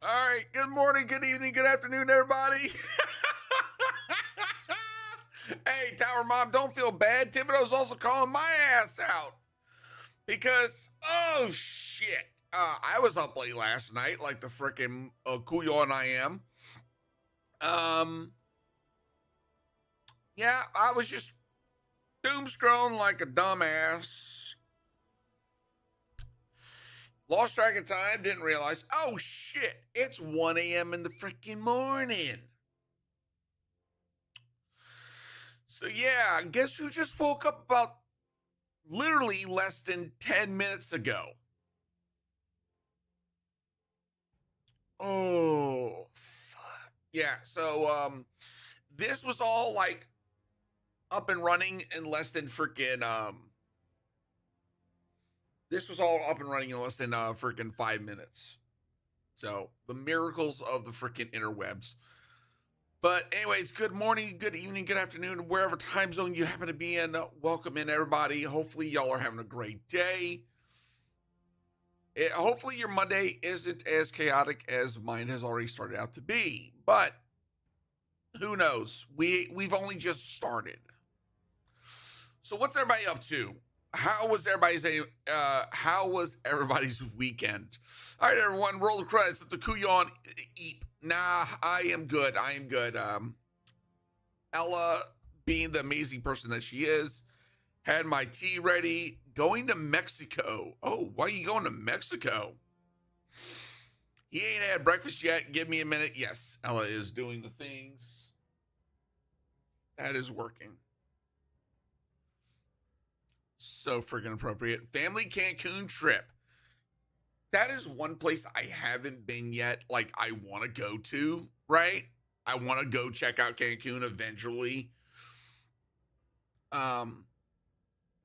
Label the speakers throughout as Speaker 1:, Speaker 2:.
Speaker 1: All right. Good morning, good evening, good afternoon, everybody. Hey, Tower Mom, don't feel bad. Thibodeau's also calling my ass out because, oh shit, I was up late last night, like the freaking kuyon I am. Um, yeah, I was just doom scrolling like a dumbass. Lost track of time, didn't realize. Oh shit, it's 1 a.m. in the freaking morning. So yeah, guess who just woke up about literally less than 10 minutes ago? Oh, fuck. Yeah, so this was all like up and running in less than freaking this was all up and running in less than freaking 5 minutes. So, the miracles of the freaking interwebs. But anyways, good morning, good evening, good afternoon, wherever time zone you happen to be in. Welcome in, everybody. Hopefully, y'all are having a great day. Hopefully, your Monday isn't as chaotic as mine has already started out to be. But who knows? We've only just started. So, what's everybody up to? How was everybody's weekend? All right, everyone, roll the credits at the Kuyon Eep. Nah, I am good. Ella, being the amazing person that she is, had my tea ready. Going to Mexico. Oh, why are you going to Mexico? He ain't had breakfast yet. Give me a minute. Yes, Ella is doing the things. That is working. So freaking appropriate. Family Cancun trip. That is one place I haven't been yet. Like, I want to go to, right? I want to go check out Cancun eventually.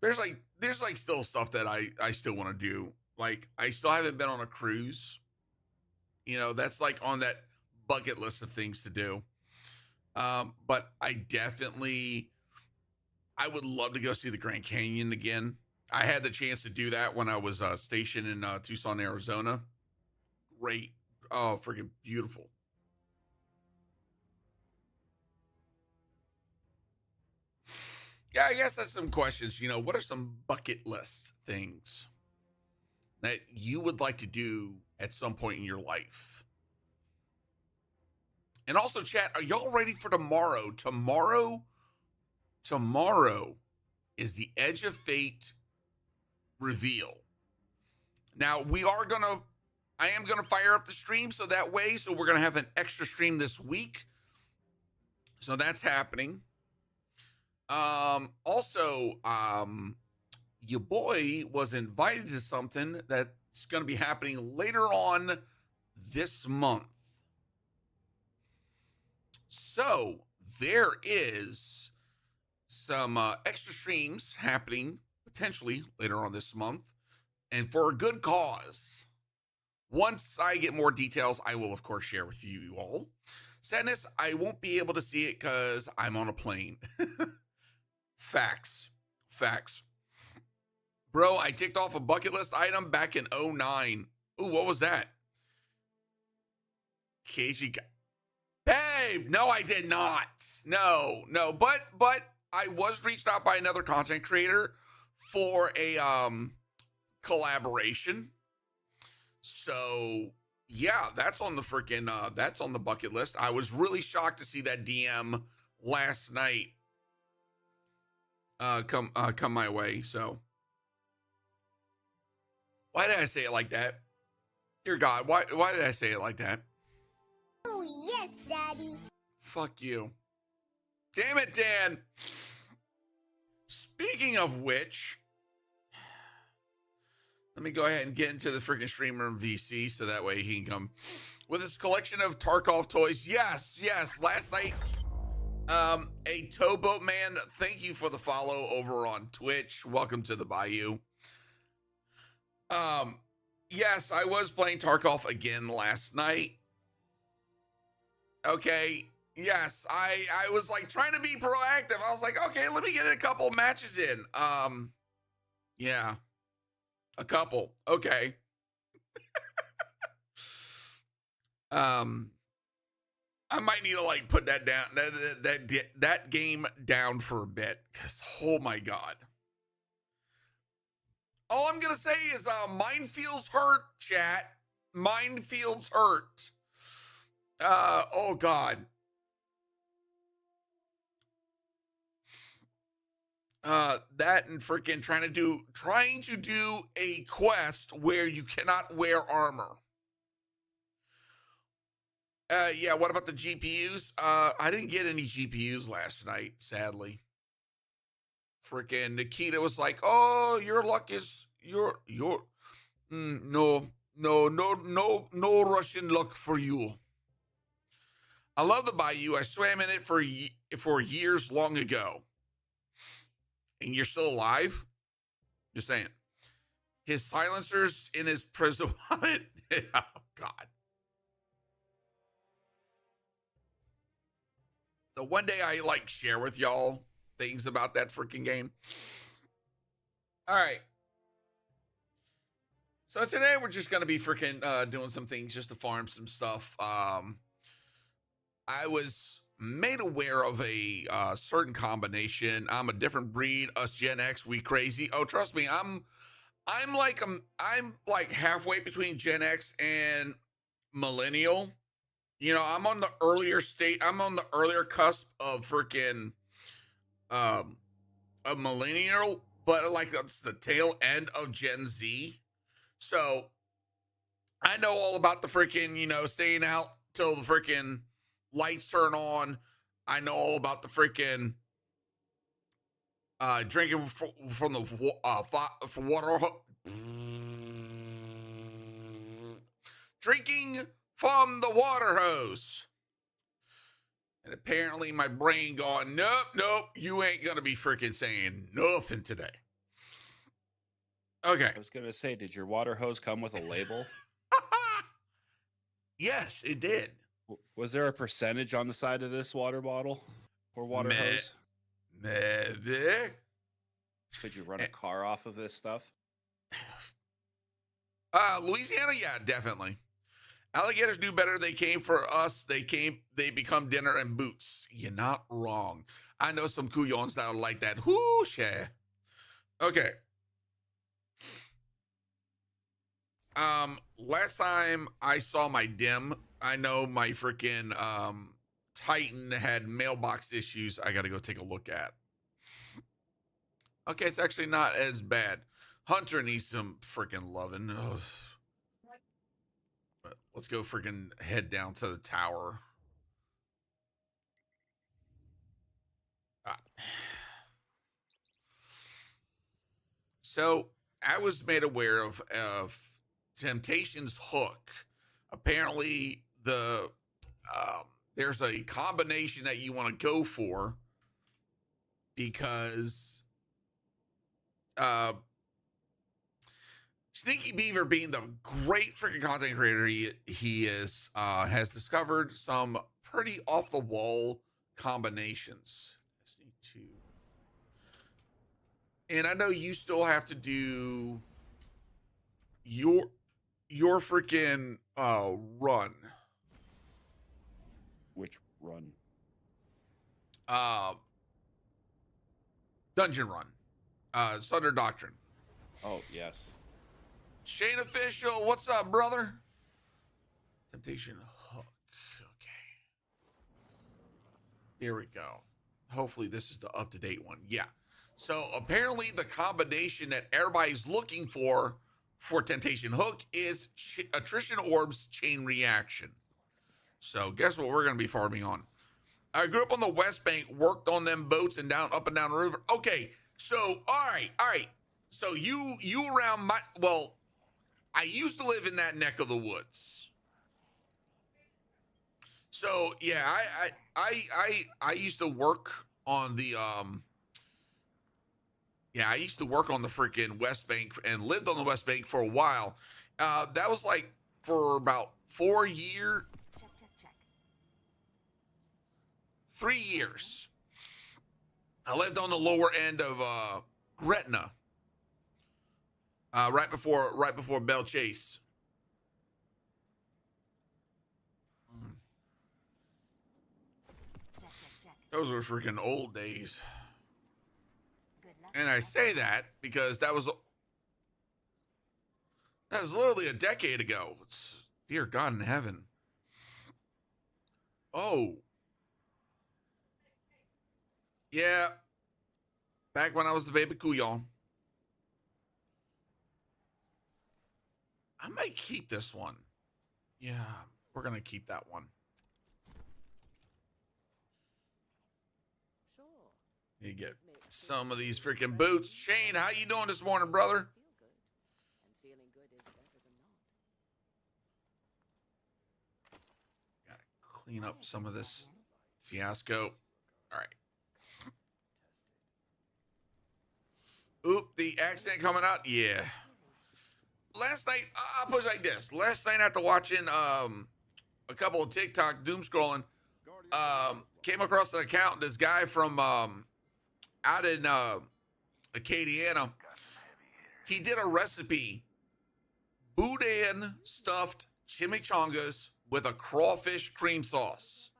Speaker 1: There's like still stuff that I still want to do. Like, I still haven't been on a cruise. You know, that's like on that bucket list of things to do. But I would love to go see the Grand Canyon again. I had the chance to do that when I was stationed in Tucson, Arizona. Great. Oh, freaking beautiful. Yeah, I guess that's some questions. You know, what are some bucket list things that you would like to do at some point in your life? And also, chat, are y'all ready for tomorrow? Tomorrow is the Edge of Fate reveal. Now, I am gonna fire up the stream so that way, so we're gonna have an extra stream this week. So that's happening. Also, your boy was invited to something that's gonna be happening later on this month. So there is some extra streams happening potentially later on this month, and for a good cause. Once I get more details, I will, of course, share with you all. Sadness, I won't be able to see it because I'm on a plane. Facts. Bro, I ticked off a bucket list item back in 09. Ooh, what was that? KG. Babe, no, I did not. No. But I was reached out by another content creator for a collaboration. So yeah, that's on the bucket list. I was really shocked to see that DM last night come my way. So why did I say it like that? Dear God, why did I say it like that?
Speaker 2: Oh yes, Daddy.
Speaker 1: Fuck you. Damn it, Dan. Speaking of which, let me go ahead and get into the freaking streamer VC so that way he can come with his collection of Tarkov toys. Yes. Last night, a Towboat Man, thank you for the follow over on Twitch. Welcome to the Bayou. Yes, I was playing Tarkov again last night. Okay. Yes, I was like trying to be proactive. I was like, okay, let me get a couple matches in. Yeah. A couple. Okay. Um, I might need to like put that down, that game down for a bit, because oh my god. All I'm gonna say is mine feels hurt, chat. Mine feels hurt. Oh god. That and freaking trying to do a quest where you cannot wear armor. Yeah, what about the GPUs? I didn't get any GPUs last night, sadly. Freaking Nikita was like, "Oh, your luck is no, no Russian luck for you." I love the bayou. I swam in it for years long ago. And you're still alive? Just saying. His silencers in his prison wallet. Oh God. So one day I like share with y'all things about that freaking game. All right. So today we're just gonna be freaking doing some things just to farm some stuff. I was made aware of a certain combination. I'm a different breed. Us Gen X, we crazy. Oh, trust me, I'm like halfway between Gen X and millennial. You know, I'm on the earlier cusp of freaking a millennial, but like it's the tail end of Gen Z. So I know all about the freaking, staying out till the freaking lights turn on. I know all about the freaking drinking from the water. Drinking from the water hose. And apparently my brain going, nope, you ain't gonna be freaking saying nothing today. Okay.
Speaker 3: I was gonna say, did your water hose come with a label?
Speaker 1: Yes, it did.
Speaker 3: Was there a percentage on the side of this water bottle or water hose? Could you run a car off of this stuff?
Speaker 1: Louisiana, yeah, definitely. Alligators do better. They came for us. They become dinner and boots. You're not wrong. I know some couillons that are like that. Whoo, share. Okay. Last time I saw my dim, I know my freaking Titan had mailbox issues. I gotta go take a look at. Okay, it's actually not as bad. Hunter needs some freaking loving. Ugh. But let's go freaking head down to the tower. So I was made aware of Temptation's hook. Apparently, there's a combination that you want to go for because Sneaky Beaver, being the great freaking content creator he is, has discovered some pretty off the wall combinations. And I know you still have to do your freaking run.
Speaker 3: Which run?
Speaker 1: Dungeon run. Sunder Doctrine.
Speaker 3: Oh, yes.
Speaker 1: Shane Official, what's up, brother? Temptation hook. Okay. There we go. Hopefully this is the up-to-date one. Yeah. So apparently the combination that everybody's looking for Temptation hook is attrition orbs chain reaction. So guess what we're going to be farming on? I grew up on the West Bank, worked on them boats and up and down the river. Okay. So, all right. So you around I used to live in that neck of the woods. So yeah, I used to work on the I used to work on the freaking West Bank and lived on the West Bank for a while. That was like for about 4 years. 3 years. I lived on the lower end of Gretna. Right before Belle Chase. Those were freaking old days. And I say that because that was literally a decade ago. Dear God in heaven. Oh. Yeah. Back when I was the baby couillon. I might keep this one. Yeah, we're going to keep that one. You get some of these freaking boots. Shane, how you doing this morning, brother? Gotta clean up some of this fiasco. All right. Oop, the accent coming out. Yeah. Last night, I'll put it like this. Last night after watching a couple of TikTok doom scrolling, came across an account. This guy from out in Acadiana, he did a recipe, boudin stuffed chimichangas with a crawfish cream sauce.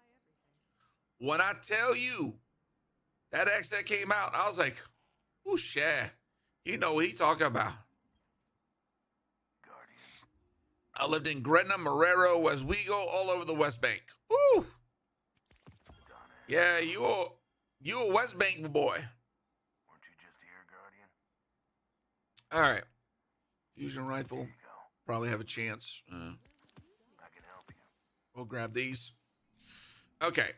Speaker 1: When I tell you that accent came out, I was like, "Ooh, shit, you know what he's talking about." I lived in Gretna, Marrero, Oswego, all over the West Bank. Woo! Yeah, you a West Bank boy.
Speaker 4: Weren't you just here, Guardian?
Speaker 1: All right. Fusion rifle. Probably have a chance.
Speaker 4: I can help you.
Speaker 1: We'll grab these. Okay.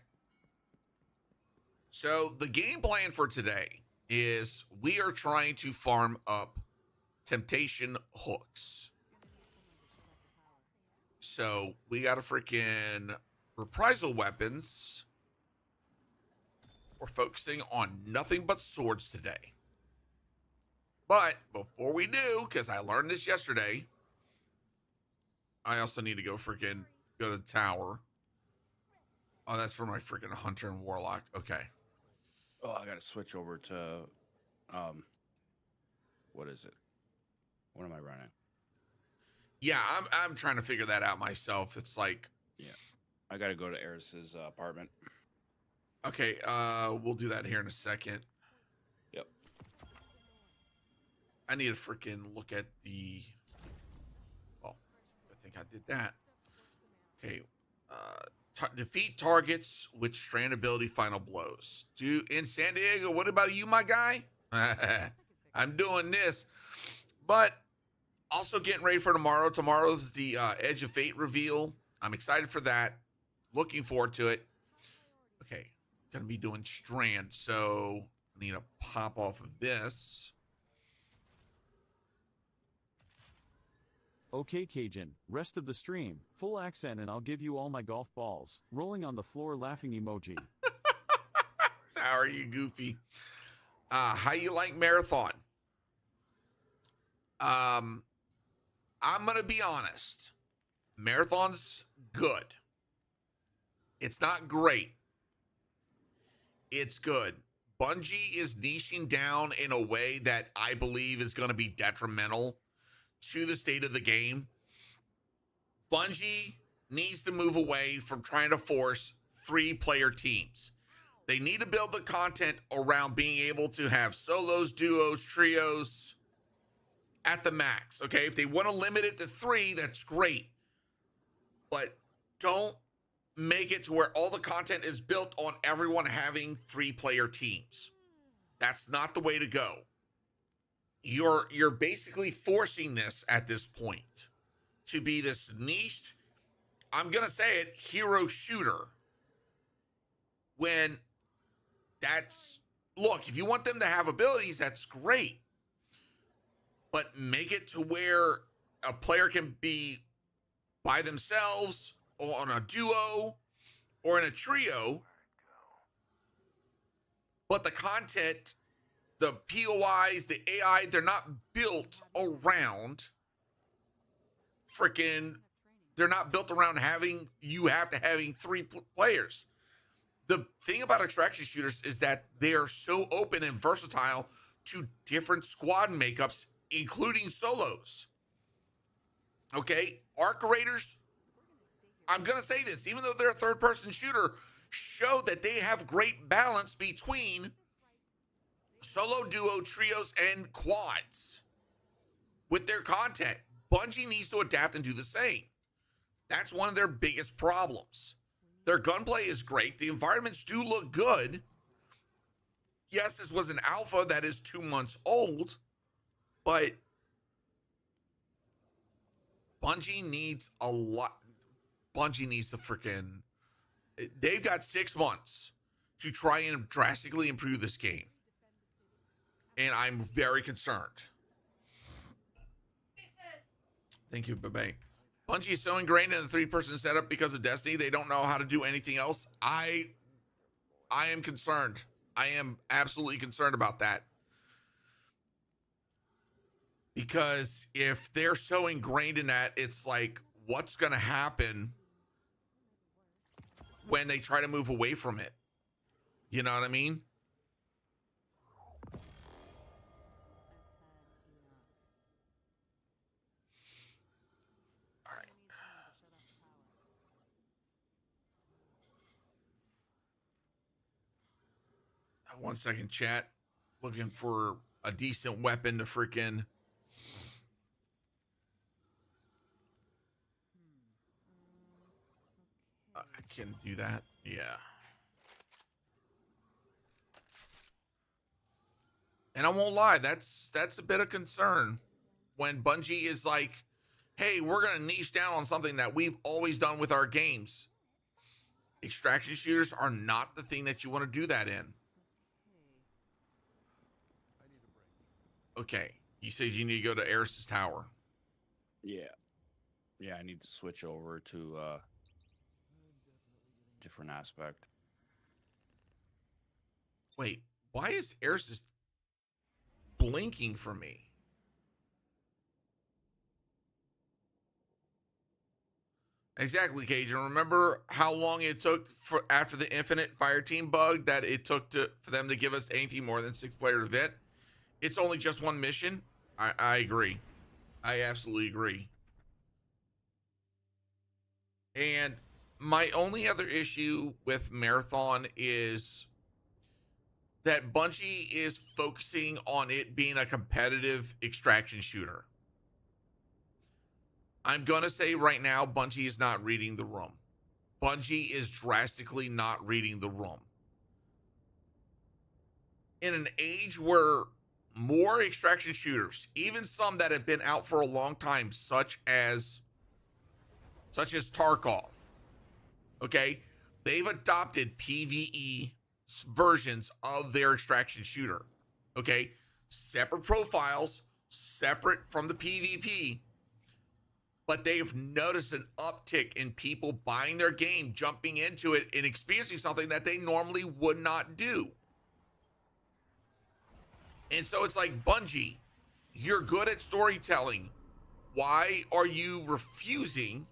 Speaker 1: So the game plan for today is we are trying to farm up temptation hooks. So we got a freaking reprisal weapons. We're focusing on nothing but swords today. But before we do, because I learned this yesterday, I also need to go to the tower. Oh, that's for my freaking hunter and warlock. Okay.
Speaker 3: Oh, I got to switch over to, what is it? What am I running?
Speaker 1: Yeah, I'm trying to figure that out myself. It's like,
Speaker 3: yeah, I got to go to Eris's apartment.
Speaker 1: Okay, we'll do that here in a second.
Speaker 3: Yep.
Speaker 1: I need to freaking look at the. Oh, I think I did that. Okay, defeat targets with strand ability final blows. In San Diego, what about you, my guy? I'm doing this, but also getting ready for tomorrow. Tomorrow's the Edge of Fate reveal. I'm excited for that. Looking forward to it. Okay, gonna be doing strand, so I need to pop off of this.
Speaker 5: Okay, Cajun, rest of the stream, full accent, and I'll give you all my golf balls. Rolling on the floor laughing emoji.
Speaker 1: How are you, Goofy? How you like Marathon? I'm gonna be honest. Marathon's good. It's not great. It's good. Bungie is niching down in a way that I believe is going to be detrimental to the state of the game. Bungie needs to move away from trying to force 3-player teams. They need to build the content around being able to have solos, duos, trios at the max. Okay, if they want to limit it to 3, that's great. But don't make it to where all the content is built on everyone having 3-player teams. That's not the way to go. You're basically forcing this at this point to be this niche, I'm going to say it, hero shooter. When that's, look, if you want them to have abilities, that's great. But make it to where a player can be by themselves or on a duo or in a trio. But the content, the POIs, the AI, they're not built around they're not built around having 3 players. The thing about extraction shooters is that they are so open and versatile to different squad makeups, including solos. Okay, Arc Raiders, I'm going to say this, even though they're a third-person shooter, show that they have great balance between solo, duo, trios, and quads with their content. Bungie needs to adapt and do the same. That's one of their biggest problems. Their gunplay is great. The environments do look good. Yes, this was an alpha that is 2 months old, but Bungie needs a lot. Bungie needs to freaking. They've got 6 months to try and drastically improve this game. And I'm very concerned. Thank you, bye-bye. Bungie is so ingrained in the 3-person setup because of Destiny, they don't know how to do anything else. I am concerned. I am absolutely concerned about that. Because if they're so ingrained in that, it's like, what's going to happen when they try to move away from it? You know what I mean? All right. 1 second, chat. Looking for a decent weapon to freaking. I can do that. Yeah. And I won't lie, that's a bit of concern when Bungie is like, hey, we're going to niche down on something that we've always done with our games. Extraction shooters are not the thing that you want to do that in. Okay. You said you need to go to Eris's tower.
Speaker 3: Yeah. Yeah, I need to switch over to different aspect.
Speaker 1: Wait, why is Eris's blinking for me? Exactly, Cajun. Remember how long it took for after the Infinite Fire Team bug that it took for them to give us anything more than 6-player event? It's only just one mission. I agree. I absolutely agree. And my only other issue with Marathon is that Bungie is focusing on it being a competitive extraction shooter. I'm going to say right now, Bungie is not reading the room. Bungie is drastically not reading the room. In an age where more extraction shooters, even some that have been out for a long time, such as Tarkov, okay, they've adopted PvE versions of their extraction shooter, okay, separate profiles, separate from the PvP, but they've noticed an uptick in people buying their game, jumping into it, and experiencing something that they normally would not do. And so it's like, Bungie, you're good at storytelling. Why are you refusing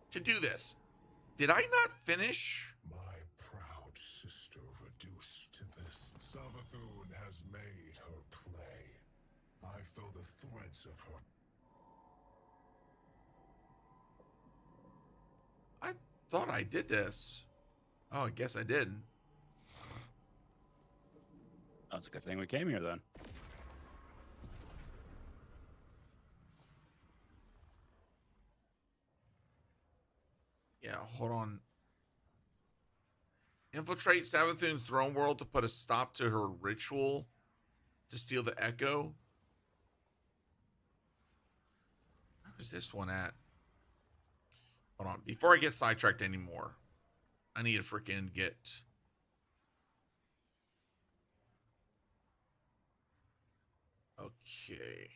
Speaker 1: to do this? Did I not finish?
Speaker 6: My proud sister reduced to this. Savathun has made her play. I feel the threads of her.
Speaker 1: I thought I did this. Oh, I guess I didn't.
Speaker 3: That's a good thing we came here then.
Speaker 1: Yeah, hold on. Infiltrate Savathun's throne world to put a stop to her ritual to steal the echo. Where's this one at? Hold on. Before I get sidetracked anymore, I need to freaking get... Okay.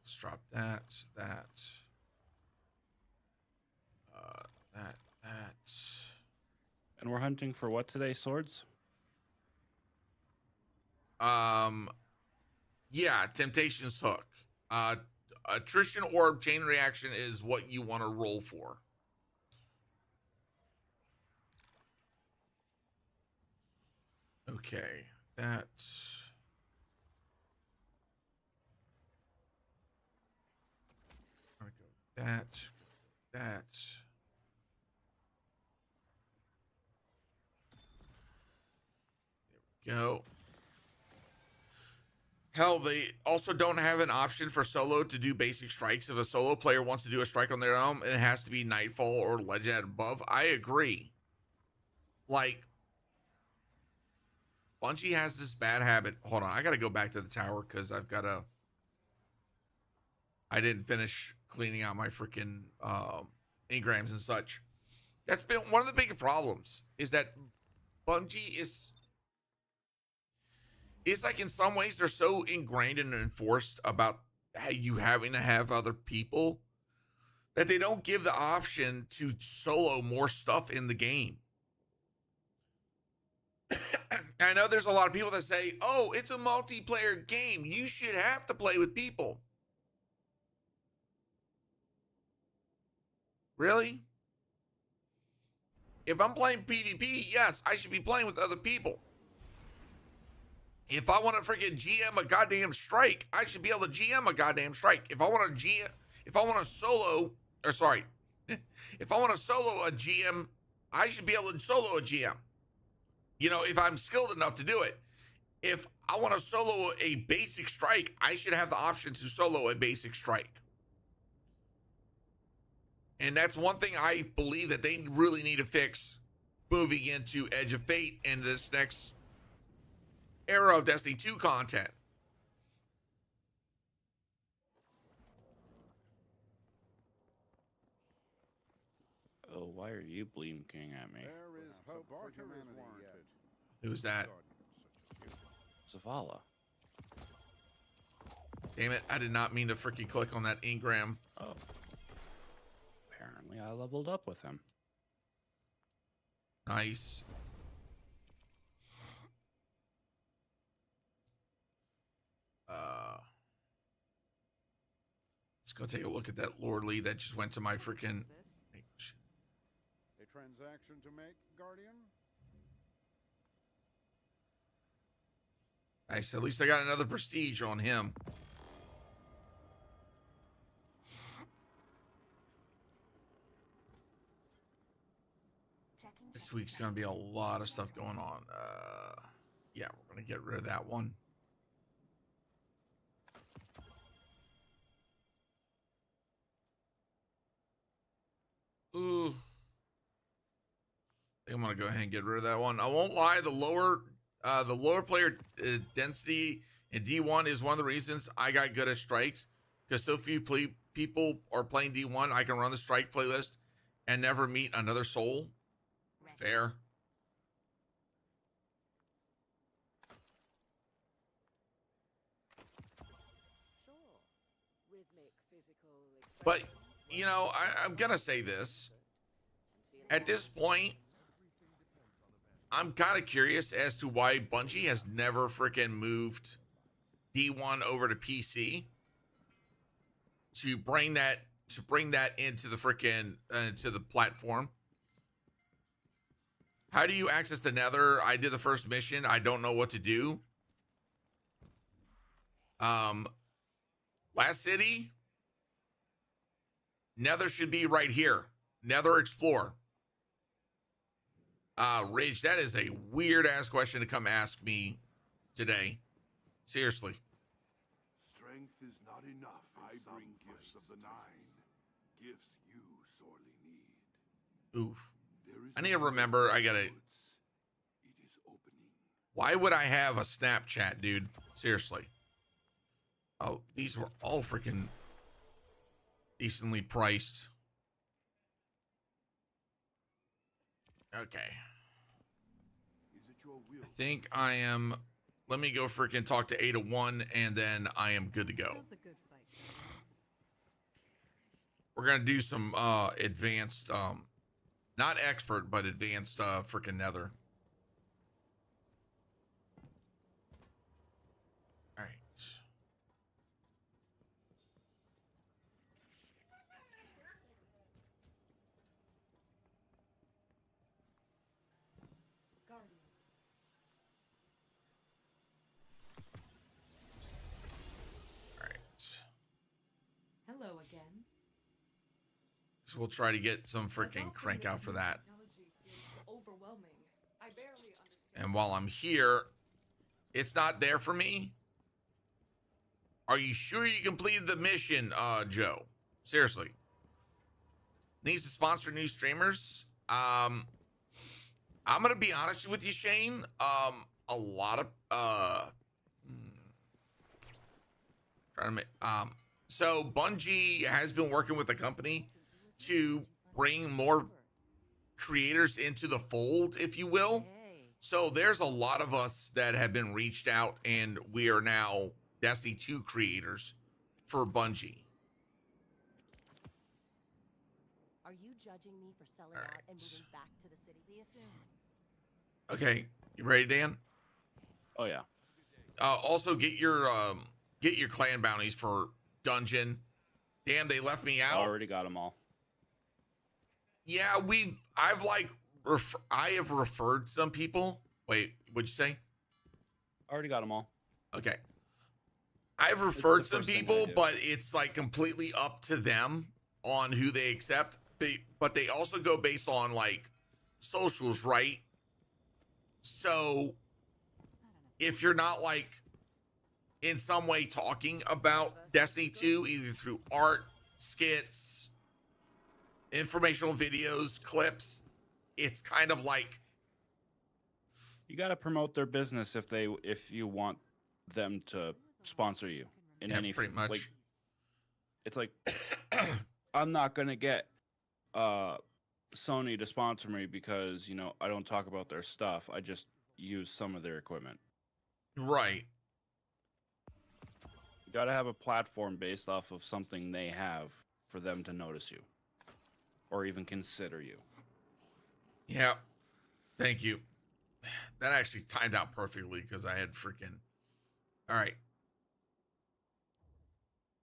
Speaker 1: Let's drop that. That.
Speaker 3: And we're hunting for what today? Swords?
Speaker 1: Yeah, Temptation's Hook. Attrition Orb Chain Reaction is what you want to roll for. Okay, that's... That. go. Hell, they also don't have an option for solo to do basic strikes. If a solo player wants to do a strike on their own, it has to be Nightfall or Legend above. I agree. Like, Bungie has this bad habit. Hold on, I gotta go back to the tower because I didn't finish cleaning out my freaking engrams and such. That's been one of the big problems, is that Bungie is... It's like in some ways they're so ingrained and enforced about you having to have other people that they don't give the option to solo more stuff in the game. I know there's a lot of people that say, oh, it's a multiplayer game. You should have to play with people. Really? If I'm playing PvP, yes, I should be playing with other people. If I want to freaking GM a goddamn strike, I should be able to GM a goddamn strike. If I want to solo a GM, I should be able to solo a GM. You know, if I'm skilled enough to do it. If I want to solo a basic strike, I should have the option to solo a basic strike. And that's one thing I believe that they really need to fix moving into Edge of Fate and this next era of Destiny 2 content.
Speaker 3: Oh, why are you blinking at me?
Speaker 7: There is hope for humanity yet.
Speaker 1: Who's that?
Speaker 3: Zavala.
Speaker 1: Damn it, I did not mean to freaking click on that engram.
Speaker 3: Oh. Apparently I leveled up with him.
Speaker 1: Nice. Let's go take a look at that Lordly that just went to my freaking...
Speaker 7: A transaction to make, Guardian?
Speaker 1: Nice, at least I got another prestige on him. This week's gonna be a lot of stuff going on. Yeah, we're gonna get rid of that one. Ooh. I think I'm gonna go ahead and get rid of that one. I won't lie, the lower player density in D1 is one of the reasons I got good at strikes, because so few people are playing D1. I can run the strike playlist and never meet another soul. Fair. But, you know, I'm gonna say this. At this point, I'm kind of curious as to why Bungie has never freaking moved D1 over to PC to bring that into the freaking to the platform. How do you access the Nether? I did the first mission. I don't know what to do. Last city. Nether should be right here. Nether Explore. Ridge, that is a weird ass question to come ask me today. Seriously.
Speaker 6: Strength is not enough. I bring gifts of the nine. Gifts you sorely need.
Speaker 1: Oof. I need to remember, I gotta...
Speaker 6: It is opening.
Speaker 1: Why would I have a Snapchat, dude? Seriously. Oh, these were all freaking decently priced. Okay.
Speaker 6: Is it your will?
Speaker 1: I think I am... Let me go freaking talk to Ada 1, and then I am good to go. We're gonna do some advanced... not expert, but advanced freaking Nether. All right. All right.
Speaker 8: Hello again.
Speaker 1: So we'll try to get some freaking crank out for that.
Speaker 8: Overwhelming. I barely understand.
Speaker 1: And while I'm here, It's not there for me. Are you sure you completed the mission, Joe? Seriously. Needs to sponsor new streamers. I'm gonna be honest with you, Shane. A lot of trying to make so Bungie has been working with the company to bring more creators into the fold, if you will. So there's a lot of us that have been reached out, and we are now Destiny 2 creators for Bungie.
Speaker 8: Are you judging me for selling
Speaker 1: All
Speaker 8: out
Speaker 1: right.
Speaker 8: and moving back to the city?
Speaker 1: Okay, you ready, Dan?
Speaker 3: Oh yeah.
Speaker 1: Also get your clan bounties for dungeon. Damn, they left me out.
Speaker 3: Already got them all.
Speaker 1: Yeah, I have referred some people. Wait, what'd you say?
Speaker 3: Already got them all.
Speaker 1: Okay. I've referred some
Speaker 3: first thing I
Speaker 1: people,
Speaker 3: do.
Speaker 1: but it's like completely up to them on who they accept. But they also go based on like socials, right? So if you're not like in some way talking about Destiny 2, either through art, skits, informational videos, clips, it's kind of like,
Speaker 3: You got to promote their business if you want them to sponsor you in
Speaker 1: yeah,
Speaker 3: any
Speaker 1: pretty much.
Speaker 3: Like, it's like I'm not gonna get Sony to sponsor me because I don't talk about their stuff. I just use some of their equipment.
Speaker 1: Right.
Speaker 3: You got to have a platform based off of something they have for them to notice you or even consider you.
Speaker 1: Yeah. Thank you. That actually timed out perfectly because I had freaking. All right.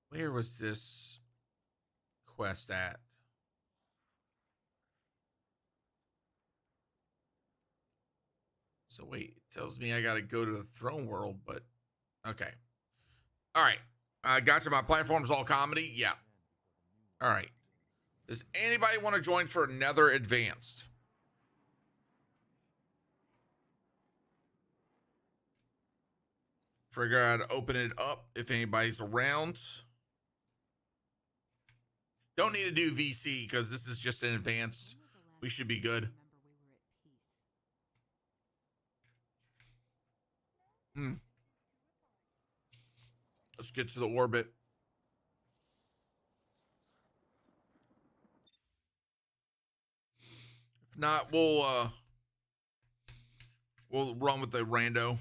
Speaker 1: Where was this quest at? So wait, it tells me I got to go to the throne world, but okay. All right. I got you. My platform's all comedy. Yeah. All right. Does anybody want to join for Nether Advanced? Figure out how to open it up if anybody's around. Don't need to do VC because this is just an advanced. We should be good. Let's get to the orbit. If not, we'll run with the rando.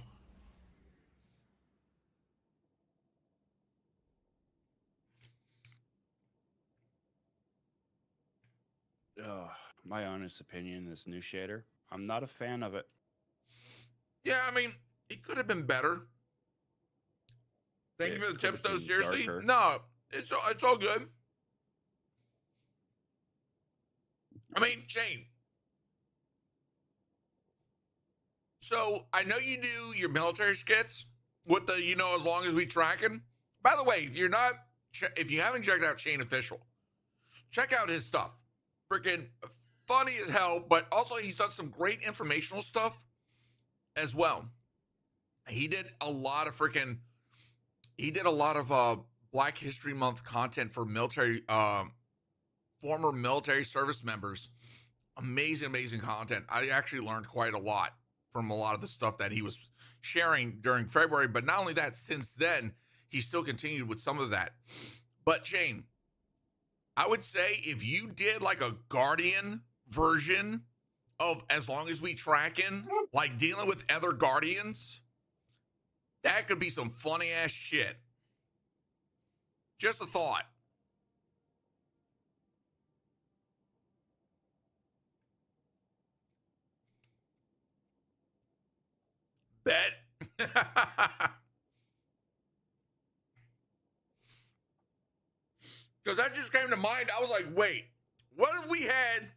Speaker 3: My honest opinion, this new shader, I'm not a fan of it.
Speaker 1: Yeah, I mean, it could have been better. Thank you for the tips, though. Seriously,
Speaker 3: darker.
Speaker 1: no, it's all good. I mean, Shane. So I know you do your military skits with the, as long as we tracking. By the way, if you haven't checked out Shane Official, check out his stuff. Freaking funny as hell, but also he's done some great informational stuff as well. He did a lot of Black History Month content for military, former military service members. Amazing content. I actually learned quite a lot from a lot of the stuff that he was sharing during February. But not only that, since then, he still continued with some of that. But Shane, I would say if you did like a Guardian version of As Long As We Tracking, like dealing with other Guardians, that could be some funny ass shit. Just a thought. Bet. Because that just came to mind. I was like, wait, what if we had,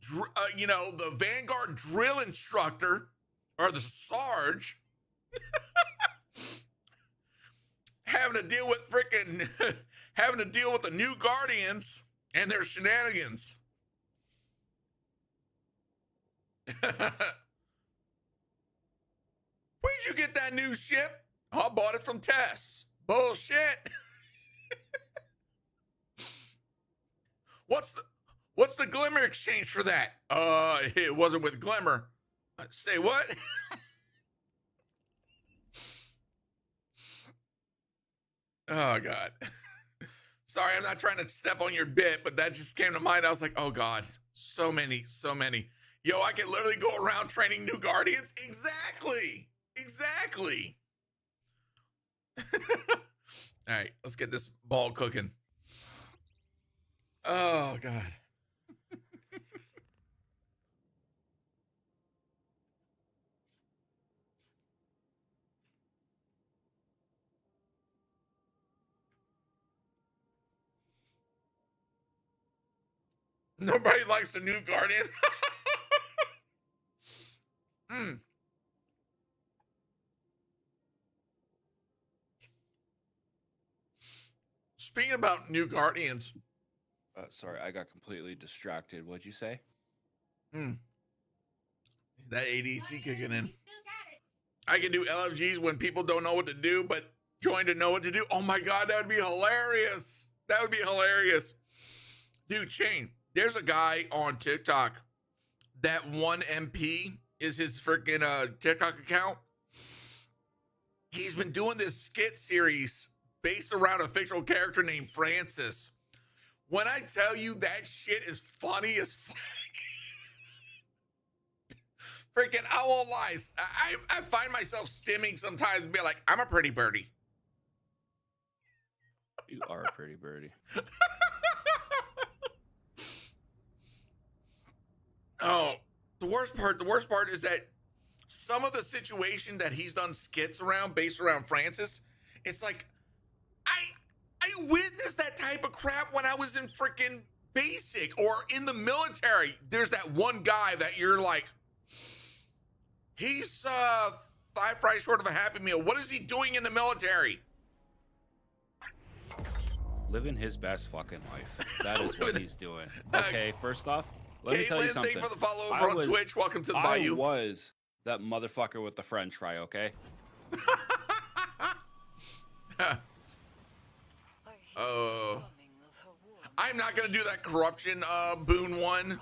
Speaker 1: the Vanguard drill instructor or the Sarge having to deal with the new Guardians and their shenanigans? Where'd you get that new ship? Oh, I bought it from Tess. Bullshit. What's the Glimmer exchange for that? It wasn't with Glimmer. Say what? Oh God. Sorry, I'm not trying to step on your bit, but that just came to mind. I was like, oh God, so many. Yo, I can literally go around training new Guardians. Exactly. All right, let's get this ball cooking. Oh God. Nobody likes the new Guardian. Speaking about new Guardians.
Speaker 3: Sorry, I got completely distracted. What'd you say?
Speaker 1: That ADC kicking in. I can do LFGs when people don't know what to do, but join to know what to do. Oh my God, that would be hilarious. Dude, Shane, there's a guy on TikTok that 1MP is his freaking TikTok account. He's been doing this skit series based around a fictional character named Francis. When I tell you that shit is funny as fuck. Freaking, I won't lie. I find myself stimming sometimes and be like, I'm a pretty birdie.
Speaker 3: You are a pretty birdie.
Speaker 1: Oh, the worst part is that some of the situation that he's done skits around based around Francis, it's like, I witnessed that type of crap when I was in freaking basic or in the military. There's that one guy that you're like, he's 5 fries short of a Happy Meal. What is he doing in the military?
Speaker 3: Living his best fucking life. That is what he's doing. Okay, first off, let me tell you
Speaker 1: Caitlin,
Speaker 3: something.
Speaker 1: thank you for the follow over on Twitch. Welcome to the
Speaker 3: I
Speaker 1: Bayou.
Speaker 3: was that motherfucker with the French fry, okay?
Speaker 1: I'm not gonna do that corruption boon one.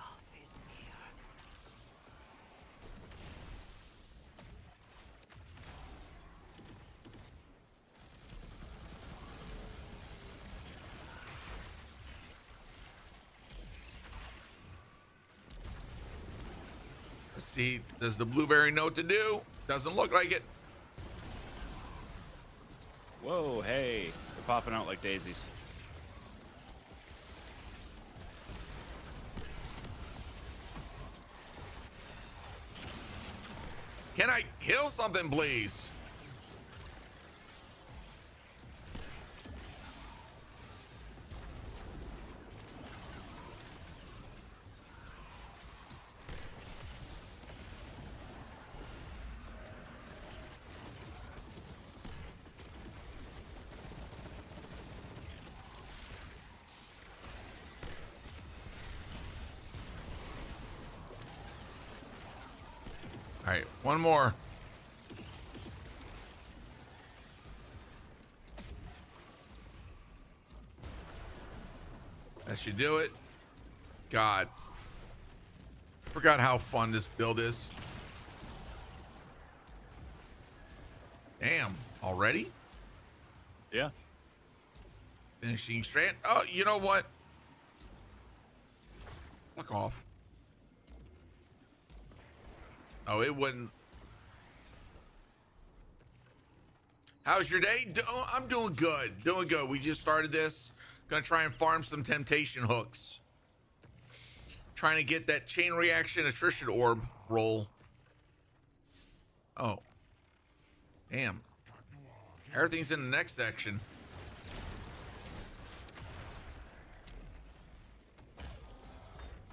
Speaker 1: Let's see, does the blueberry know what to do? Doesn't look like it.
Speaker 3: Whoa, hey. They're popping out like daisies.
Speaker 1: Can I kill something, please? All right, one more. That should do it. God. Forgot how fun this build is. Damn, already?
Speaker 3: Yeah.
Speaker 1: Finishing strand. Oh, you know what? Fuck off. Oh, it wouldn't. How's your day? I'm doing good. Doing good. We just started this. Gonna try and farm some temptation hooks. Trying to get that chain reaction attrition orb roll. Oh. Damn. Everything's in the next section.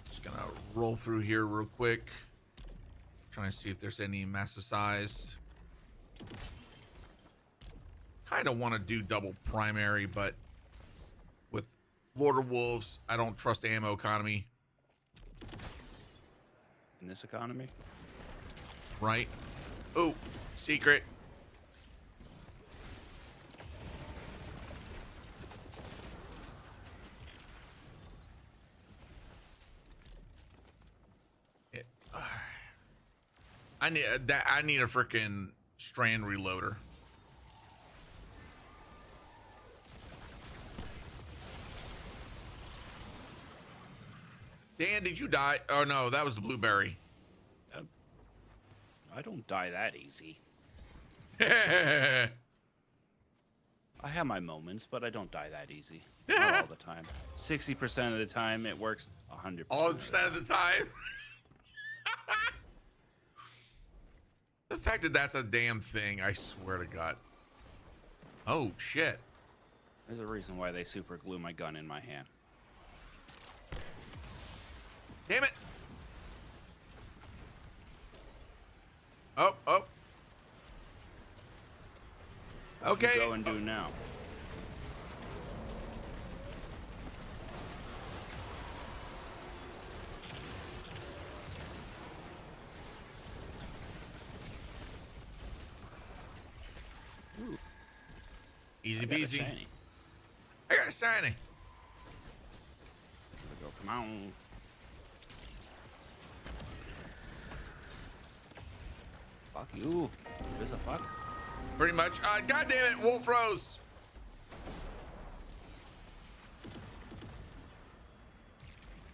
Speaker 1: Just gonna roll through here real quick. Trying to see if there's any massicized. Kind of want to do double primary, but with Lord of Wolves, I don't trust the ammo economy.
Speaker 3: In this economy?
Speaker 1: Right? Oh, secret. I need that. I need a freaking strand reloader. Dan, did you die? Oh no, that was the blueberry.
Speaker 3: I don't die that easy.
Speaker 1: Oh,
Speaker 3: I have my moments, but I don't die that easy. Not all the time. 60% of the time, it works 100%.
Speaker 1: all percent of the time. The fact that that's a damn thing, I swear to God. Oh shit.
Speaker 3: There's a reason why they super glue my gun in my hand.
Speaker 1: Damn it. Oh, oh. Okay.
Speaker 3: What do you go and do now? Ooh,
Speaker 1: Easy
Speaker 3: I got a
Speaker 1: peasy.
Speaker 3: shiny.
Speaker 1: I got a shiny.
Speaker 3: Here we go. Come on. Fuck you. Is a fuck?
Speaker 1: Pretty much. God damn it, Wolf Rose.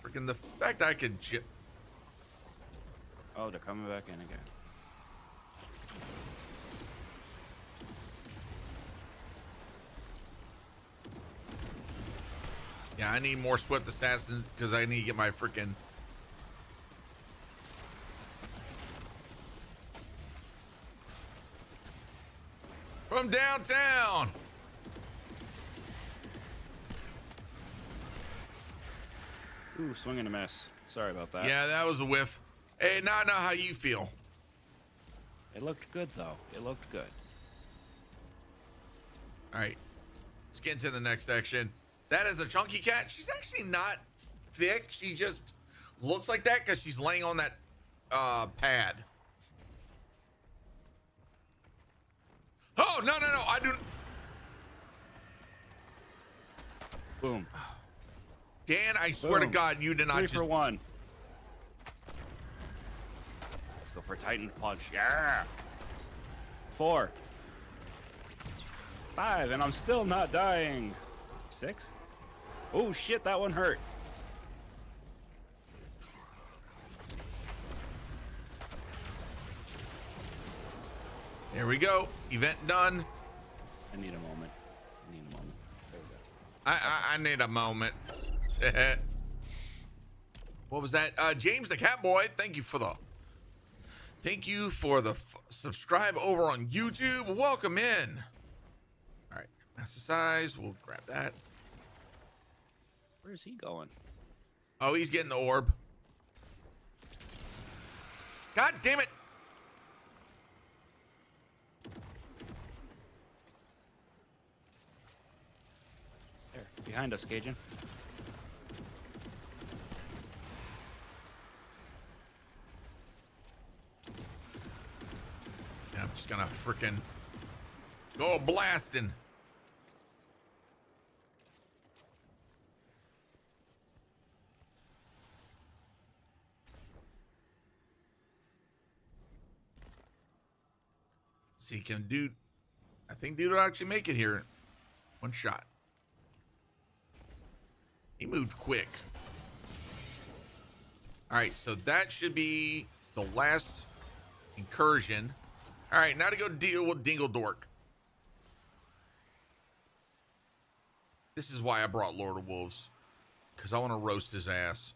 Speaker 1: Freaking the fact I could
Speaker 3: Oh, they're coming back in again.
Speaker 1: Yeah, I need more Swift Assassins because I need to get my freaking. From downtown.
Speaker 3: Ooh, swing and a miss. Sorry about that.
Speaker 1: Yeah, that was a whiff. Hey, now I know how you feel.
Speaker 3: It looked good, though. It looked good.
Speaker 1: All right, let's get into the next section. That is a chunky cat. She's actually not thick. She just looks like that because she's laying on that pad. Oh, no, no, no. I do.
Speaker 3: Boom.
Speaker 1: Dan, I swear to
Speaker 3: Boom.
Speaker 1: God, you did not
Speaker 3: 3
Speaker 1: just.
Speaker 3: for 1. Let's go for a Titan punch. Yeah. 4. 5, and I'm still not dying. 6. Oh shit, that one hurt.
Speaker 1: There we go. Event done.
Speaker 3: I need a moment. I need a moment. There we go.
Speaker 1: I need a moment. What was that? James the Cat Boy, thank you for the subscribe over on YouTube. Welcome in. All right, master size. We'll grab that.
Speaker 3: Where's he going?
Speaker 1: Oh, he's getting the orb. God damn it.
Speaker 3: There, behind us, Cajun.
Speaker 1: Yeah, I'm just gonna frickin' go blasting. See, can dude? I think dude will actually make it here. One shot. He moved quick. All right, so that should be the last incursion. All right, now to go deal with Dingle Dork. This is why I brought Lord of Wolves, because I want to roast his ass.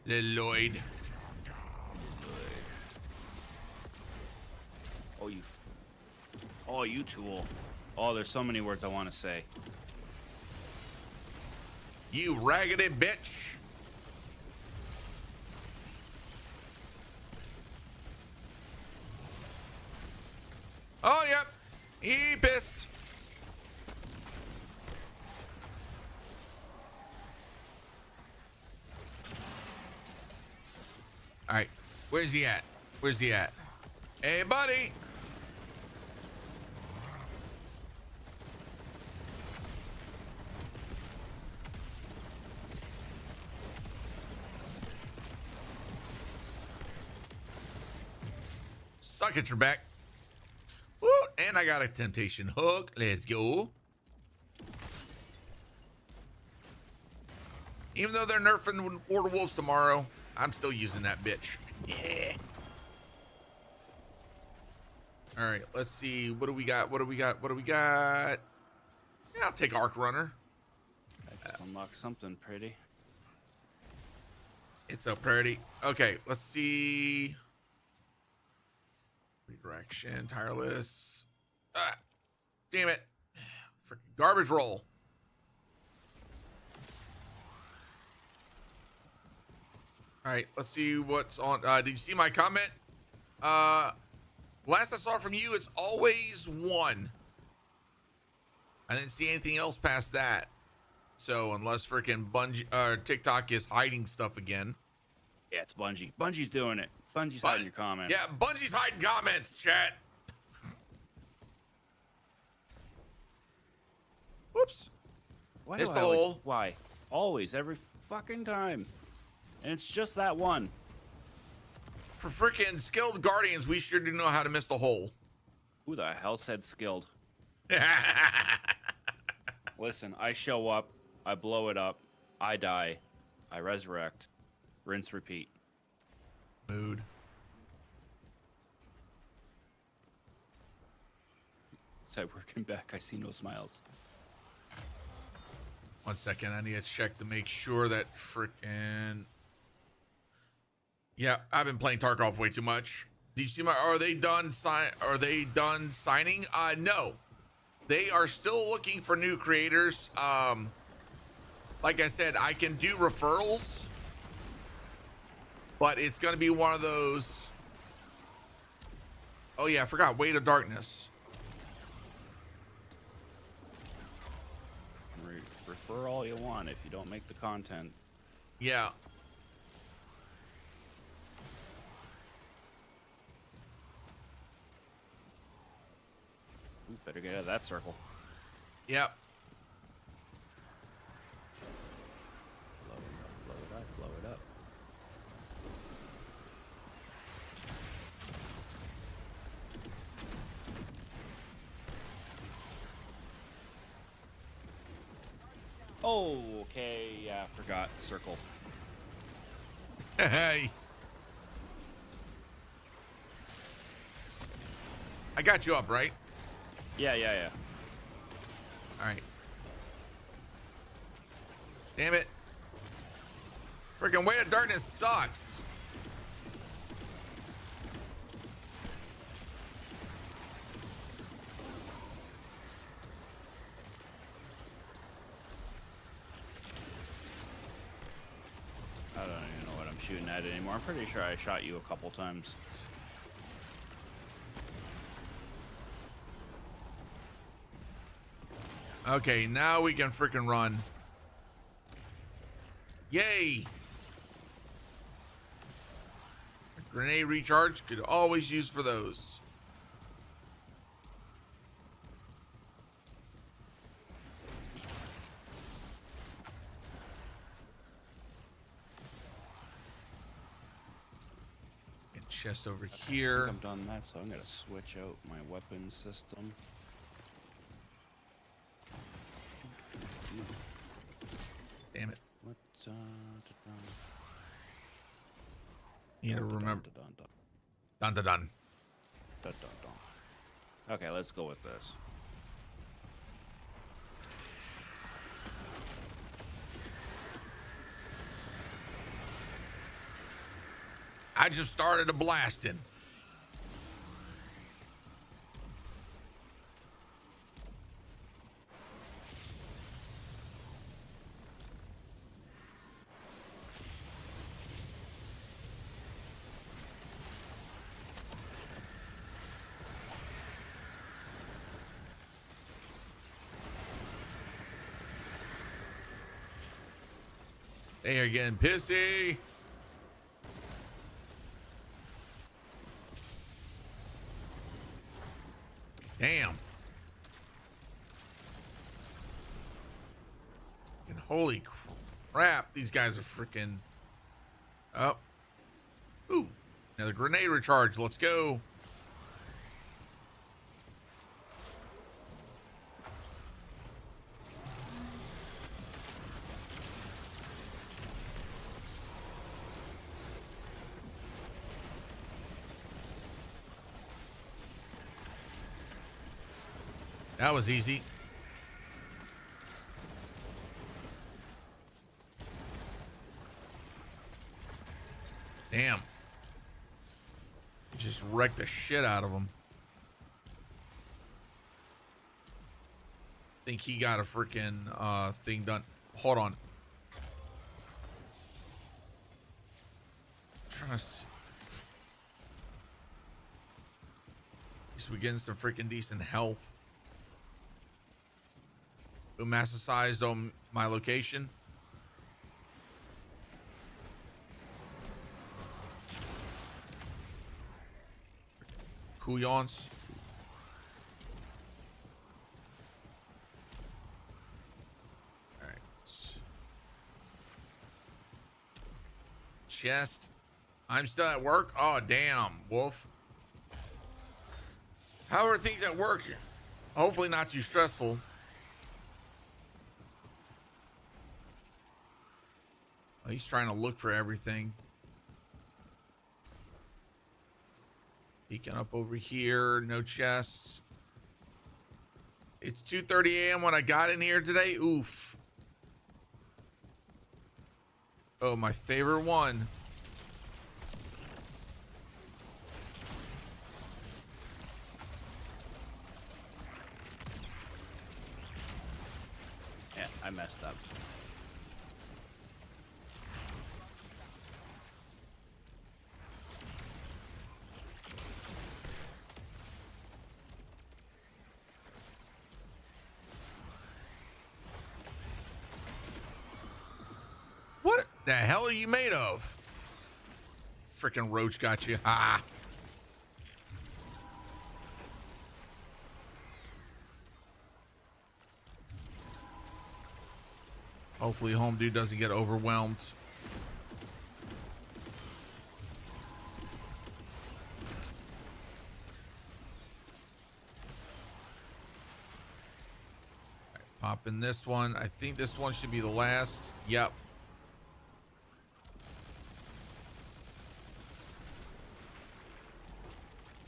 Speaker 1: Little Lloyd.
Speaker 3: Oh, you tool. Oh, there's so many words I want to say.
Speaker 1: You raggedy bitch. Oh, yep. He pissed. All right. Where's he at? Where's he at? Hey, buddy. Suck at your back. Woo, and I got a temptation hook. Let's go. Even though they're nerfing Water Wolves tomorrow, I'm still using that bitch. Yeah. All right, let's see. What do we got? What do we got? What do we got? Yeah, I'll take Arc Runner.
Speaker 3: I just unlocked something pretty.
Speaker 1: It's so pretty. Okay, let's see. Redirection, tireless. Ah, damn it. Freaking garbage roll. All right, let's see what's on. Did you see my comment? Last I saw from you, it's always 1. I didn't see anything else past that. So unless freaking TikTok is hiding stuff again.
Speaker 3: Yeah, it's Bungie. Bungie's doing it. Bungie's hiding your comments.
Speaker 1: Yeah, Bungie's hiding comments, chat. Whoops.
Speaker 3: Why
Speaker 1: Missed
Speaker 3: do I
Speaker 1: the
Speaker 3: always-
Speaker 1: hole.
Speaker 3: Why? Always, every fucking time. And it's just that one.
Speaker 1: For freaking skilled guardians, we sure do know how to miss the hole.
Speaker 3: Who the hell said skilled? Listen, I show up, I blow it up, I die, I resurrect, rinse, repeat.
Speaker 1: Mood.
Speaker 3: Said working back, I see no smiles.
Speaker 1: 1 second, I need to check to make sure that freaking. Yeah, I've been playing Tarkov way too much. Do you see my? Are they done signing? No, they are still looking for new creators. Like I said, I can do referrals, but it's gonna be one of those. Oh yeah, I forgot. Weight of Darkness.
Speaker 3: Refer all you want if you don't make the content.
Speaker 1: Yeah.
Speaker 3: Ooh, better get out of that circle.
Speaker 1: Yep.
Speaker 3: Blow it up, blow it up. Oh, okay, yeah, forgot. Circle.
Speaker 1: Hey. I got you up, right?
Speaker 3: Yeah.
Speaker 1: All right. Damn it. Freaking Weight of Darkness sucks.
Speaker 3: I don't even know what I'm shooting at anymore. I'm pretty sure I shot you a couple times.
Speaker 1: Okay, now we can freaking run. Yay! Grenade recharge could always use for those. And chest over here.
Speaker 3: I'm done that, so I'm gonna switch out my weapon system.
Speaker 1: Damn it.
Speaker 3: What?
Speaker 1: You gotta remember.
Speaker 3: Dun,
Speaker 1: Dun dun dun.
Speaker 3: dun. Okay, let's go with this.
Speaker 1: I just started a blasting. They are getting pissy. Damn. And holy crap, these guys are freaking up. Ooh, another grenade recharge. Let's go. That was easy. Damn. Just wrecked the shit out of him. Think he got a freaking thing done. Hold on. I'm trying to see. At least we're getting some freaking decent health. Who massacized on my location? Couillons. All right. Chest. I'm still at work. Oh, damn, Wolf. How are things at work? Hopefully not too stressful. Oh, he's trying to look for everything. Peeking up over here. No chests. It's 2:30 a.m. when I got in here today. Oof. Oh, my favorite one.
Speaker 3: Yeah, I messed up.
Speaker 1: What the hell are you made of? Freaking roach got you. Ah. Hopefully home dude doesn't get overwhelmed. All right, pop in this one. I think this one should be the last. Yep.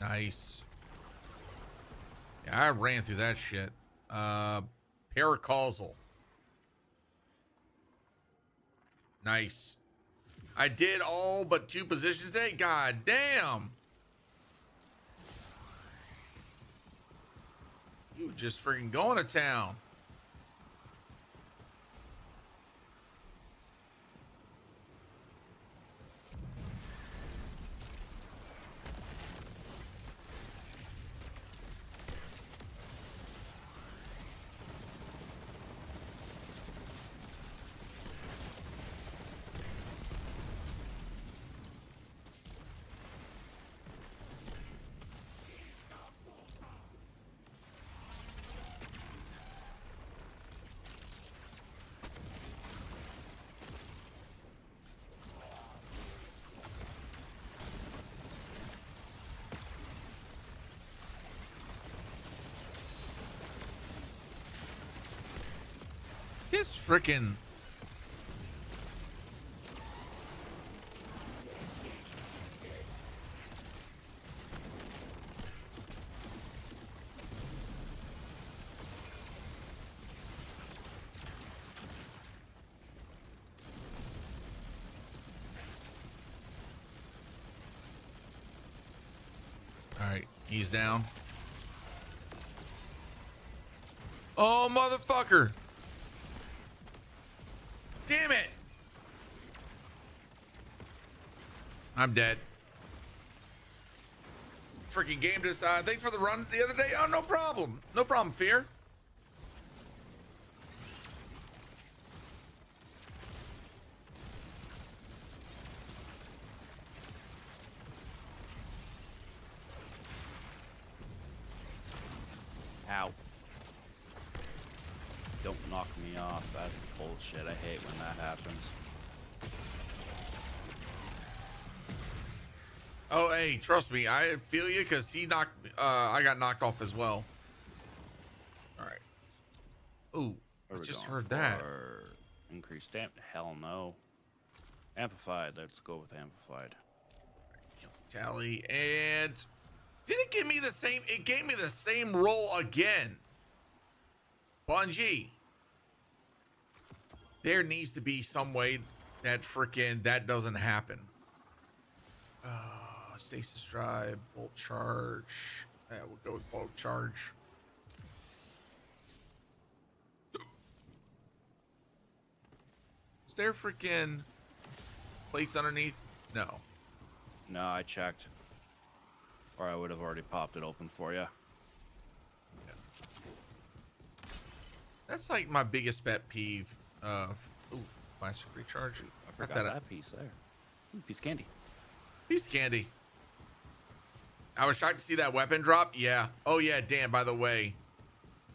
Speaker 1: Nice. Yeah, I ran through that shit. Paracausal. Nice. I did all but 2 positions today. God damn. You just freaking going to town. This freaking. All right, he's down. Oh, motherfucker. Damn it. I'm dead. Freaking game decide. Thanks for the run the other day. Oh, no problem. No problem, Fear.
Speaker 3: Ow. Don't knock me off. That's bullshit. I hate when that happens.
Speaker 1: Oh, hey, trust me, I feel you because he knocked. I got knocked off as well. All right. Ooh,
Speaker 3: What are
Speaker 1: I
Speaker 3: we
Speaker 1: just
Speaker 3: going
Speaker 1: heard that.
Speaker 3: for? Increased damage? Hell no. Amplified. Let's go with amplified.
Speaker 1: Tally, and did it give me the same? It gave me the same roll again. Bungie. There needs to be some way that freaking that doesn't happen. Stasis drive, bolt charge. Yeah, we'll go with bolt charge. Is there freaking plates underneath? No.
Speaker 3: No, I checked. Or I would have already popped it open for you.
Speaker 1: That's like my biggest pet peeve. Ooh, plastic recharge.
Speaker 3: I forgot that piece there. Ooh, piece of candy.
Speaker 1: Piece of candy. I was shocked to see that weapon drop. Yeah. Oh yeah. Damn. By the way,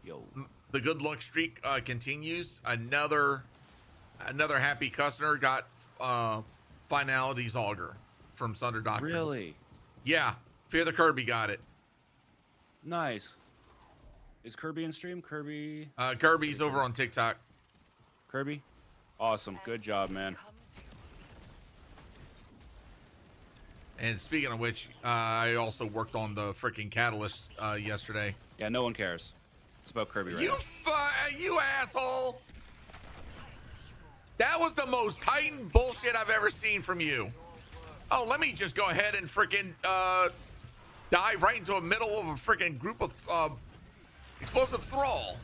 Speaker 3: Yo.
Speaker 1: the good luck streak continues. Another happy customer got Finality's auger from Sunder Doctrine.
Speaker 3: Really?
Speaker 1: Yeah. Fear the Kirby got it.
Speaker 3: Nice. Is Kirby in stream? Kirby?
Speaker 1: Kirby's over on TikTok.
Speaker 3: Kirby? Awesome. Good job, man.
Speaker 1: And speaking of which, I also worked on the freaking catalyst yesterday.
Speaker 3: Yeah, no one cares. It's about Kirby right
Speaker 1: You
Speaker 3: now.
Speaker 1: you asshole! That was the most Titan bullshit I've ever seen from you. Oh, let me just go ahead and freaking dive right into the middle of a freaking group of explosive thrall.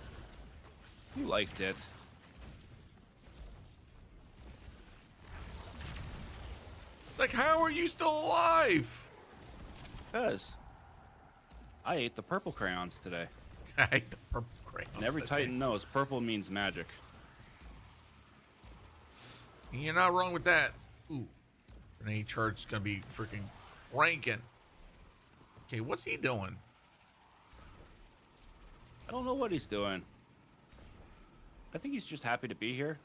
Speaker 3: You liked it.
Speaker 1: It's like, how are you still alive?
Speaker 3: Because I ate the purple crayons today.
Speaker 1: I hate the purple crayons.
Speaker 3: And every Titan knows purple means magic.
Speaker 1: You're not wrong with that. Ooh. Grenade charge is gonna be freaking cranking. Okay, what's he doing?
Speaker 3: I don't know what he's doing. I think he's just happy to be here.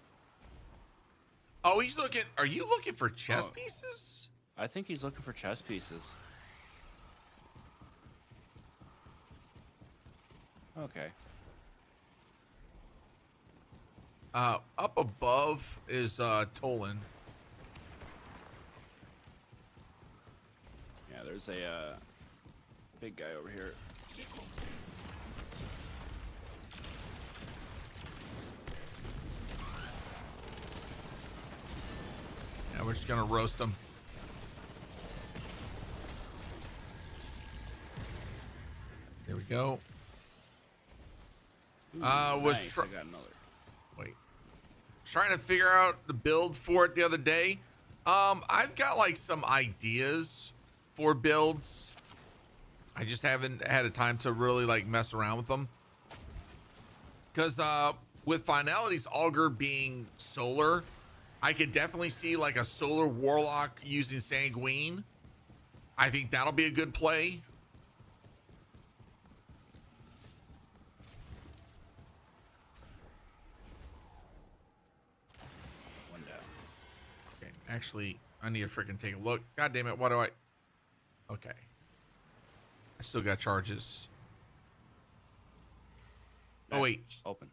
Speaker 1: Oh, he's looking. Are you looking for chess pieces?
Speaker 3: I think he's looking for chess pieces. Okay.
Speaker 1: Up above is Tolan.
Speaker 3: Yeah, there's a big guy over here.
Speaker 1: Yeah, we're just gonna roast him. There we go.
Speaker 3: Ooh,
Speaker 1: Was
Speaker 3: nice. I got another.
Speaker 1: wait. Trying to figure out the build for it the other day. I've got like some ideas for builds. I just haven't had a time to really like mess around with them. Cause with Finality's auger being solar, I could definitely see like a solar warlock using Sanguine. I think that'll be a good play.
Speaker 3: One down.
Speaker 1: Okay, actually, I need to freaking take a look. God damn it, why do I? Okay. I still got charges. Oh, wait.
Speaker 3: Open.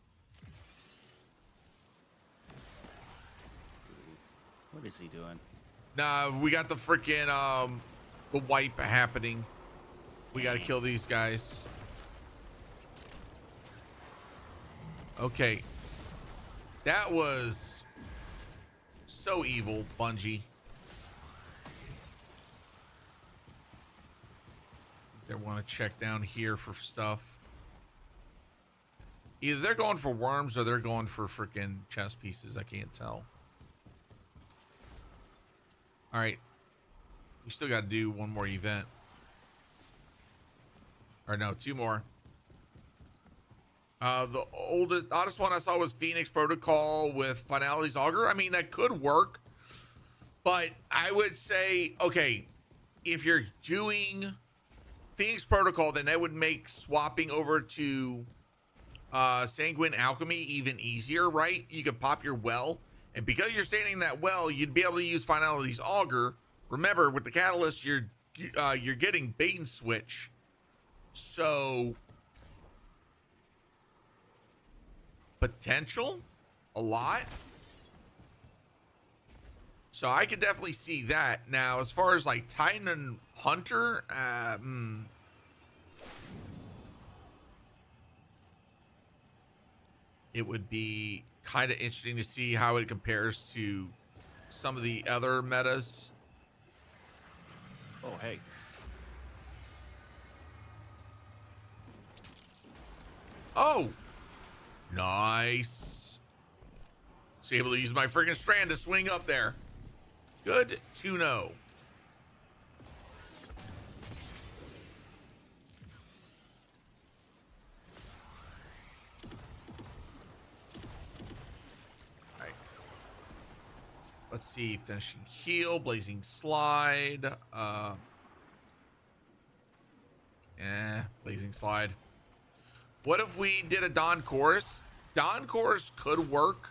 Speaker 3: What is he doing?
Speaker 1: Nah, we got the freaking, the wipe happening. We gotta kill these guys. Okay. That was so evil, Bungie. They want to check down here for stuff. Either they're going for worms or they're going for freaking chess pieces. I can't tell. All right. We still got to do one more event. Or no, two more. The oddest one I saw was Phoenix Protocol with Finality's Auger. I mean, that could work. But I would say, okay, if you're doing Phoenix Protocol, then that would make swapping over to Sanguine Alchemy even easier, right? You could pop your well, and because you're standing in that well, you'd be able to use Finality's Augur. Remember, with the Catalyst, you're getting bait and switch, so potential a lot. So I could definitely see that. Now, as far as like Titan and Hunter, it would be kind of interesting to see how it compares to some of the other metas.
Speaker 3: Oh, hey.
Speaker 1: Oh, nice. So able to use my freaking strand to swing up there. Good to know. All right. Let's see. Finishing heal, blazing slide. Blazing slide. What if we did a Dawn Chorus? Dawn Chorus could work.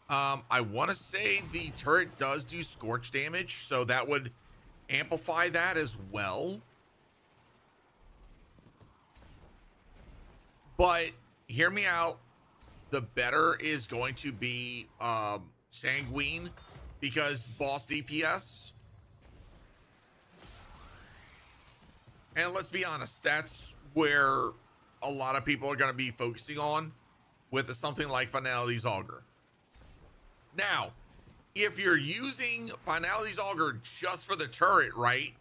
Speaker 1: I want to say the turret does do scorch damage, so that would amplify that as well. But hear me out. The better is going to be Sanguine, because boss DPS. And let's be honest, that's where a lot of people are going to be focusing on with something like Finality's Augur. Now, if you're using Finality's Augur just for the turret, right?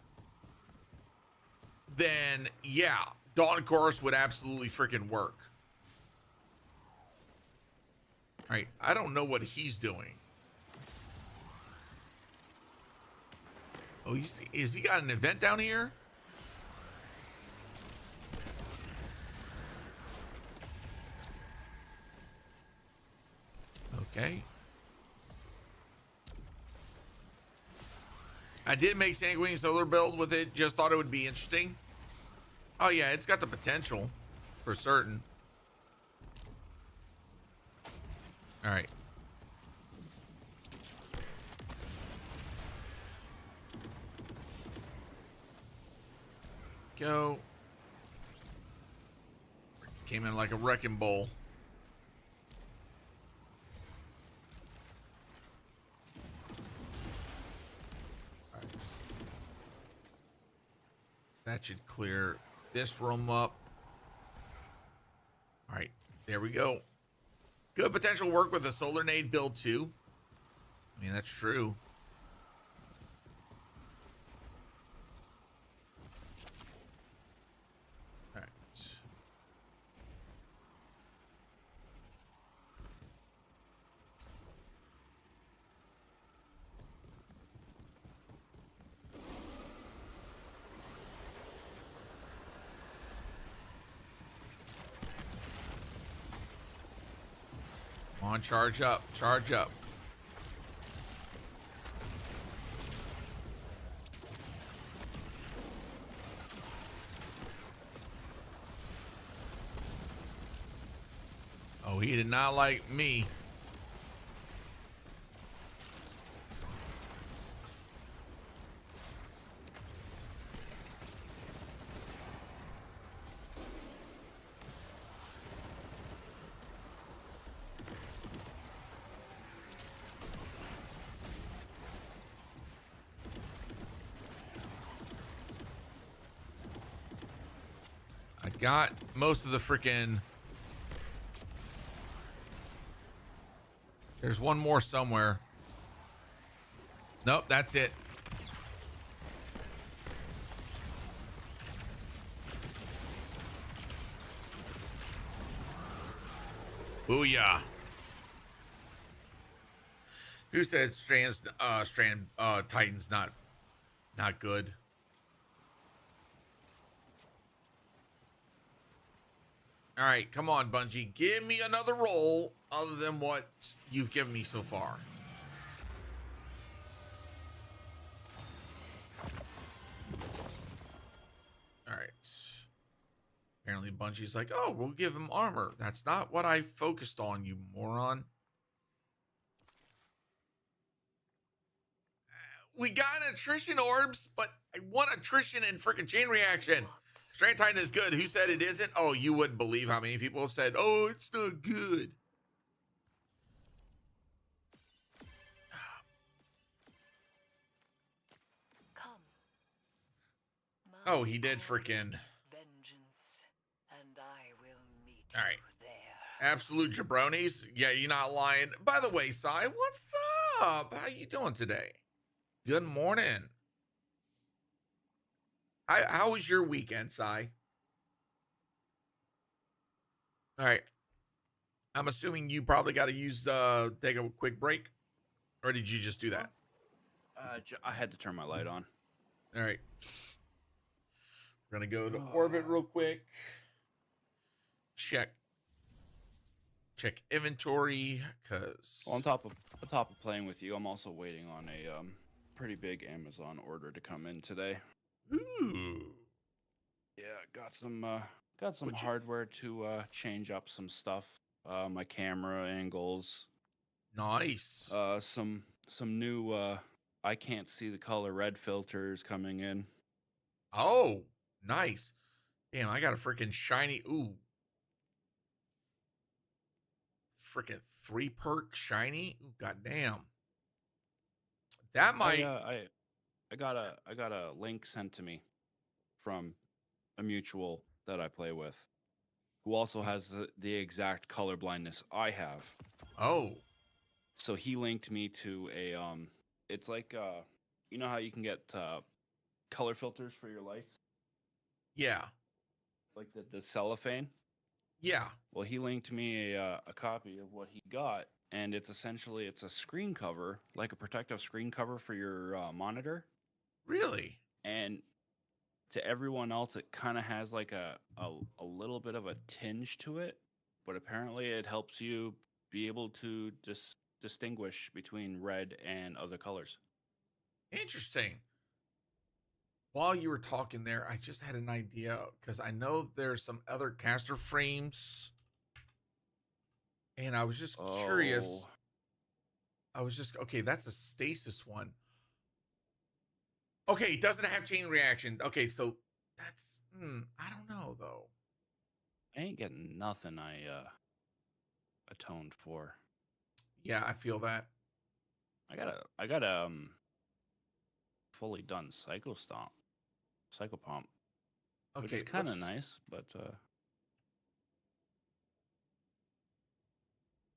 Speaker 1: Then, yeah, Dawn Chorus would absolutely freaking work. All right, I don't know what he's doing. Oh, is he got an event down here? Okay. I did make Sanguine Solar build with it. Just thought it would be interesting. Oh yeah, it's got the potential for certain. All right. Go. Came in like a wrecking ball. That should clear this room up. All right, there we go. Good potential work with a Solar Nade build too. I mean, that's true. All right. Come on, charge up, charge up. Oh, he did not like me. I got most of the freaking... There's one more somewhere. Nope, that's it. Booyah. Who said Titan's not good? All right, come on, Bungie. Give me another role other than what you've given me so far. All right. Apparently Bungie's like, oh, we'll give him armor. That's not what I focused on, you moron. We got attrition orbs, but I want attrition and freaking chain reaction. Strand Titan is good. Who said it isn't? Oh, you wouldn't believe how many people have said, oh, it's not good.
Speaker 9: Come.
Speaker 1: Oh, he did freaking.
Speaker 9: Vengeance, and I will meet
Speaker 1: All right.
Speaker 9: you there.
Speaker 1: Absolute jabronis. Yeah, you're not lying. By the way, Sai, what's up? How you doing today? Good morning. How was your weekend, Sai? All right. I'm assuming you probably got to take a quick break, or did you just do that?
Speaker 3: I had to turn my light on.
Speaker 1: All right. We're gonna go to orbit real quick. Check inventory, cause
Speaker 3: Well, on top of playing with you, I'm also waiting on a pretty big Amazon order to come in today.
Speaker 1: ooh,
Speaker 3: Yeah, got some hardware to change up some stuff. My camera angles.
Speaker 1: nice.
Speaker 3: Some new I can't see the color red filters coming in.
Speaker 1: Oh, nice. Damn, I got a freaking shiny. Ooh, freaking 3 perk shiny. Ooh, goddamn. That might.
Speaker 3: I got a link sent to me from a mutual that I play with, who also has the exact color blindness I have.
Speaker 1: Oh,
Speaker 3: So he linked me to a it's like you know how you can get color filters for your lights,
Speaker 1: yeah,
Speaker 3: like the cellophane.
Speaker 1: yeah.
Speaker 3: Well, he linked me a copy of what he got, and it's essentially a screen cover, like a protective screen cover for your monitor.
Speaker 1: Really?
Speaker 3: And to everyone else, it kind of has like a little bit of a tinge to it, but apparently it helps you be able to distinguish between red and other colors.
Speaker 1: Interesting. While you were talking there, I just had an idea because I know there's some other caster frames, and I was just curious.
Speaker 3: Oh.
Speaker 1: I was just okay. That's a stasis one. Okay, it doesn't have chain reaction. Okay, so that's I don't know though.
Speaker 3: I ain't getting nothing I atoned for.
Speaker 1: Yeah, I feel that.
Speaker 3: I got a fully done psycho pump, which
Speaker 1: Okay,
Speaker 3: is kind of
Speaker 1: let's-
Speaker 3: nice, but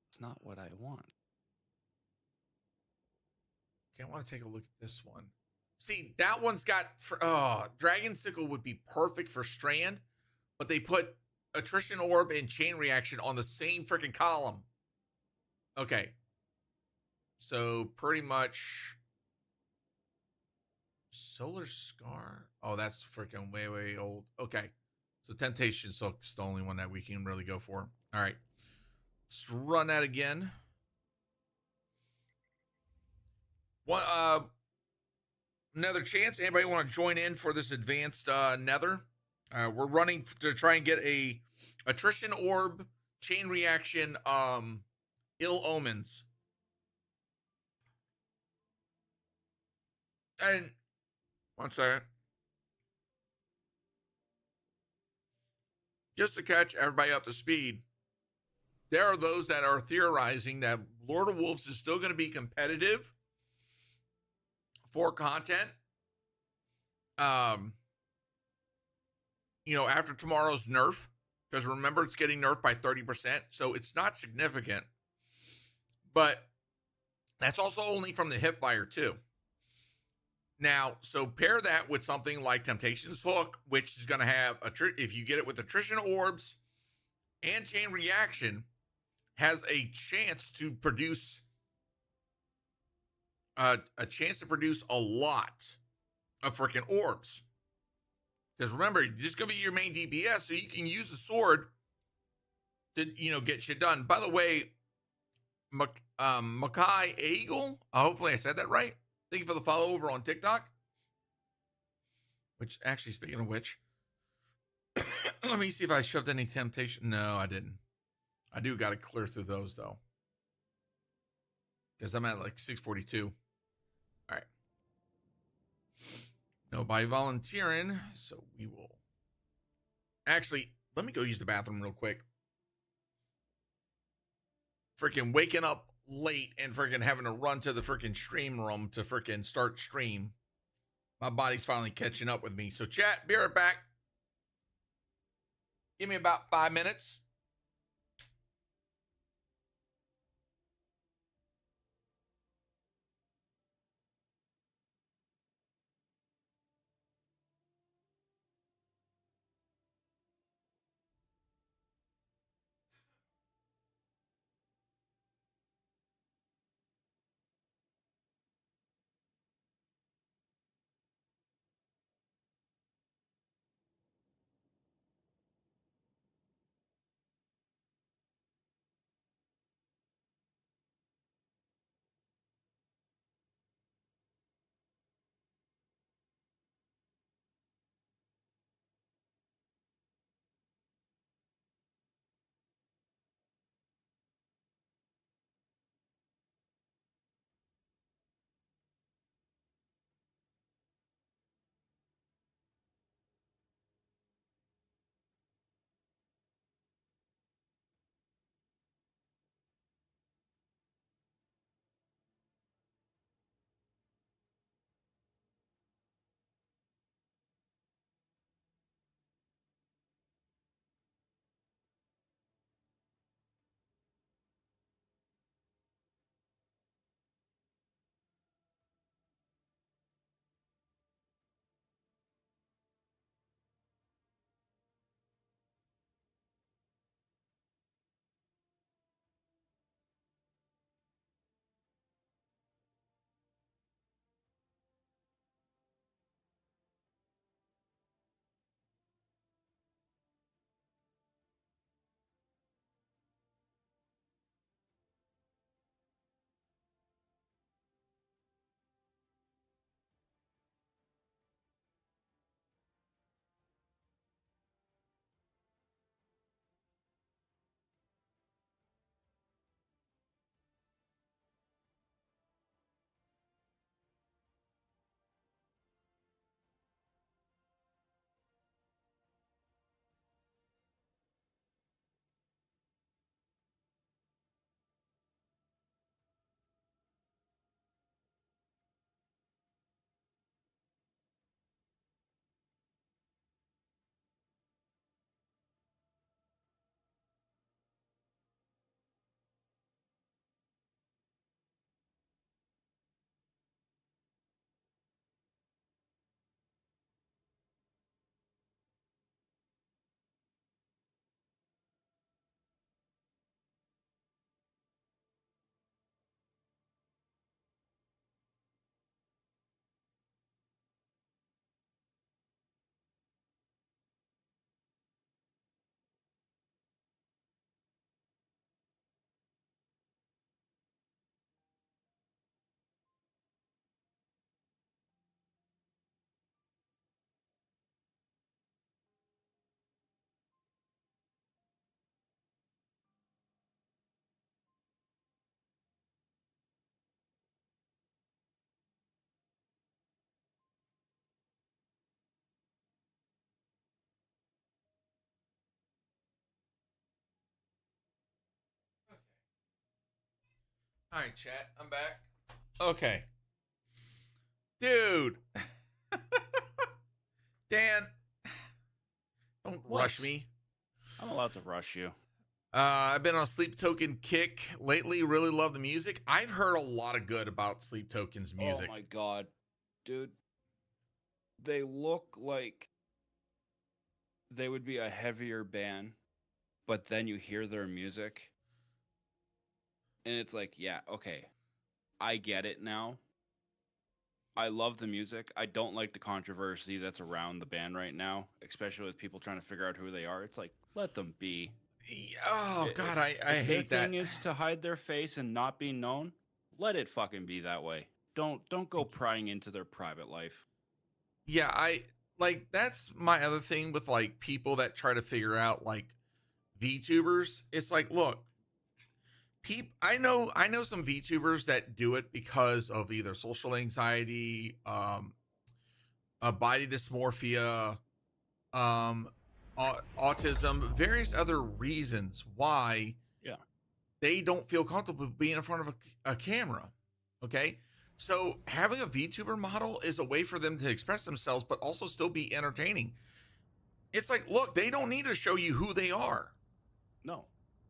Speaker 3: it's not what I want.
Speaker 1: Okay, I want to take a look at this one. See, that one's got Dragon Sickle would be perfect for Strand, but they put Attrition Orb and Chain Reaction on the same freaking column. Okay. So pretty much Solar Scar. Oh, that's freaking way, way old. Okay. So Temptation Silk's the only one that we can really go for. All right. Let's run that again. One another chance. Anybody want to join in for this advanced Nether? We're running to try and get a Attrition Orb, Chain Reaction, Ill Omens. And one second. Just to catch everybody up to speed, there are those that are theorizing that Lord of Wolves is still going to be competitive for content. After tomorrow's nerf, because remember it's getting nerfed by 30%, so it's not significant. But that's also only from the hipfire too. Now, so pair that with something like Temptation's Hook, which is going to have if you get it with Attrition Orbs and Chain Reaction, has a chance to produce a lot of freaking orbs. Because remember, this is going to be your main DPS, so you can use the sword to, get shit done. By the way, Makai Eagle, hopefully I said that right. Thank you for the follow over on TikTok. Which, actually, speaking of which, Let me see if I shoved any temptation. No, I didn't. I do got to clear through those though, because I'm at like 642. All right. Nobody volunteering, so we will. Actually, let me go use the bathroom real quick. Freaking waking up late and freaking having to run to the freaking stream room to freaking start stream. My body's finally catching up with me. So chat, be right back. Give me about 5 minutes. All right, chat, I'm back. Okay. Dude. Dan, don't rush me.
Speaker 3: I'm allowed to rush you.
Speaker 1: I've been on a Sleep Token kick lately. Really love the music. I've heard a lot of good about Sleep Token's music.
Speaker 3: Oh my god, dude. They look like they would be a heavier band, but then you hear their music and it's like, yeah, okay. I get it now. I love the music. I don't like the controversy that's around the band right now, especially with people trying to figure out who they are. It's like, let them be.
Speaker 1: Oh God, I
Speaker 3: If
Speaker 1: hate
Speaker 3: their
Speaker 1: that.
Speaker 3: thing is to hide their face and not be known, let it fucking be that way. Don't go prying into their private life.
Speaker 1: Yeah, like that's my other thing with like people that try to figure out like VTubers. It's like, look, I know some VTubers that do it because of either social anxiety, body dysmorphia, autism, various other reasons why
Speaker 3: Yeah.
Speaker 1: they don't feel comfortable being in front of a camera. Okay. So having a VTuber model is a way for them to express themselves, but also still be entertaining. It's like, look, they don't need to show you who they are.
Speaker 3: No.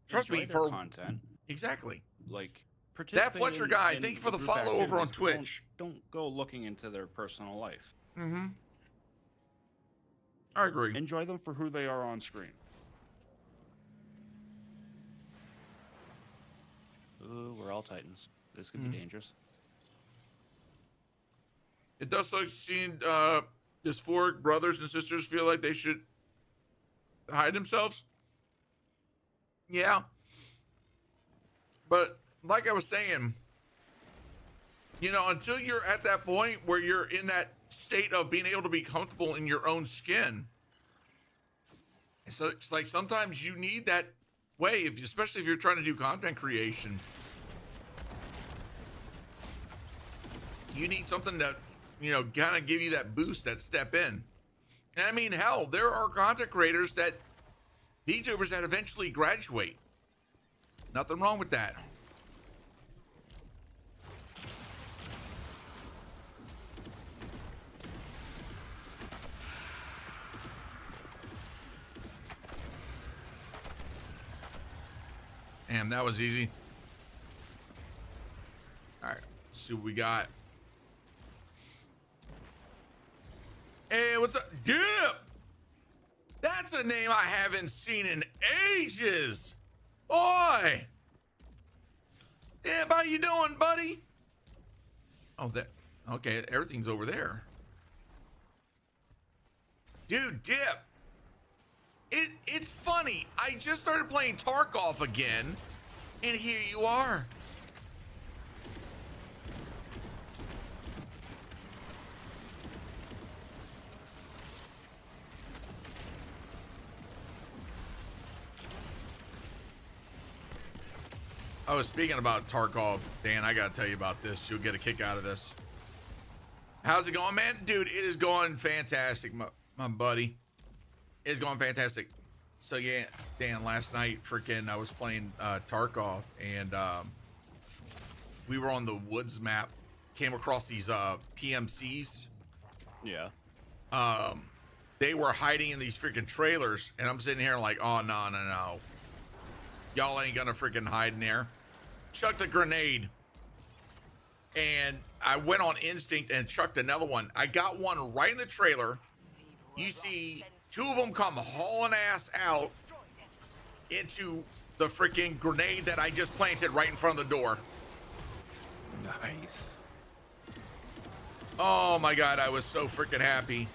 Speaker 1: Trust
Speaker 3: Enjoy
Speaker 1: me,
Speaker 3: their
Speaker 1: for
Speaker 3: content.
Speaker 1: Exactly.
Speaker 3: Like
Speaker 1: that Fletcher guy, thank you for the follow over on Twitch.
Speaker 3: Don't go looking into their personal life.
Speaker 1: Mm-hmm. I agree.
Speaker 3: Enjoy them for who they are on screen. Ooh, we're all Titans. This could be dangerous.
Speaker 1: It does suck seeing dysphoric brothers and sisters feel like they should hide themselves. Yeah. But like I was saying, you know, until you're at that point where you're in that state of being able to be comfortable in your own skin. So it's like sometimes you need that way, especially if you're trying to do content creation. You need something that, you know, kind of give you that boost, that step in. And I mean, hell, there are content creators VTubers that eventually graduate. Nothing wrong with that. Damn, that was easy. All right, let's see what we got. Hey, what's up? Dip! That's a name I haven't seen in ages. Boy! Dip, how you doing, buddy? Oh, that. Okay, everything's over there. Dude, Dip. It's funny. I just started playing Tarkov again, and here you are. I was speaking about Tarkov, Dan. I gotta tell you about this. You'll get a kick out of this. How's it going, man? Dude, it is going fantastic, my buddy. It's going fantastic. So yeah, Dan, last night I was playing Tarkov, and we were on the woods map, came across these PMCs.
Speaker 3: Yeah.
Speaker 1: They were hiding in these freaking trailers, and I'm sitting here like, oh no. Y'all ain't gonna freaking hide in there. Chucked a grenade, and I went on instinct and chucked another one. I got one right in the trailer. You see two of them come hauling ass out into the freaking grenade that I just planted right in front of the door.
Speaker 3: Nice.
Speaker 1: Oh my God, I was so freaking happy.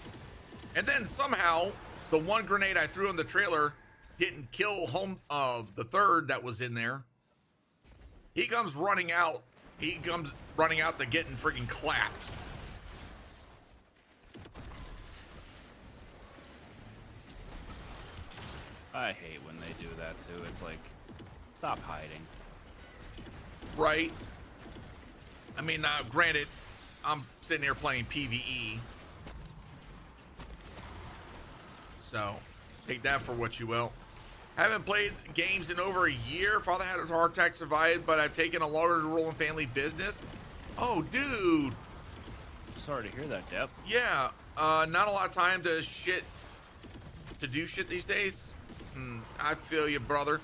Speaker 1: And then somehow the one grenade I threw in the trailer didn't kill the third that was in there. He comes running out. To getting freaking clapped.
Speaker 3: I hate when they do that too. It's like, stop hiding.
Speaker 1: Right. I mean, granted, I'm sitting here playing PvE. So take that for what you will. Haven't played games in over a year. Father had a heart attack, survived, but I've taken a larger role in family business. Oh, dude.
Speaker 3: Sorry to hear that, Deb.
Speaker 1: Yeah. Not a lot of time to do shit these days. I feel you, brother.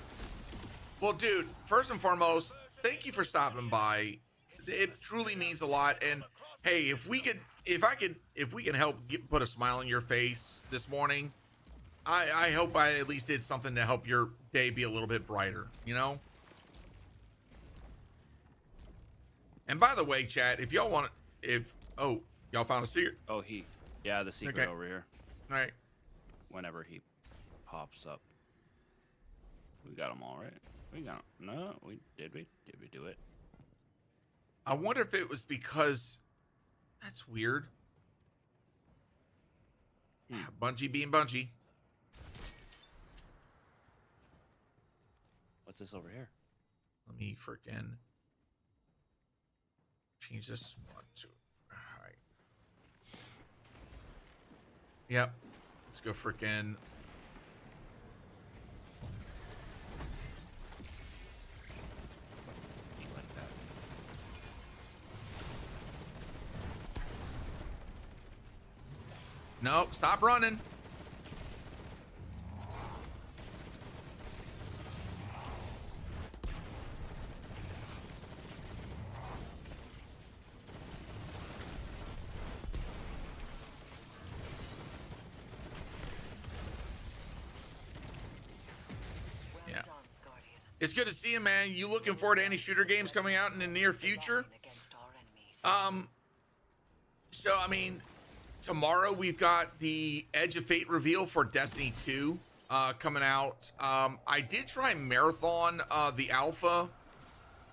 Speaker 1: Well, dude, first and foremost, thank you for stopping by. It truly means a lot. And hey, if we can help put a smile on your face this morning, I hope I at least did something to help your day be a little bit brighter, you know? And by the way, chat, if y'all want, y'all found a secret?
Speaker 3: Oh, the secret over here.
Speaker 1: All right.
Speaker 3: Whenever he pops up. We got them all right. Did we do it?
Speaker 1: I wonder if it was because that's weird. Bungie being Bungie.
Speaker 3: What's this over here?
Speaker 1: Let me freaking change this one to. All right. Yep. Let's go freaking.
Speaker 3: Like that.
Speaker 1: No, stop running.
Speaker 9: Well
Speaker 1: Yeah.
Speaker 9: done, Guardian.
Speaker 1: It's good to see you, man. You looking forward to any shooter games coming out in the near future?
Speaker 9: Rebelling against our enemies.
Speaker 1: So I mean, tomorrow we've got the Edge of Fate reveal for Destiny 2 coming out. I did try Marathon the alpha.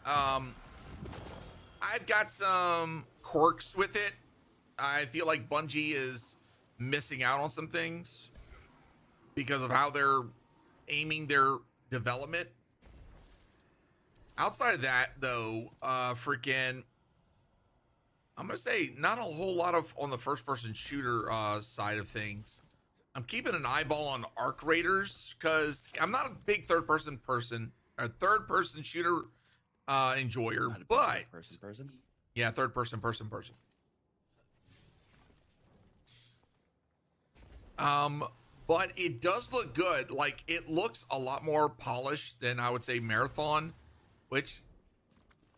Speaker 1: I've got some quirks with it. I feel like Bungie is missing out on some things because of how they're aiming their development. Outside of that, though, freaking, I'm gonna say not a whole lot of on the first-person shooter side of things. I'm keeping an eyeball on Arc Raiders because I'm not a big third-person shooter enjoyer,
Speaker 3: Not a big
Speaker 1: but
Speaker 3: person.
Speaker 1: yeah, third-person person. But it does look good. Like, it looks a lot more polished than I would say Marathon, which,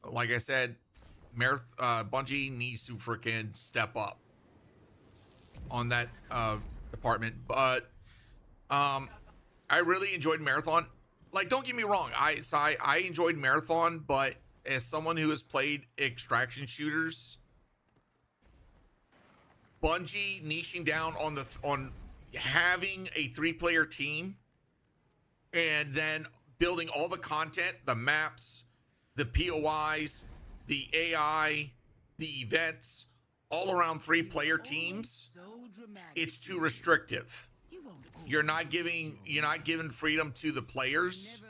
Speaker 1: like I said, Bungie needs to freaking step up on that department. But I really enjoyed Marathon. Like, don't get me wrong, I enjoyed Marathon, but as someone who has played extraction shooters, Bungie niching down on having a 3-player team and then building all the content, the maps, the POIs, the AI, the events, all around 3-player teams, it's too restrictive. You're not giving freedom to the players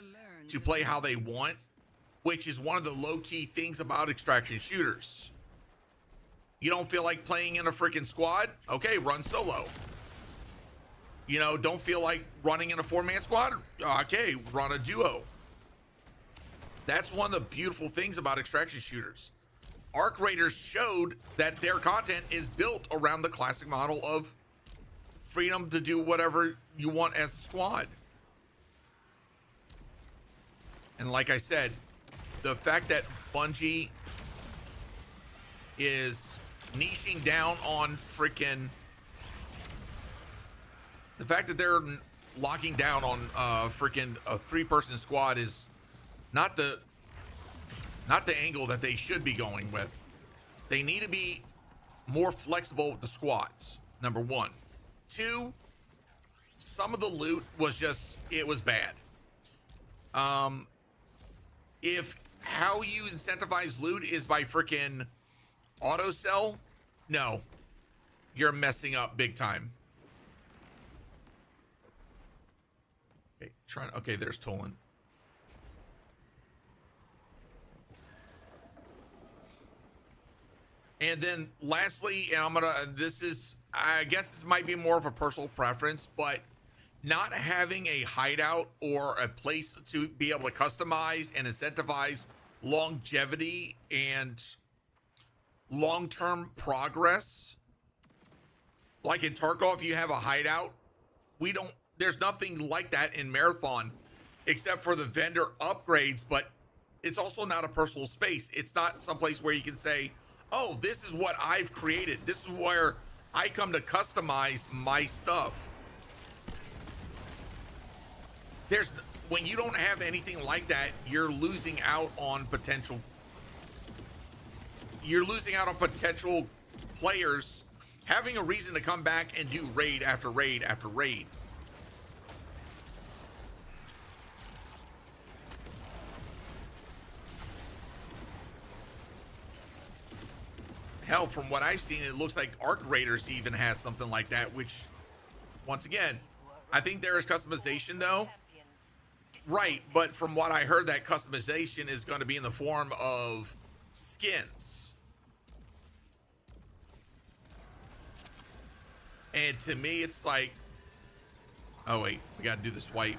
Speaker 1: to play how they want, which is one of the low-key things about extraction shooters. You don't feel like playing in a freaking squad? Okay, run solo. You know, don't feel like running in a 4-man squad? Okay, run a duo. That's one of the beautiful things about extraction shooters. Arc Raiders showed that their content is built around the classic model of freedom to do whatever you want as a squad. And like I said, the fact that Bungie is niching down on freaking, the fact that they're locking down on freaking a 3-person squad is not the angle that they should be going with. They need to be more flexible with the squads, number 1. 2, some of the loot was just, it was bad. If how you incentivize loot is by freaking auto sell, no, you're messing up big time. Okay, there's Tolan. And then lastly, and I guess this might be more of a personal preference, but not having a hideout or a place to be able to customize and incentivize longevity and long-term progress. Like in Tarkov, you have a hideout. There's nothing like that in Marathon except for the vendor upgrades, but it's also not a personal space. It's not someplace where you can say, oh, this is what I've created. This is where I come to customize my stuff. When you don't have anything like that, you're losing out on potential. You're losing out on potential players having a reason to come back and do raid after raid after raid. Hell, from what I've seen, it looks like Arc Raiders even has something like that, which once again, I think there is customization though. Right, but from what I heard, that customization is going to be in the form of skins. And to me, it's like, oh wait, we got to do this wipe.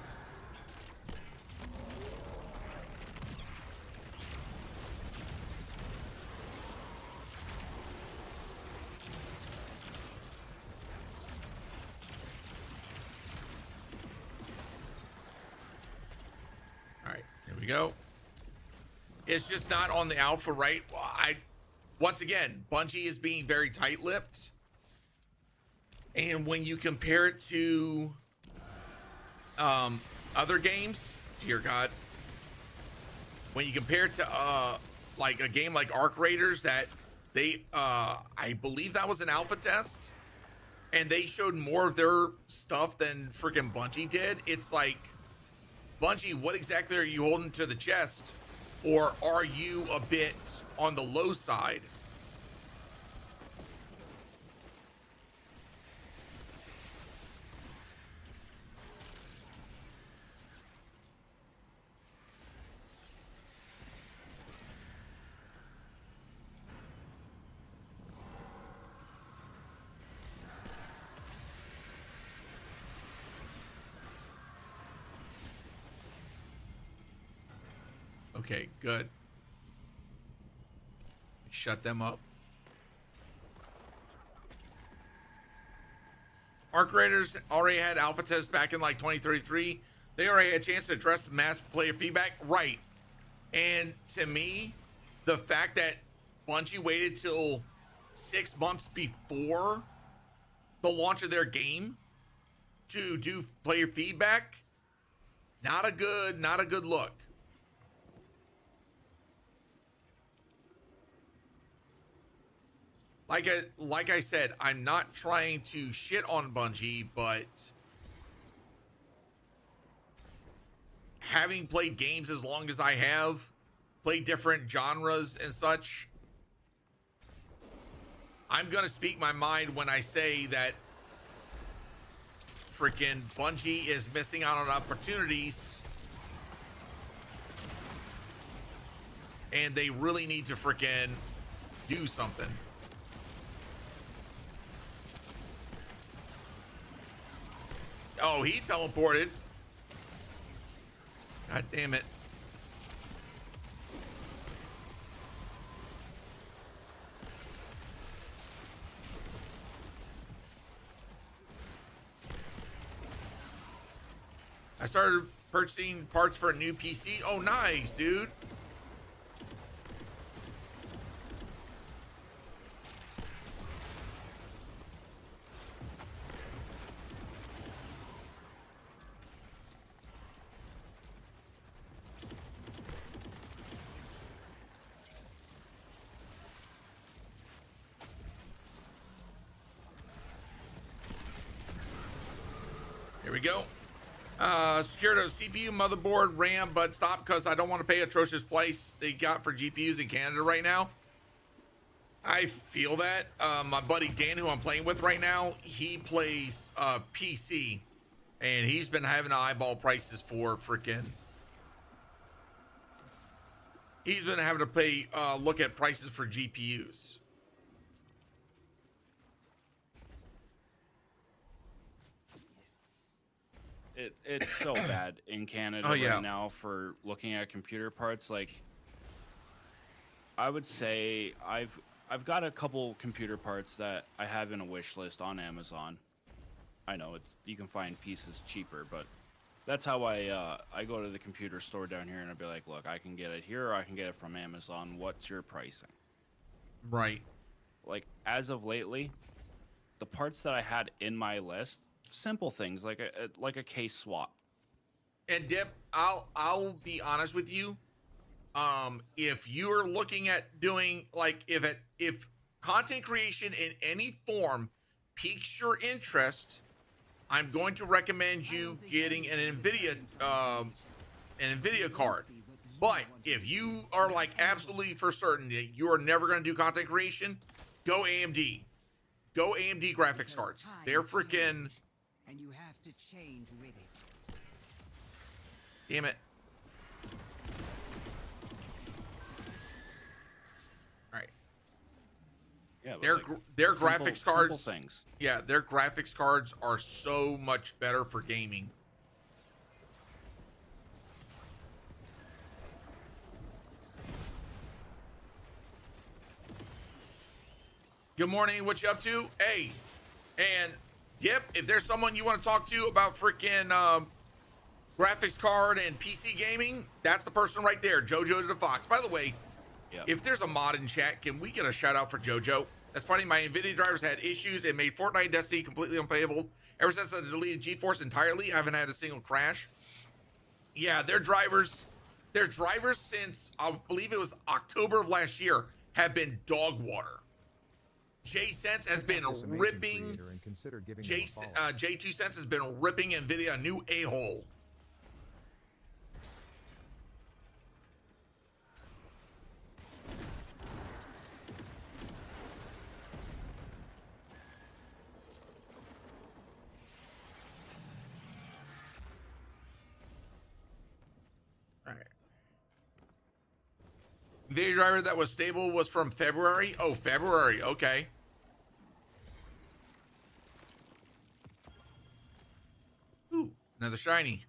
Speaker 1: We go. It's just not on the alpha, right? Once again, Bungie is being very tight-lipped, and when you compare it to other games, dear God, when you compare it to like a game like Arc Raiders that they I believe that was an alpha test, and they showed more of their stuff than freaking Bungie did. It's like, Bungie, what exactly are you holding to the chest? Or are you a bit on the low side? Okay, good. Shut them up. Arc Raiders already had alpha tests back in like 2033. They already had a chance to address mass player feedback. Right. And to me, the fact that Bungie waited till 6 months before the launch of their game to do player feedback, not a good look. Like I said, I'm not trying to shit on Bungie, but having played games as long as I have, played different genres and such, I'm gonna speak my mind when I say that freaking Bungie is missing out on opportunities, and they really need to freaking do something. Oh, he teleported. God damn it. I started purchasing parts for a new PC. Oh, nice, dude. Here we go. Secured a CPU, motherboard, RAM, but stop because I don't want to pay atrocious price they got for GPUs in Canada right now. I feel that. My buddy Dan, who I'm playing with right now, he plays PC, and he's been having eyeball prices for freaking. He's been having to pay look at prices for GPUs.
Speaker 3: It's so bad in Canada right now for looking at computer parts. Like, I would say I've got a couple computer parts that I have in a wish list on Amazon. I know you can find pieces cheaper, but that's how I go to the computer store down here and I'll be like, look, I can get it here or I can get it from Amazon. What's your pricing?
Speaker 1: Right.
Speaker 3: Like, as of lately, the parts that I had in my list, simple things like a case swap.
Speaker 1: And Dip, I'll be honest with you. If you're looking at doing like if content creation in any form piques your interest, I'm going to recommend you getting an NVIDIA card. But if you are like absolutely for certain that you are never going to do content creation, go AMD. Go AMD graphics cards. They're freaking
Speaker 10: and you have to change with it.
Speaker 11: Damn it. All right.
Speaker 3: Yeah, but
Speaker 11: their
Speaker 3: simple-
Speaker 11: graphics cards.
Speaker 3: simple things.
Speaker 11: Yeah, their graphics cards are so much better for gaming. Good morning. What you up to? Hey, and yep, if there's someone you want to talk to about freaking graphics card and PC gaming, that's the person right there, Jojo the Fox. By the way, if there's a mod in chat, can we get a shout out for Jojo? That's funny. My NVIDIA drivers had issues. It made Fortnite and Destiny completely unplayable. Ever since I deleted GeForce entirely, I haven't had a single crash. Yeah, their drivers since I believe it was October of last year have been dog water. J-Sense has been ripping. J2 Sense has been ripping NVIDIA a new a-hole. All right. The driver that was stable was from February. Oh, February. Okay. Ooh, another shiny.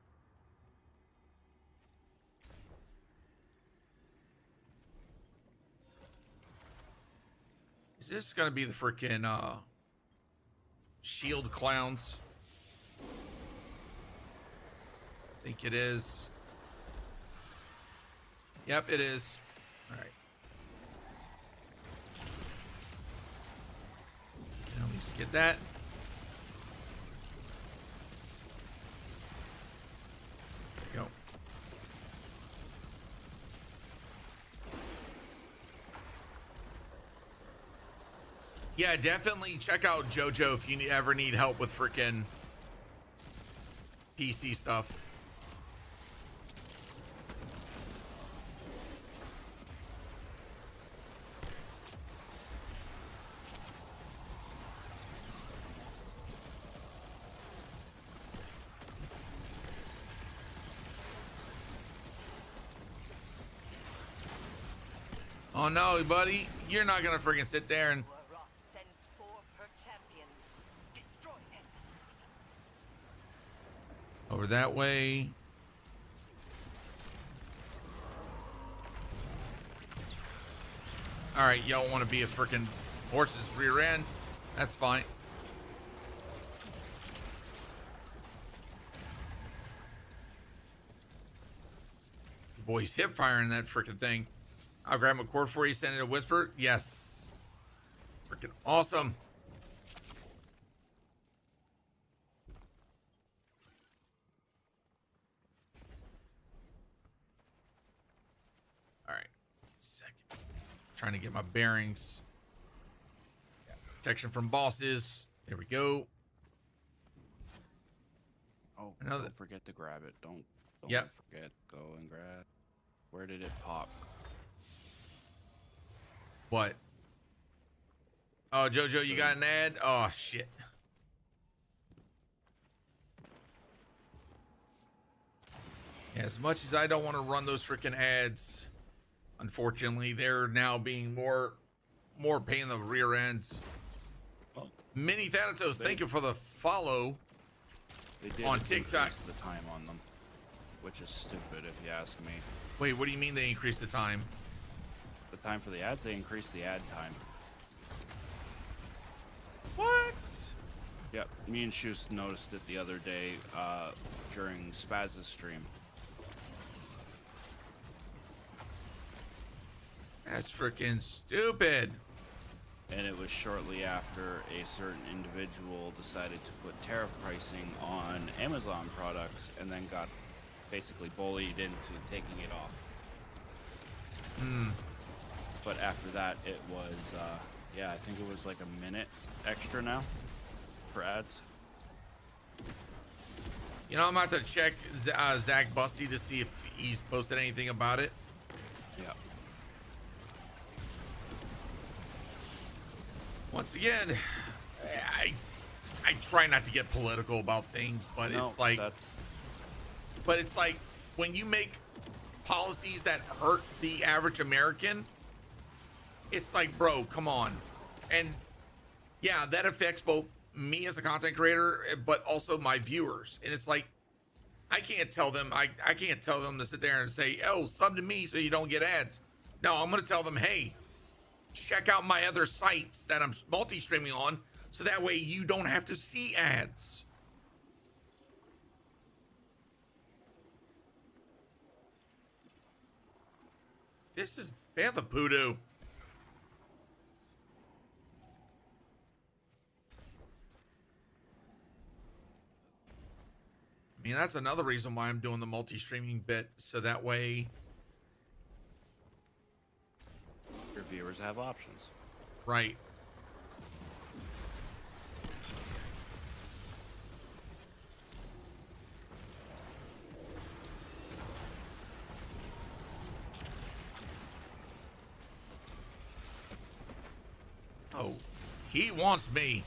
Speaker 11: Is this gonna be the freaking shield clowns? I think it is. Yep, it is. All right. At least get that. There you go. Yeah, definitely check out Jojo if you ever need help with freaking PC stuff. Oh no, buddy, you're not gonna freaking sit there and
Speaker 9: Sends 4 her champions. Destroy them.
Speaker 11: over that way. All right, y'all want to be a freaking horse's rear end? That's fine. Boy's hip firing that freaking thing. I'll grab a cord for you, send it a whisper. Yes. Freaking awesome. All right. Second. Trying to get my bearings. Protection from bosses. There we go.
Speaker 3: Oh,
Speaker 11: Another.
Speaker 3: don't forget to grab it. Don't
Speaker 11: Yep.
Speaker 3: forget. Go and grab. Where did it pop?
Speaker 11: What? Oh, Jojo, you got an ad? Oh, shit. Yeah, as much as I don't want to run those freaking ads, unfortunately, they're now being more pain in the rear ends.
Speaker 3: Well,
Speaker 11: Mini Thanatos, thank you for the follow.
Speaker 3: They did
Speaker 11: on TikTok.
Speaker 3: increase the time on them, which is stupid if you ask me.
Speaker 11: Wait, what do you mean they increased the time?
Speaker 3: The time for the ads, they increased the ad time.
Speaker 11: What?
Speaker 3: Yep, me and Shoes noticed it the other day during Spaz's stream.
Speaker 11: That's freaking stupid.
Speaker 3: And it was shortly after a certain individual decided to put tariff pricing on Amazon products and then got basically bullied into taking it off. But after that, it was, yeah, I think it was like a minute extra now for ads.
Speaker 11: You know, I'm about to check Zach Bussy to see if he's posted anything about it.
Speaker 3: Yeah.
Speaker 11: Once again, I try not to get political about things, but
Speaker 3: No,
Speaker 11: it's like, when you make policies that hurt the average American, it's like, bro, come on. And yeah, that affects both me as a content creator, but also my viewers. And it's like, I can't tell them, I can't tell them to sit there and say, oh, sub to me so you don't get ads. No, I'm going to tell them, hey, check out my other sites that I'm multi-streaming on, so that way you don't have to see ads. This is Bantha Poodoo. I mean, that's another reason why I'm doing the multi-streaming bit, so that way
Speaker 3: your viewers have options.
Speaker 11: Right. Oh, he wants me.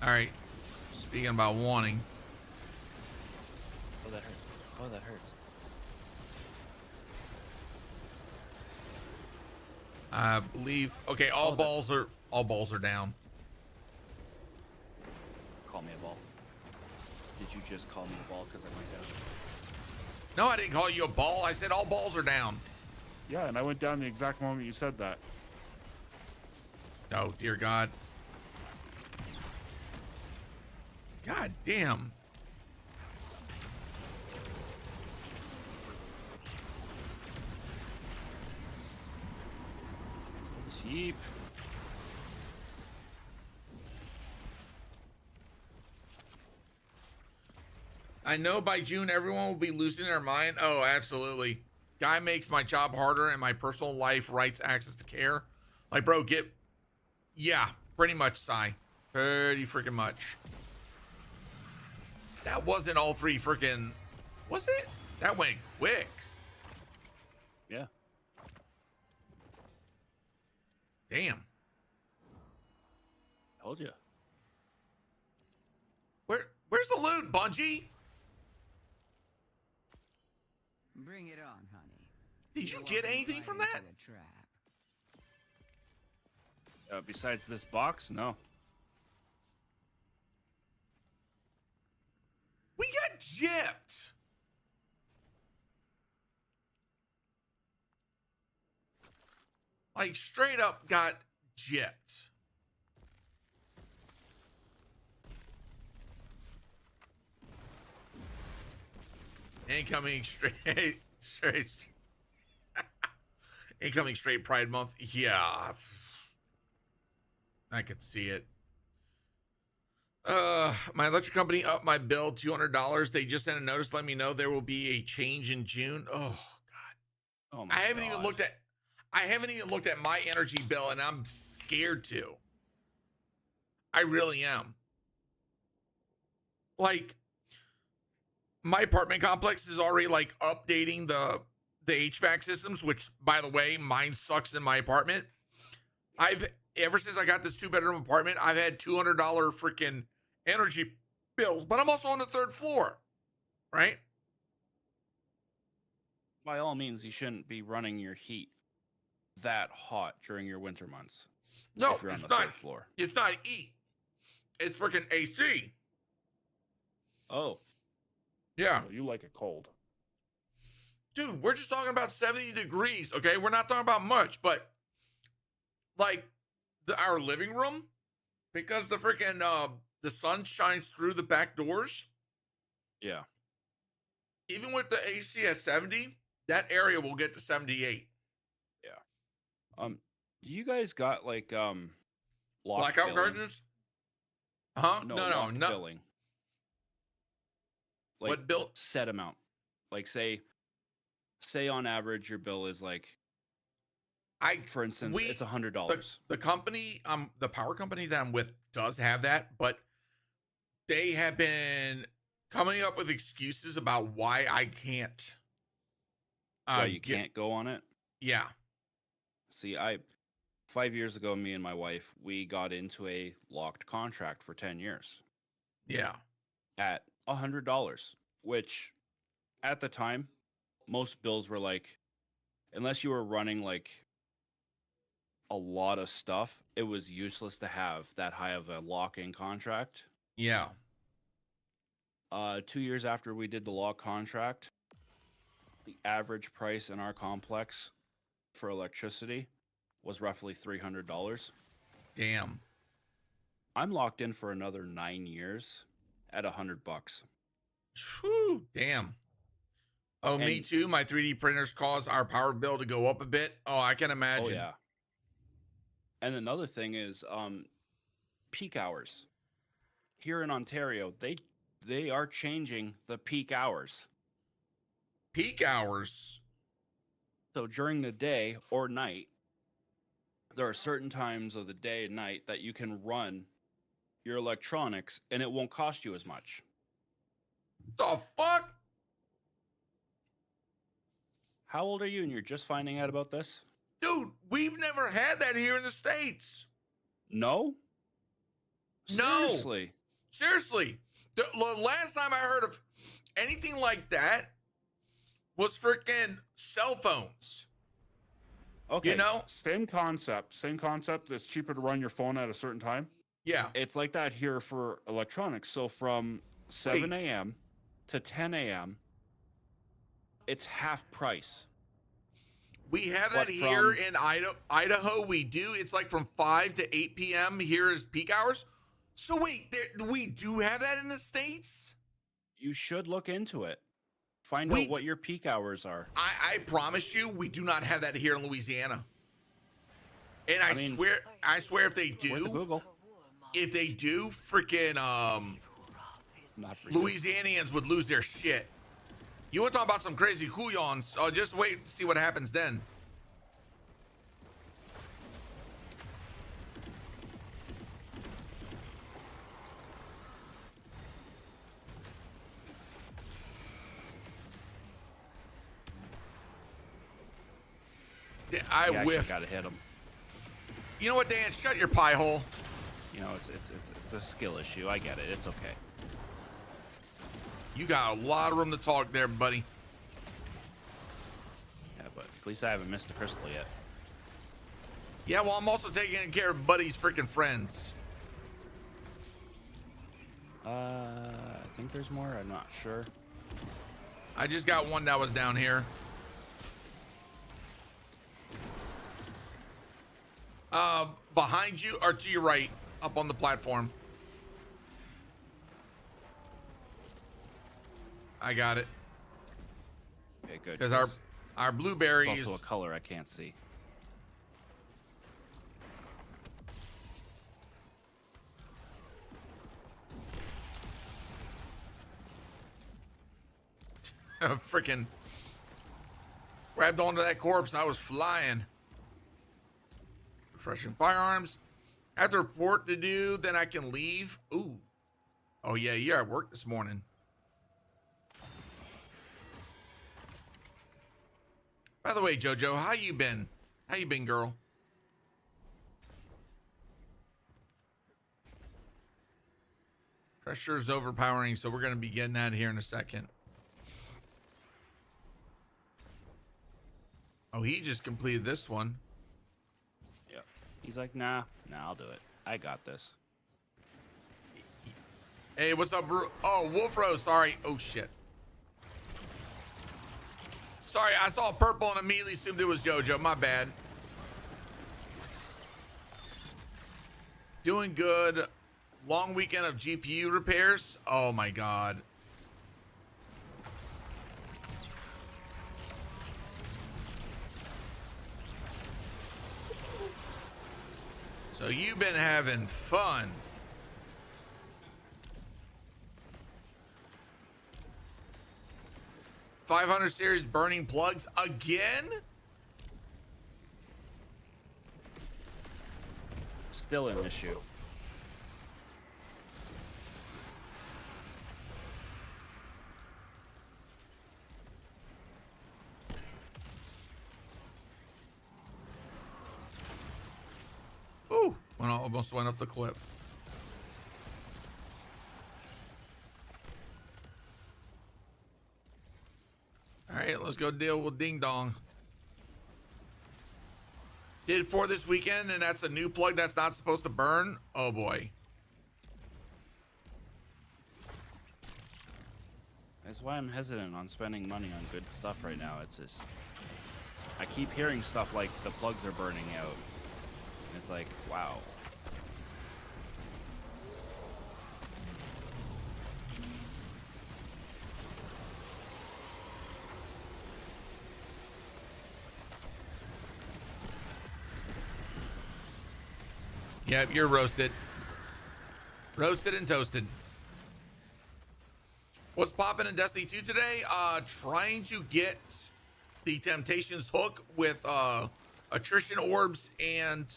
Speaker 11: All right. Speaking about wanting.
Speaker 3: Oh, that hurts. Oh, that hurts.
Speaker 11: I believe. Okay, all balls are down.
Speaker 3: Call me a ball. Did you just call me a ball because I went down?
Speaker 11: No, I didn't call you a ball. I said all balls are down.
Speaker 12: Yeah, and I went down the exact moment you said that.
Speaker 11: Oh, dear God. God damn.
Speaker 3: Sheep.
Speaker 11: I know by June everyone will be losing their mind. Oh, absolutely. Guy makes my job harder and my personal life rights access to care. Like, bro, yeah, pretty much, Sai. Pretty freaking much. That wasn't all three freaking, was it? That went quick.
Speaker 3: Yeah.
Speaker 11: Damn.
Speaker 3: Told you.
Speaker 11: Where's the loot, Bungie?
Speaker 10: Bring it on, honey.
Speaker 11: Did you get anything from that?
Speaker 3: Besides this box, no.
Speaker 11: We got gypped. Like, straight up got gypped. Incoming straight incoming straight Pride Month. Yeah, I could see it. My electric company upped my bill $200. They just sent a notice letting me know there will be a change in June. Oh God.
Speaker 3: Oh my
Speaker 11: I haven't even looked at my energy bill, and I'm scared to. I really am. Like, my apartment complex is already like updating the HVAC systems, which, by the way, mine sucks in my apartment. Ever since I got this 2-bedroom apartment, I've had $200 freaking energy bills, but I'm also on the 3rd floor, right?
Speaker 3: By all means, you shouldn't be running your heat that hot during your winter months.
Speaker 11: No,
Speaker 3: if you're on
Speaker 11: it's
Speaker 3: the
Speaker 11: not.
Speaker 3: 3rd floor.
Speaker 11: It's not heat. It's freaking AC.
Speaker 3: Oh.
Speaker 11: Yeah.
Speaker 12: So you like it cold.
Speaker 11: Dude, we're just talking about 70 degrees, okay? We're not talking about much, but like our living room, because the freaking the sun shines through the back doors.
Speaker 3: Yeah.
Speaker 11: Even with the AC at 70, that area will get to 78.
Speaker 3: Yeah. Do you guys got like locked
Speaker 11: blackout
Speaker 3: billing?
Speaker 11: curtains? Huh?
Speaker 3: No,
Speaker 11: No.
Speaker 3: locked billing. Like,
Speaker 11: what bill?
Speaker 3: Set amount. Like say on average your bill is like, for instance, it's $100.
Speaker 11: The company, the power company that I'm with does have that, but they have been coming up with excuses about why I can't.
Speaker 3: Why you can't go on it?
Speaker 11: Yeah.
Speaker 3: See, 5 years ago, me and my wife, we got into a locked contract for 10 years
Speaker 11: Yeah.
Speaker 3: at $100, which at the time, most bills were like, unless you were running like a lot of stuff, it was useless to have that high of a lock-in contract.
Speaker 11: Yeah.
Speaker 3: 2 years after we did the lock contract, the average price in our complex for electricity was roughly $300.
Speaker 11: Damn.
Speaker 3: I'm locked in for another 9 years at $100.
Speaker 11: Whew, damn. Oh, me too. My 3D printers cause our power bill to go up a bit. Oh, I can imagine.
Speaker 3: Oh yeah. And another thing is peak hours. Here in Ontario, they are changing the peak hours.
Speaker 11: Peak hours.
Speaker 3: So during the day or night, there are certain times of the day and night that you can run your electronics and it won't cost you as much.
Speaker 11: The fuck?
Speaker 3: How old are you and you're just finding out about this?
Speaker 11: Dude, we've never had that here in the States.
Speaker 3: No?
Speaker 11: No.
Speaker 3: Seriously?
Speaker 11: Seriously. The last time I heard of anything like that was freaking cell phones.
Speaker 3: Okay.
Speaker 11: You know?
Speaker 12: Same concept. Same concept. It's cheaper to run your phone at a certain time.
Speaker 11: Yeah.
Speaker 3: It's like that here for electronics. So from 7 a.m. to 10 a.m., it's half price.
Speaker 11: We have that here in Idaho. We do. It's like from 5 to 8 p.m. here is peak hours. So wait, we do have that in the States?
Speaker 3: You should look into it. Find out what your peak hours are.
Speaker 11: I promise you, we do not have that here in Louisiana. And I swear if they do, freaking Louisianians would lose their shit. You want to talk about some crazy couillons? Oh, just wait and see what happens then. I whiffed.
Speaker 3: Gotta hit him.
Speaker 11: You know what, Dan? Shut your pie hole.
Speaker 3: You know, it's a skill issue. I get it. It's okay.
Speaker 11: You got a lot of room to talk there, buddy.
Speaker 3: Yeah, but at least I haven't missed a crystal yet.
Speaker 11: Yeah, well, I'm also taking care of Buddy's freaking friends.
Speaker 3: I think there's more. I'm not sure.
Speaker 11: I just got one that was down here. Behind you or to your right, up on the platform. I got it.
Speaker 3: Okay, good.
Speaker 11: Because our blueberries.
Speaker 3: It's also a color I can't see.
Speaker 11: Freaking grabbed onto that corpse. I was flying. Refreshing firearms. I have to report to do, then I can leave. Ooh. Oh yeah, you're at work this morning. By the way, JoJo, how you been? How you been, girl? Pressure is overpowering, so we're gonna be getting that here in a second. Oh, he just completed this one.
Speaker 3: Yeah. He's like, nah, I'll do it. I got this.
Speaker 11: Hey, what's up, bro? Oh, Wolfro, sorry. Oh, shit. Sorry, I saw purple and immediately assumed it was JoJo. My bad. Doing good. Long weekend of GPU repairs. Oh, my God. So you've been having fun. $500 series burning plugs again?
Speaker 3: Still an issue.
Speaker 11: almost went off the clip. All right, let's go deal with Ding Dong. Did 4 this weekend, and that's a new plug that's not supposed to burn. Oh boy.
Speaker 3: That's why I'm hesitant on spending money on good stuff right now. It's just, I keep hearing stuff like the plugs are burning out. And it's like, wow.
Speaker 11: Yep, you're roasted. Roasted and toasted. What's popping in Destiny 2 today? Trying to get the Temptations hook with attrition orbs and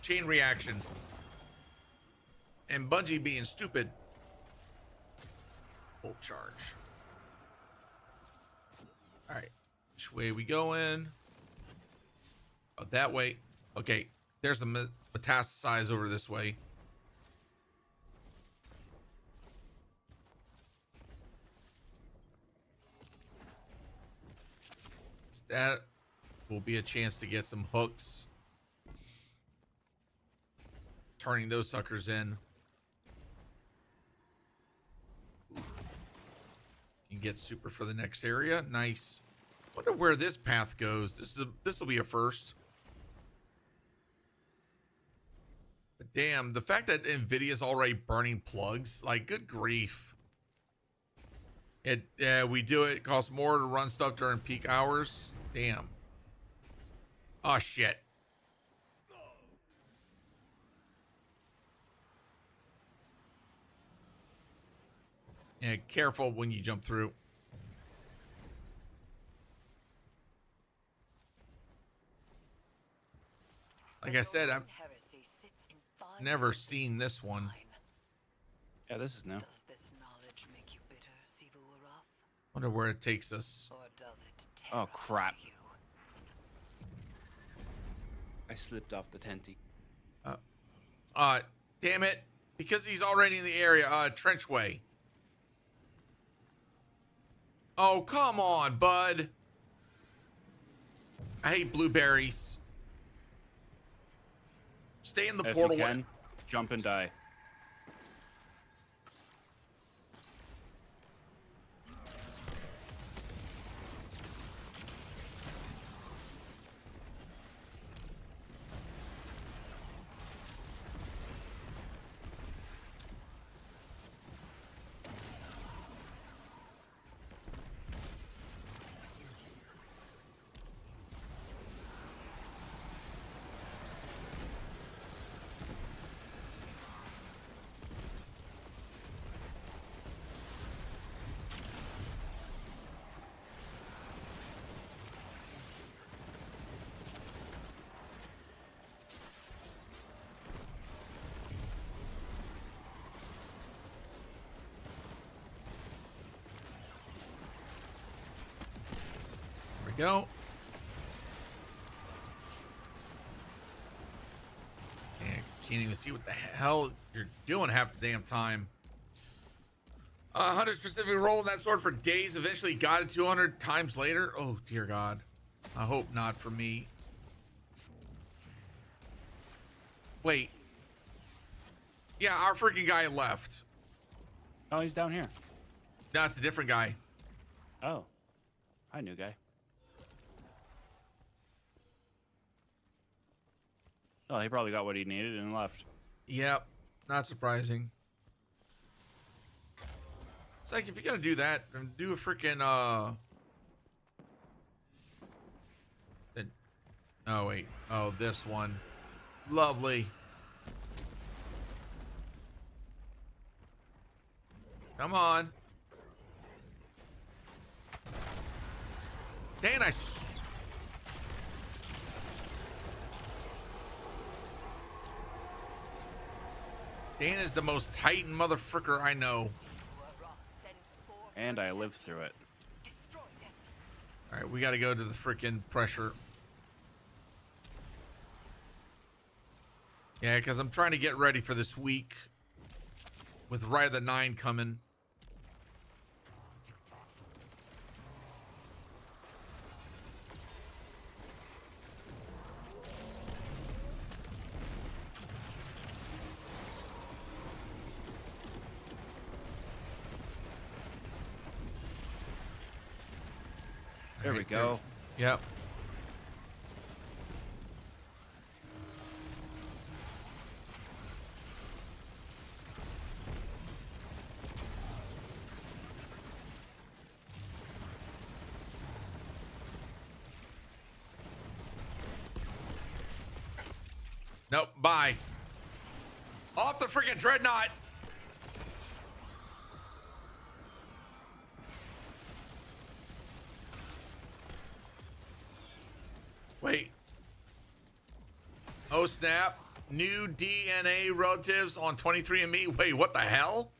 Speaker 11: chain reaction. And Bungie being stupid. Full charge. All right, which way we going? Oh, that way. Okay, there's a metastasize over this way. That will be a chance to get some hooks. Turning those suckers in. Can get super for the next area. Nice. Wonder where this path goes. This will be a first. But damn, the fact that Nvidia's already burning plugs, like, good grief. We do it. It costs more to run stuff during peak hours. Damn. Oh shit. Yeah, careful when you jump through. Like I said, I've never seen this one.
Speaker 3: Yeah, this is new.
Speaker 11: Wonder where it takes us.
Speaker 3: Oh crap. I slipped off the tenty.
Speaker 11: Damn it. Because he's already in the area. Trenchway. Oh, come on, bud. I hate blueberries. Stay in the
Speaker 3: If
Speaker 11: portal.
Speaker 3: you can, jump and die.
Speaker 11: Go. Can't even see what the hell you're doing half the damn time. 100 specific roll in that sword for days. Eventually got it 200 times later. Oh dear God. I hope not for me. Wait. Yeah, our freaking guy left.
Speaker 3: Oh, he's down here.
Speaker 11: No, it's a different guy.
Speaker 3: Oh. Hi, new guy. Oh, he probably got what he needed and left.
Speaker 11: Yep, not surprising. It's like, if you're gonna do that, then do a freaking oh wait, oh, this one. Lovely. Come on. Dang, Dan is the most Titan motherfucker I know.
Speaker 3: And I lived through it.
Speaker 11: All right, we got to go to the freaking pressure. Yeah, because I'm trying to get ready for this week with Ride of the 9 coming.
Speaker 3: There we go.
Speaker 11: Yep. Nope, bye. Off the freaking dreadnought. Wait. Oh snap. New DNA relatives on 23andMe. Wait, what the hell?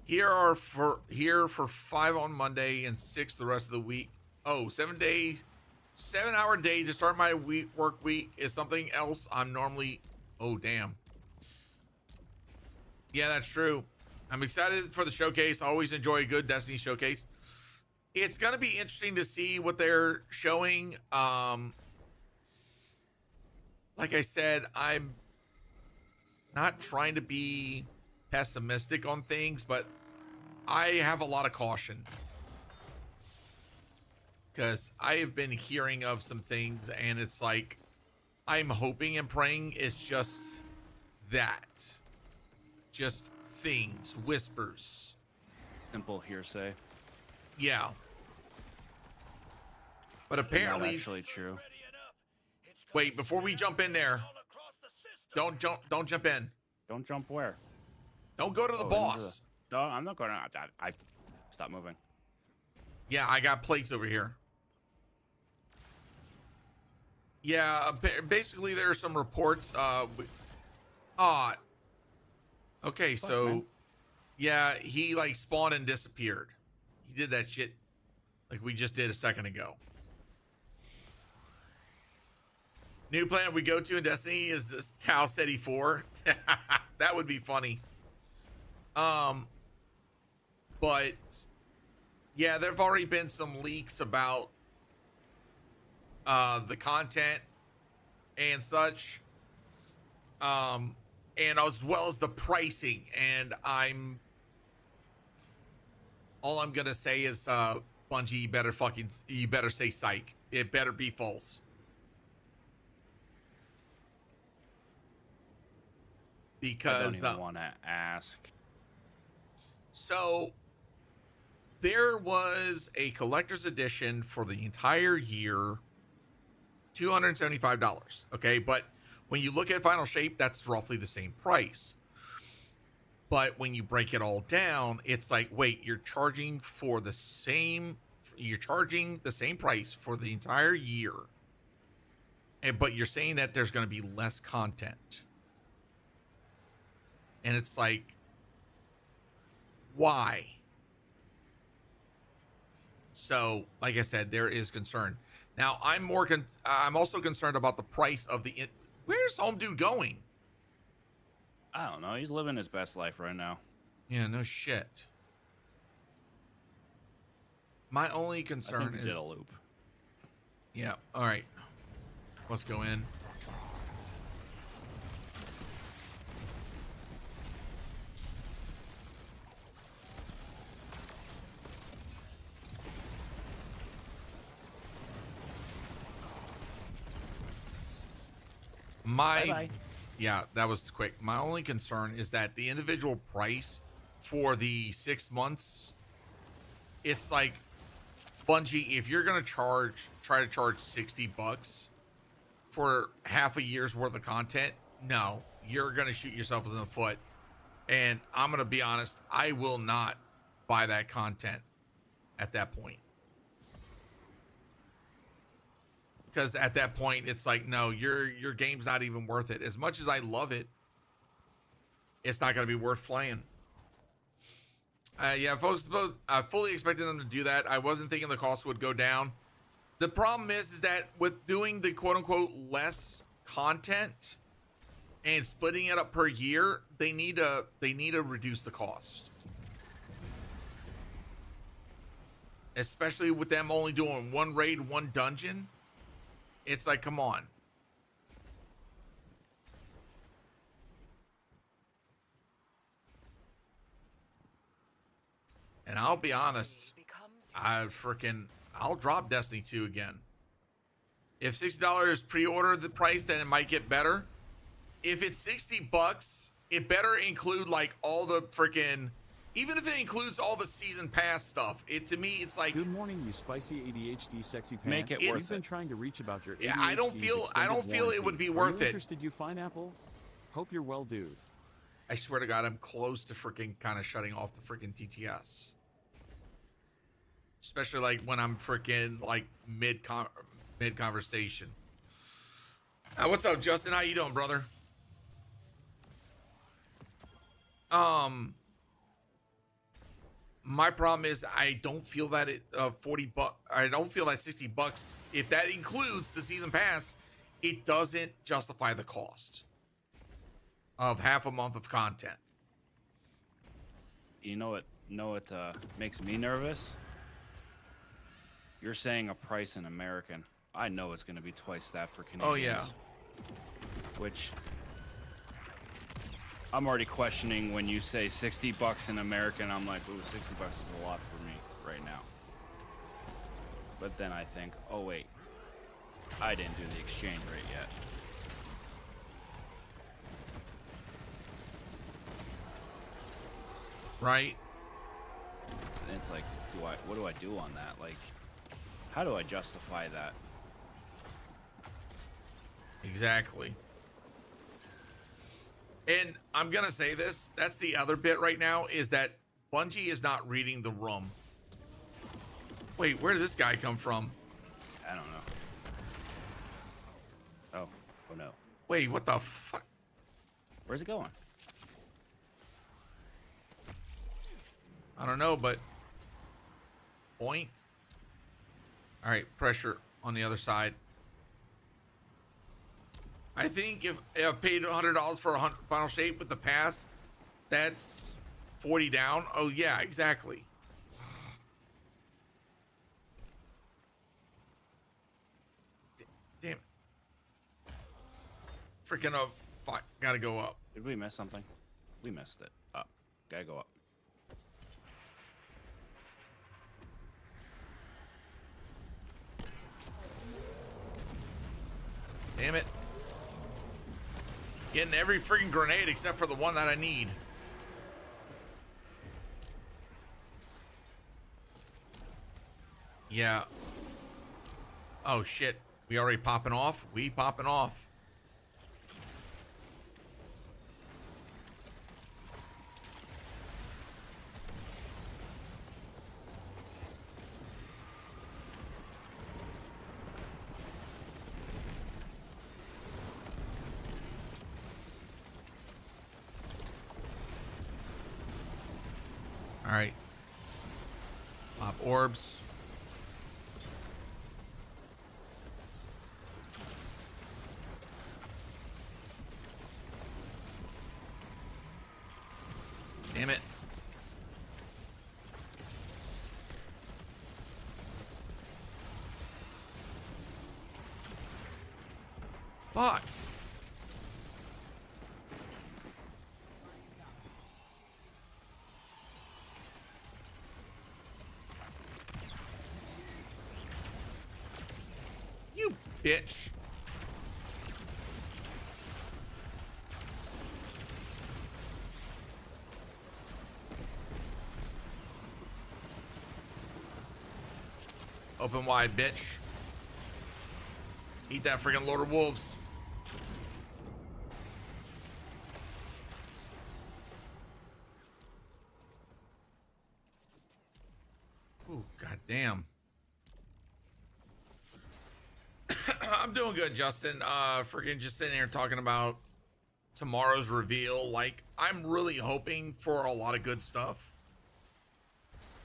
Speaker 11: Here for 5 on Monday and 6 the rest of the week. Oh, 7 days. 7-hour day to start my work week is something else I'm normally. Oh, damn. Yeah, that's true. I'm excited for the showcase. I always enjoy a good Destiny showcase. It's going to be interesting to see what they're showing. Like I said, I'm not trying to be pessimistic on things, but I have a lot of caution. Because I have been hearing of some things, and it's like, I'm hoping and praying it's just that. Just things, whispers.
Speaker 3: Simple hearsay.
Speaker 11: Yeah. But apparently...
Speaker 3: Not actually true.
Speaker 11: Wait, before we jump in there, don't jump in.
Speaker 3: Don't jump where?
Speaker 11: Don't go to the boss.
Speaker 3: No, I'm not going to. I stop moving.
Speaker 11: Yeah, I got plates over here. Yeah, basically there are some reports. Okay, so yeah, he like spawned and disappeared. He did that shit like we just did a second ago. New planet we go to in Destiny is this Tau Ceti 4. That would be funny. But yeah, there've already been some leaks about the content and such, and as well as the pricing. And all I'm gonna say is Bungie, you better say psych. It better be false. Because
Speaker 3: I don't even want to ask.
Speaker 11: So there was a collector's edition for the entire year, $275. Okay, but when you look at Final Shape, that's roughly the same price. But when you break it all down, it's like, wait, you're charging the same price for the entire year, but you're saying that there's going to be less content. And it's like, why? So, like I said, there is concern. Now, I'm also concerned about the price of the. Where's Home Dude going?
Speaker 3: I don't know. He's living his best life right now.
Speaker 11: Yeah, no shit. My only concern is
Speaker 3: did a loop.
Speaker 11: Yeah. All right. Let's go in.
Speaker 3: Bye-bye.
Speaker 11: Yeah, that was quick. My only concern is that the individual price for the 6 months, it's like, Bungie, if you're gonna try to charge $60 for half a year's worth of content, no, you're gonna shoot yourself in the foot. And I'm gonna be honest, I will not buy that content at that point. Because at that point, it's like, no, your game's not even worth it. As much as I love it, it's not going to be worth playing. Yeah, folks, I fully expected them to do that. I wasn't thinking the cost would go down. The problem is that with doing the quote-unquote less content,
Speaker 1: and splitting it up per year, they need to reduce the cost. Especially with them only doing one raid, one dungeon. It's like, come on. And I'll be honest, I'll drop Destiny 2 again. If $60 pre-order the price, then it might get better. If it's $60, it better include like all the freaking, even if it includes all the season pass stuff. To me, it's like,
Speaker 5: good morning, you spicy ADHD sexy pants.
Speaker 3: Make it worth
Speaker 5: You've been trying to reach about your ADHD.
Speaker 1: Yeah, I don't feel it would be worth it.
Speaker 5: Interested, you pineapple? Hope you're well, dude.
Speaker 1: I swear to God, I'm close to freaking kind of shutting off the freaking TTS. Especially like when I'm freaking like mid conversation. What's up, Justin? How you doing, brother? My problem is I don't feel that I don't feel that $60, if that includes the season pass, it doesn't justify the cost of half a month of content.
Speaker 3: You know what makes me nervous? You're saying a price in American. I know it's going to be twice that for Canadians.
Speaker 1: Oh, yeah.
Speaker 3: Which I'm already questioning when you say $60 in American. I'm like, ooh, $60 is a lot for me right now. But then I think, oh, wait. I didn't do the exchange rate yet.
Speaker 1: Right?
Speaker 3: And it's like, what do I do on that? Like, how do I justify that?
Speaker 1: Exactly. And I'm going to say this. That's the other bit right now, is that Bungie is not reading the room. Wait, where did this guy come from?
Speaker 3: I don't know. Oh no.
Speaker 1: Wait, what the fuck?
Speaker 3: Where's it going?
Speaker 1: I don't know, but... Boink. All right, pressure on the other side. I think if I paid $100 for a final shape with the pass, that's 40 down. Oh yeah, exactly. Damn it. Freaking up. Fuck, gotta go up.
Speaker 3: Did we miss something? We missed it. Up. Gotta go up.
Speaker 1: Damn it. Getting every freaking grenade except for the one that I need. Yeah. Oh shit. We already popping off? We popping off. All right. Pop orbs. Damn it. Fuck. You bitch. Open wide, bitch. Eat that freaking Lord of Wolves. Ooh, goddamn. I'm doing good, Justin. Freaking just sitting here talking about tomorrow's reveal. Like, I'm really hoping for a lot of good stuff.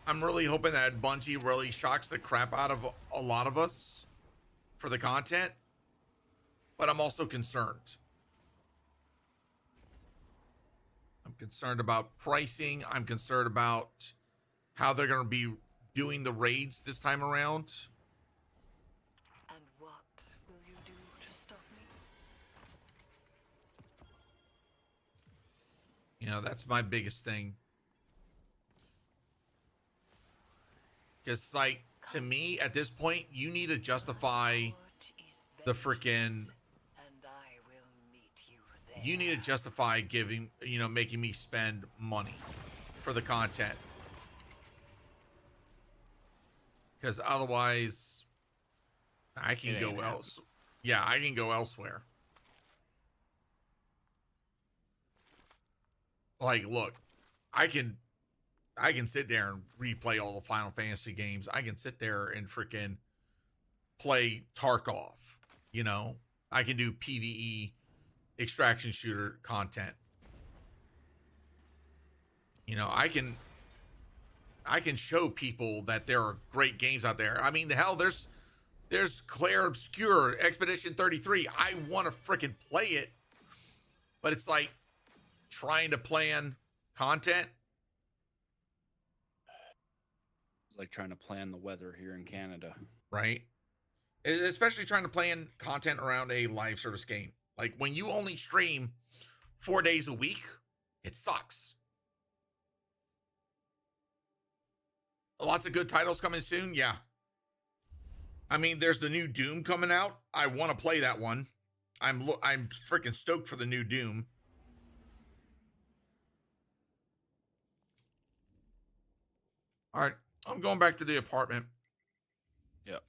Speaker 1: I'm really hoping that Bungie really shocks the crap out of a lot of us for the content. But I'm also concerned. concerned about pricing. I'm concerned about how they're going to be doing the raids this time around.
Speaker 9: And what will you do to stop me?
Speaker 1: You know, that's my biggest thing. Because, like, to me, at this point, you need to justify the freaking... You need to justify giving, you know, making me spend money for the content. Because otherwise, I can go else. Yeah, I can go elsewhere. Like, look, I can sit there and replay all the Final Fantasy games. I can sit there and freaking play Tarkov. You know, I can do PvE extraction shooter content. You know, I can show people that there are great games out there. I mean, the hell, there's Claire Obscure, Expedition 33. I want to freaking play it, but it's like trying to plan content.
Speaker 3: It's like trying to plan the weather here in Canada.
Speaker 1: Right? Especially trying to plan content around a live service game. Like, when you only stream 4 days a week, it sucks. Lots of good titles coming soon, yeah. I mean, there's the new Doom coming out. I want to play that one. I'm freaking stoked for the new Doom. All right, I'm going back to the apartment.
Speaker 3: Yep.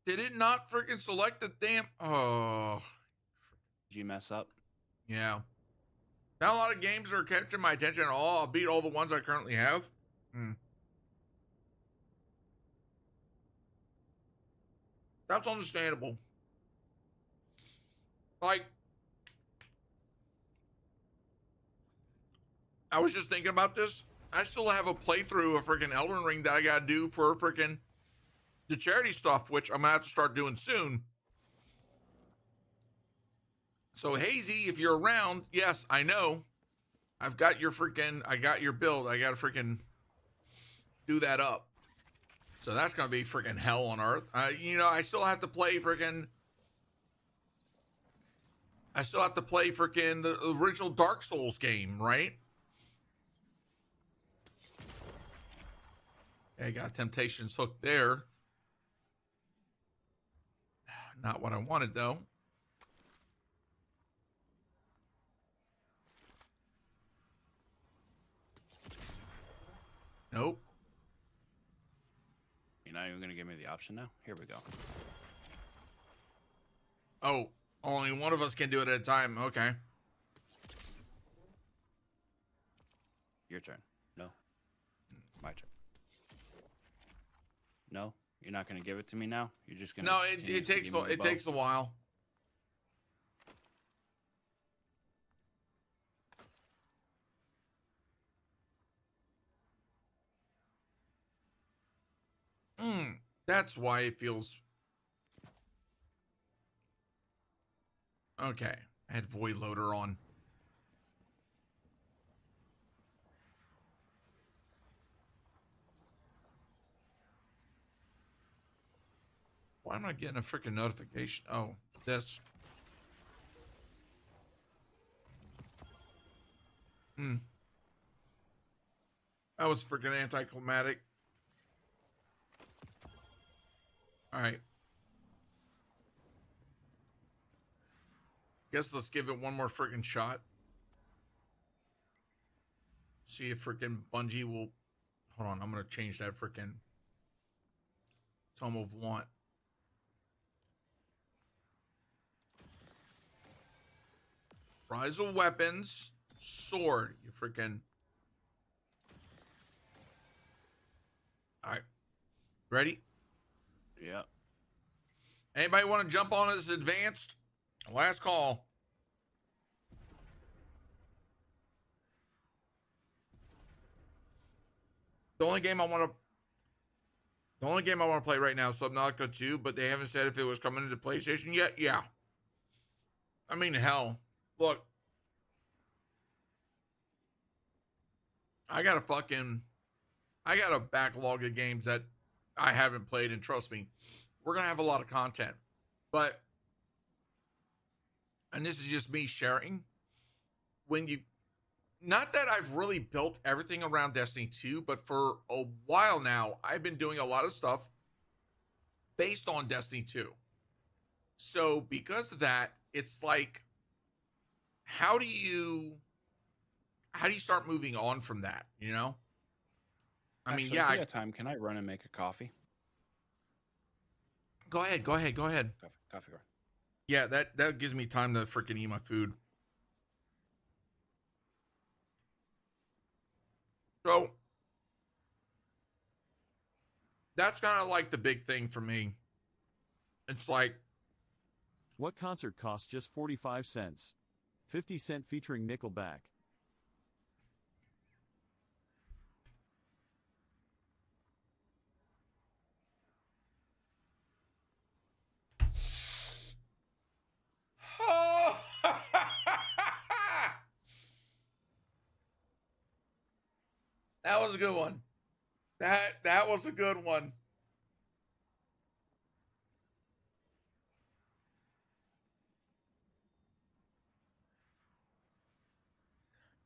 Speaker 1: Did it not freaking select the damn... Oh.
Speaker 3: Did you mess up?
Speaker 1: Yeah. Not a lot of games are catching my attention at all. I'll beat all the ones I currently have. That's understandable. Like, I was just thinking about this. I still have a playthrough of freaking Elden Ring that I gotta do for freaking the charity stuff, which I'm gonna have to start doing soon. So Hazy, if you're around, yes, I know. I got your build. I gotta freaking do that up. So that's gonna be freaking hell on earth. You know, I still have to play freaking the original Dark Souls game, right? I got Temptations hooked there. Not what I wanted, though. Nope.
Speaker 3: You're not even going to give me the option now? Here we go.
Speaker 1: Oh, only one of us can do it at a time. Okay.
Speaker 3: Your turn. No. My turn. No? You're not going to give it to me now? You're just going to...
Speaker 1: No, it takes a while. That's why it feels... Okay. I had Void Loader on. Why am I getting a freaking notification? Oh, this. That was freaking anticlimactic. All right. Guess let's give it one more freaking shot. See if freaking Bungie will... Hold on, I'm going to change that freaking Tome of Want. Rise of Weapons.
Speaker 11: sword, you freaking. All right. Ready?
Speaker 3: Yeah.
Speaker 11: Anybody want to jump on this advanced? Last call. The only game I want to play right now is Subnautica 2, but they haven't said if it was coming into PlayStation yet. Yeah. I mean, hell. Look. I got a backlog of games that I haven't played, and trust me, we're going to have a lot of content. But, and this is just me sharing, not that I've really built everything around Destiny 2, but for a while now, I've been doing a lot of stuff based on Destiny 2. So because of that, it's like, how do you start moving on from that, you know?
Speaker 3: Actually, if we got time, can I run and make a coffee?
Speaker 11: Go ahead.
Speaker 3: Coffee.
Speaker 11: Yeah, that gives me time to freaking eat my food. So that's kind of like the big thing for me. It's like,
Speaker 5: what concert costs just 45 cents? 50 Cent featuring Nickelback.
Speaker 11: oh, that was a good one. That was a good one.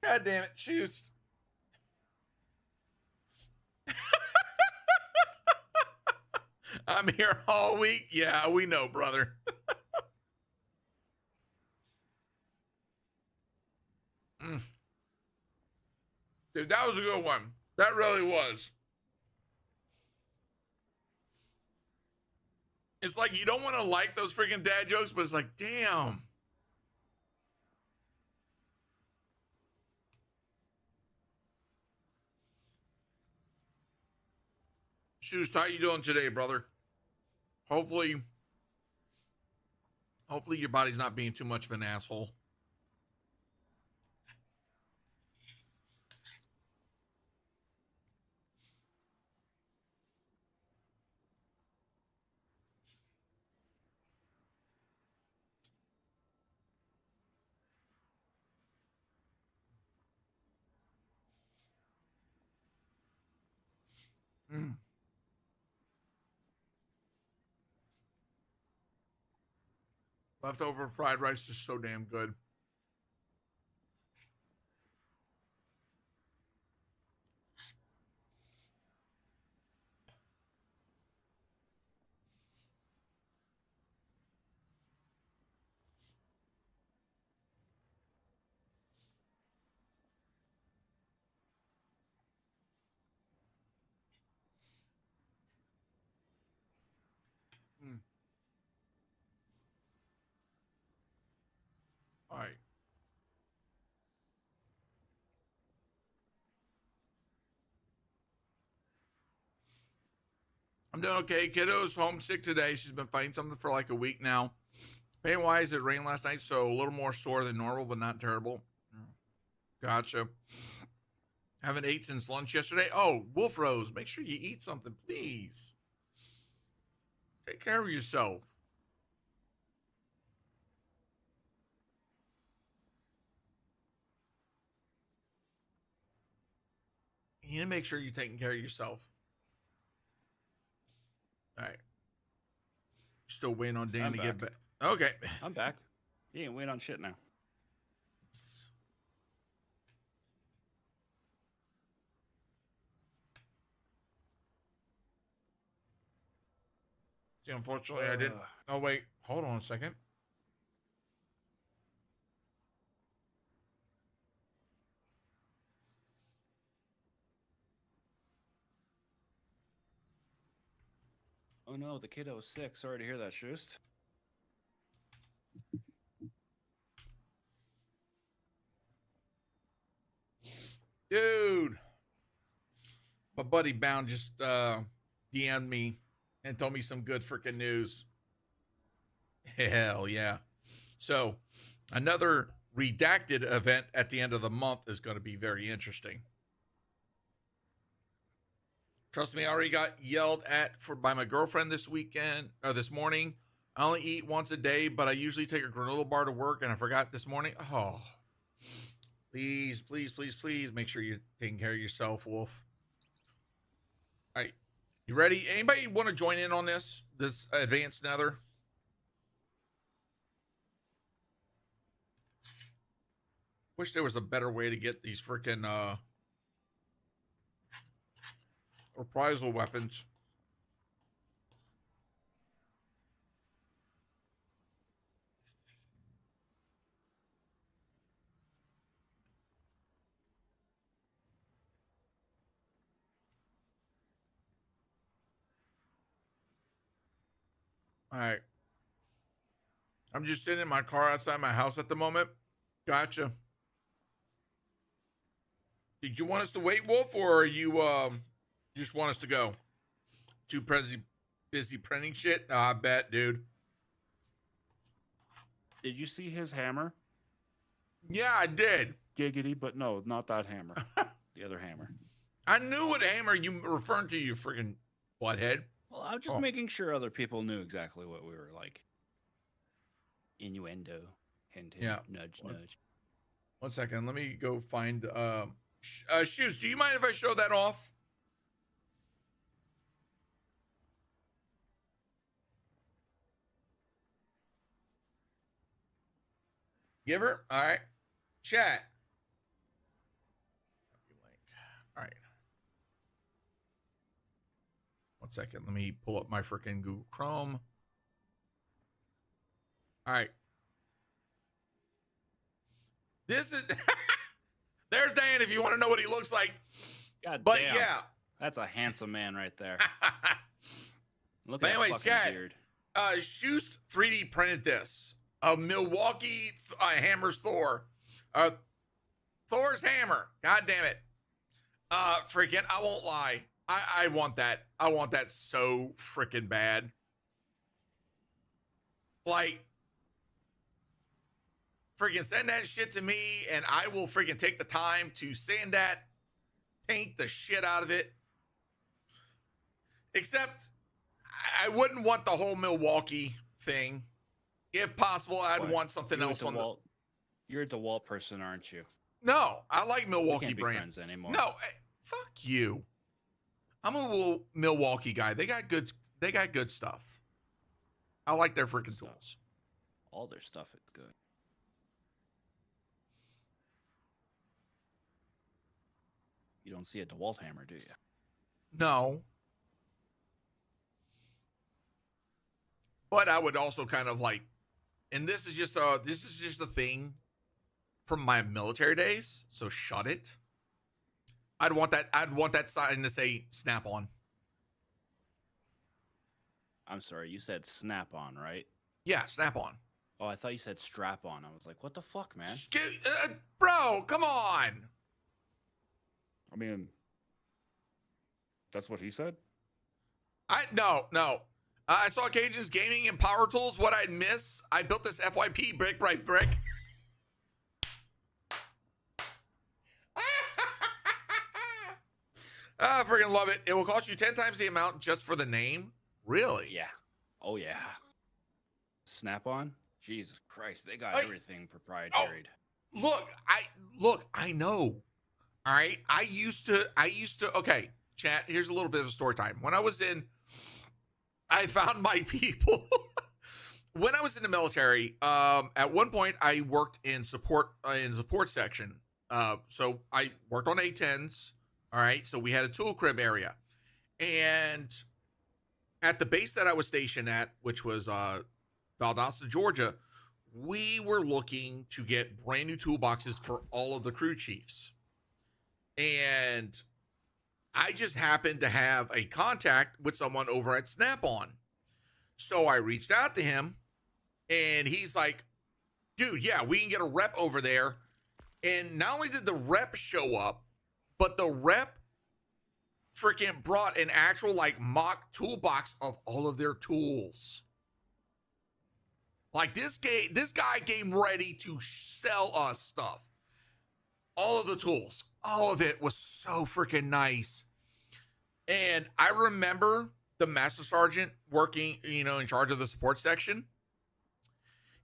Speaker 11: God damn it, choose. I'm here all week. Yeah, we know, brother. Dude, that was a good one. That really was. It's like you don't want to like those freaking dad jokes, but it's like, damn. Shoes, how you doing today, brother? Hopefully your body's not being too much of an asshole. Leftover fried rice is so damn good. All right. I'm doing okay. Kiddo's homesick today. She's been fighting something for like a week now. Pain-wise, it rained last night, so a little more sore than normal, but not terrible. Gotcha. Haven't ate since lunch yesterday. Oh, Wolf Rose, make sure you eat something, please. Take care of yourself. You need to make sure you're taking care of yourself. All right. Still waiting on Dan to get back. Okay.
Speaker 3: I'm back. You ain't waiting on shit now.
Speaker 11: See, unfortunately, I didn't. Oh, wait. Hold on a second.
Speaker 3: Oh no, the kiddo's sick. Sorry to hear that, Shoost.
Speaker 11: Dude. My buddy Bound just DM'd me and told me some good freaking news. Hell yeah. So, another redacted event at the end of the month is going to be very interesting. Trust me, I already got yelled at by my girlfriend this morning. I only eat once a day, but I usually take a granola bar to work, and I forgot this morning. Oh, please, please, please, please make sure you're taking care of yourself, Wolf. All right, you ready? Anybody want to join in on this advanced Nether? Wish there was a better way to get these freaking reprisal weapons. All right. I'm just sitting in my car outside my house at the moment. Gotcha. Did you want us to wait, Wolf, or are you just want us to go? Too busy printing shit? Oh, I bet, dude.
Speaker 3: Did you see his hammer?
Speaker 11: Yeah, I did.
Speaker 3: Giggity, but no, not that hammer. The other hammer.
Speaker 11: I knew what hammer you were referring to, you freaking butthead.
Speaker 3: Well, I'm just making sure other people knew exactly what we were like. Innuendo. Hint, hint,
Speaker 11: Yeah.
Speaker 3: nudge, nudge.
Speaker 11: 1 second. Let me go find... Shoes, do you mind if I show that off? Giver? All right. Chat. All right. 1 second. Let me pull up my freaking Google Chrome. All right. This is... There's Dan if you want to know what he looks like.
Speaker 3: God
Speaker 11: but
Speaker 3: damn.
Speaker 11: yeah.
Speaker 3: That's a handsome man right there. Look
Speaker 11: But
Speaker 3: at
Speaker 11: anyways,
Speaker 3: that fucking
Speaker 11: chat,
Speaker 3: beard.
Speaker 11: Shoes 3D printed this. A Milwaukee Hammer's Thor. Thor's hammer. God damn it. Freaking, I won't lie. I want that. I want that so freaking bad. Like, freaking send that shit to me and I will freaking take the time to sand that, paint the shit out of it. Except I wouldn't want the whole Milwaukee thing. If possible, I'd want something else on the...
Speaker 3: You're a DeWalt person, aren't you?
Speaker 11: No, I like Milwaukee
Speaker 3: we can't
Speaker 11: brand.
Speaker 3: be friends anymore.
Speaker 11: No, fuck you. I'm a Milwaukee guy. They got good stuff. I like their freaking tools.
Speaker 3: All their stuff is good. You don't see a DeWalt hammer, do you?
Speaker 11: No. But I would also kind of like, and this is just a thing from my military days. So shut it. I'd want that sign to say snap on.
Speaker 3: I'm sorry, you said snap on, right?
Speaker 11: Yeah, snap on.
Speaker 3: Oh, I thought you said strap on. I was like, what the fuck, man?
Speaker 11: Bro, come on.
Speaker 12: I mean, that's what he said?
Speaker 11: No. I saw Cajun's Gaming and Power Tools. What I'd miss, I built this FYP brick by brick. I freaking love it. It will cost you 10 times the amount just for the name. Really?
Speaker 3: Yeah. Oh, yeah. Snap on? Jesus Christ. They got everything proprietary.
Speaker 11: I know. All right. I used to, okay, chat, here's a little bit of a story time. When I found my people. When I was in the military, at one point I worked in support section. So I worked on A10s. All right. So we had a tool crib area. And at the base that I was stationed at, which was Valdosta, Georgia, we were looking to get brand new toolboxes for all of the crew chiefs. And I just happened to have a contact with someone over at Snap-on. So I reached out to him and he's like, dude, yeah, we can get a rep over there. And not only did the rep show up,
Speaker 1: but the rep freaking brought an actual like mock toolbox of all of their tools. Like this guy came ready to sell us stuff. All of the tools, all of it was so freaking nice. And I remember the Master Sergeant working, you know, in charge of the support section.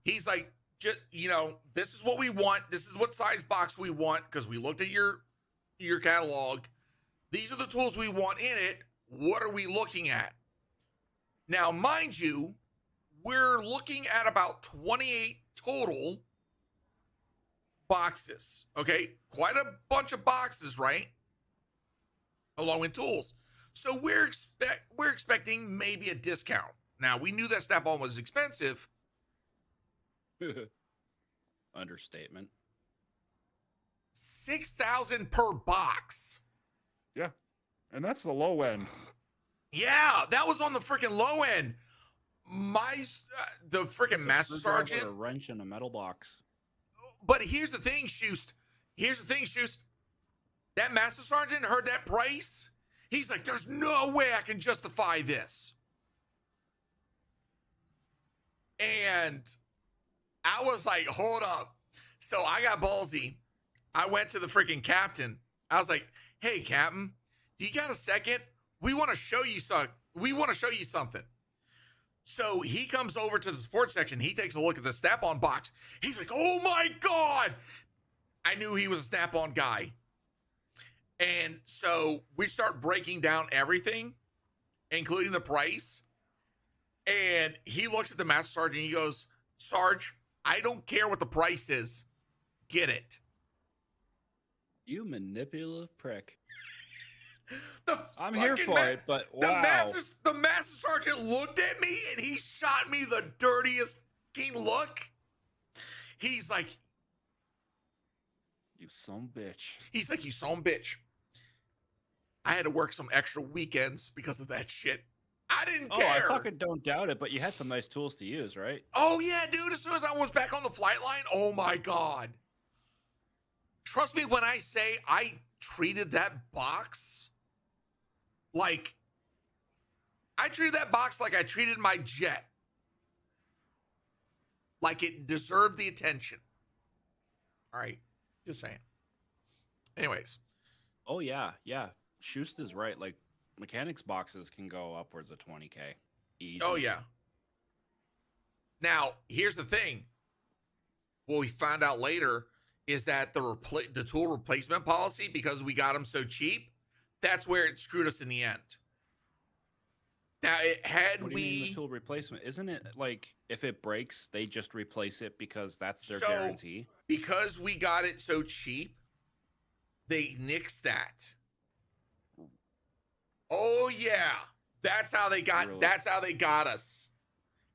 Speaker 1: He's like, just, you know, this is what we want. This is what size box we want because we looked at your catalog. These are the tools we want in it. What are we looking at? Now, mind you, we're looking at about 28 total boxes. Okay, quite a bunch of boxes, right? Along with tools. So we're expecting maybe a discount. Now, we knew that Snap-on was expensive.
Speaker 3: Understatement.
Speaker 1: 6,000 per box.
Speaker 12: Yeah, and that's the low end.
Speaker 1: Yeah, that was on the freaking low end. The freaking Master Sergeant.
Speaker 3: A wrench in a metal box.
Speaker 1: But here's the thing, Shoost. That Master Sergeant heard that price. He's like, there's no way I can justify this. And I was like, hold up. So I got ballsy. I went to the freaking captain. I was like, hey, Captain, do you got a second? We want to show you something. So he comes over to the support section. He takes a look at the Snap-on box. He's like, oh my God. I knew he was a Snap-on guy. And so we start breaking down everything, including the price. And he looks at the Master Sergeant. He goes, Sarge, I don't care what the price is. Get it.
Speaker 3: You manipulative prick.
Speaker 1: I'm
Speaker 3: here for it, but wow.
Speaker 1: The Master Sergeant looked at me and he shot me the dirtiest fucking look. He's like,
Speaker 3: you son of a bitch.
Speaker 1: He's like, you son of a bitch. I had to work some extra weekends because of that shit. I didn't care.
Speaker 3: I fucking don't doubt it, but you had some nice tools to use, right?
Speaker 1: Oh, yeah, dude. As soon as I was back on the flight line, oh, my God. Trust me when I say I treated that box like I treated my jet. Like it deserved the attention. All right. Just saying. Anyways.
Speaker 3: Oh, yeah. Yeah. Schust is right. Like, mechanics boxes can go upwards of 20K. Easy.
Speaker 1: Oh, yeah. Now, here's the thing. What we found out later is that the tool replacement policy, because we got them so cheap, that's where it screwed us in the end. Now,
Speaker 3: what do you mean the tool replacement? Isn't it like if it breaks, they just replace it because that's their guarantee?
Speaker 1: Because we got it so cheap, they nixed that. Oh yeah, that's how they got. Really? That's how they got us.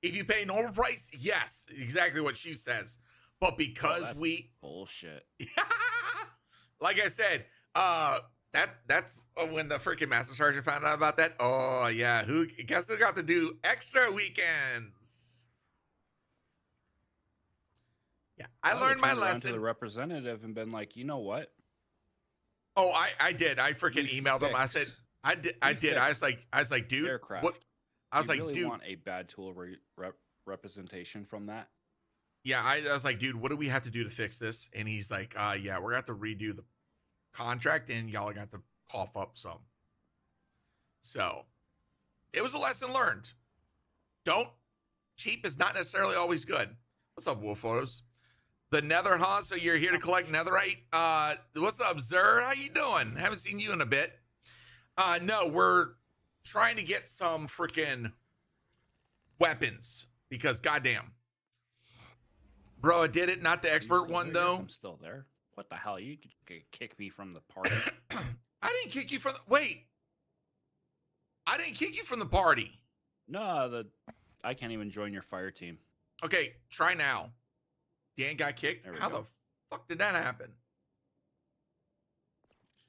Speaker 1: If you pay normal price, yes, exactly what she says. But because
Speaker 3: bullshit.
Speaker 1: Like I said, that's when the freaking Master Sergeant found out about that. Oh yeah, guess who got to do extra weekends? Yeah, I learned my lesson.
Speaker 3: To the representative and been like, you know what?
Speaker 1: Oh, I did. I freaking emailed him. I said. I did. I was like, dude,
Speaker 3: aircraft.
Speaker 1: What? I was like,
Speaker 3: really
Speaker 1: dude,
Speaker 3: want a bad tool representation from that?
Speaker 1: Yeah, I was like, dude, what do we have to do to fix this? And he's like, yeah, we're gonna have to redo the contract, and y'all are gonna have to cough up some. So, it was a lesson learned. Cheap is not necessarily always good. What's up, Wolf Photos? The Nether, huh? So you're here to collect netherite? What's up, Zer? How you doing? Haven't seen you in a bit. No, we're trying to get some freaking weapons because goddamn. Bro, I did it. Not the expert one, though.
Speaker 3: I'm still there. What the hell? You could kick me from the party.
Speaker 1: I didn't kick you from wait. I didn't kick you from the party.
Speaker 3: No, I can't even join your fire team.
Speaker 1: Okay, try now. Dan got kicked? How the fuck did that happen?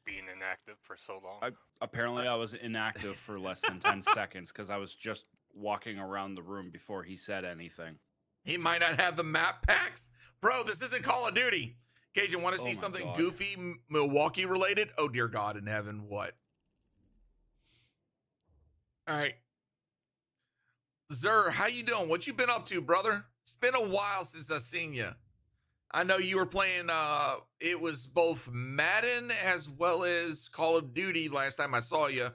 Speaker 13: Being inactive for so long.
Speaker 3: Apparently, I was inactive for less than 10 seconds because I was just walking around the room before he said anything.
Speaker 1: He might not have the map packs. Bro, this isn't Call of Duty.
Speaker 11: Cajun, want to
Speaker 3: Oh
Speaker 11: see
Speaker 3: my
Speaker 11: something
Speaker 3: God.
Speaker 11: goofy, Milwaukee related? Oh, dear God in heaven, what? All right. Zer, how you doing? What you been up to, brother? It's been a while since I seen you. I know you were playing, it was both Madden as well as Call of Duty last time I saw you.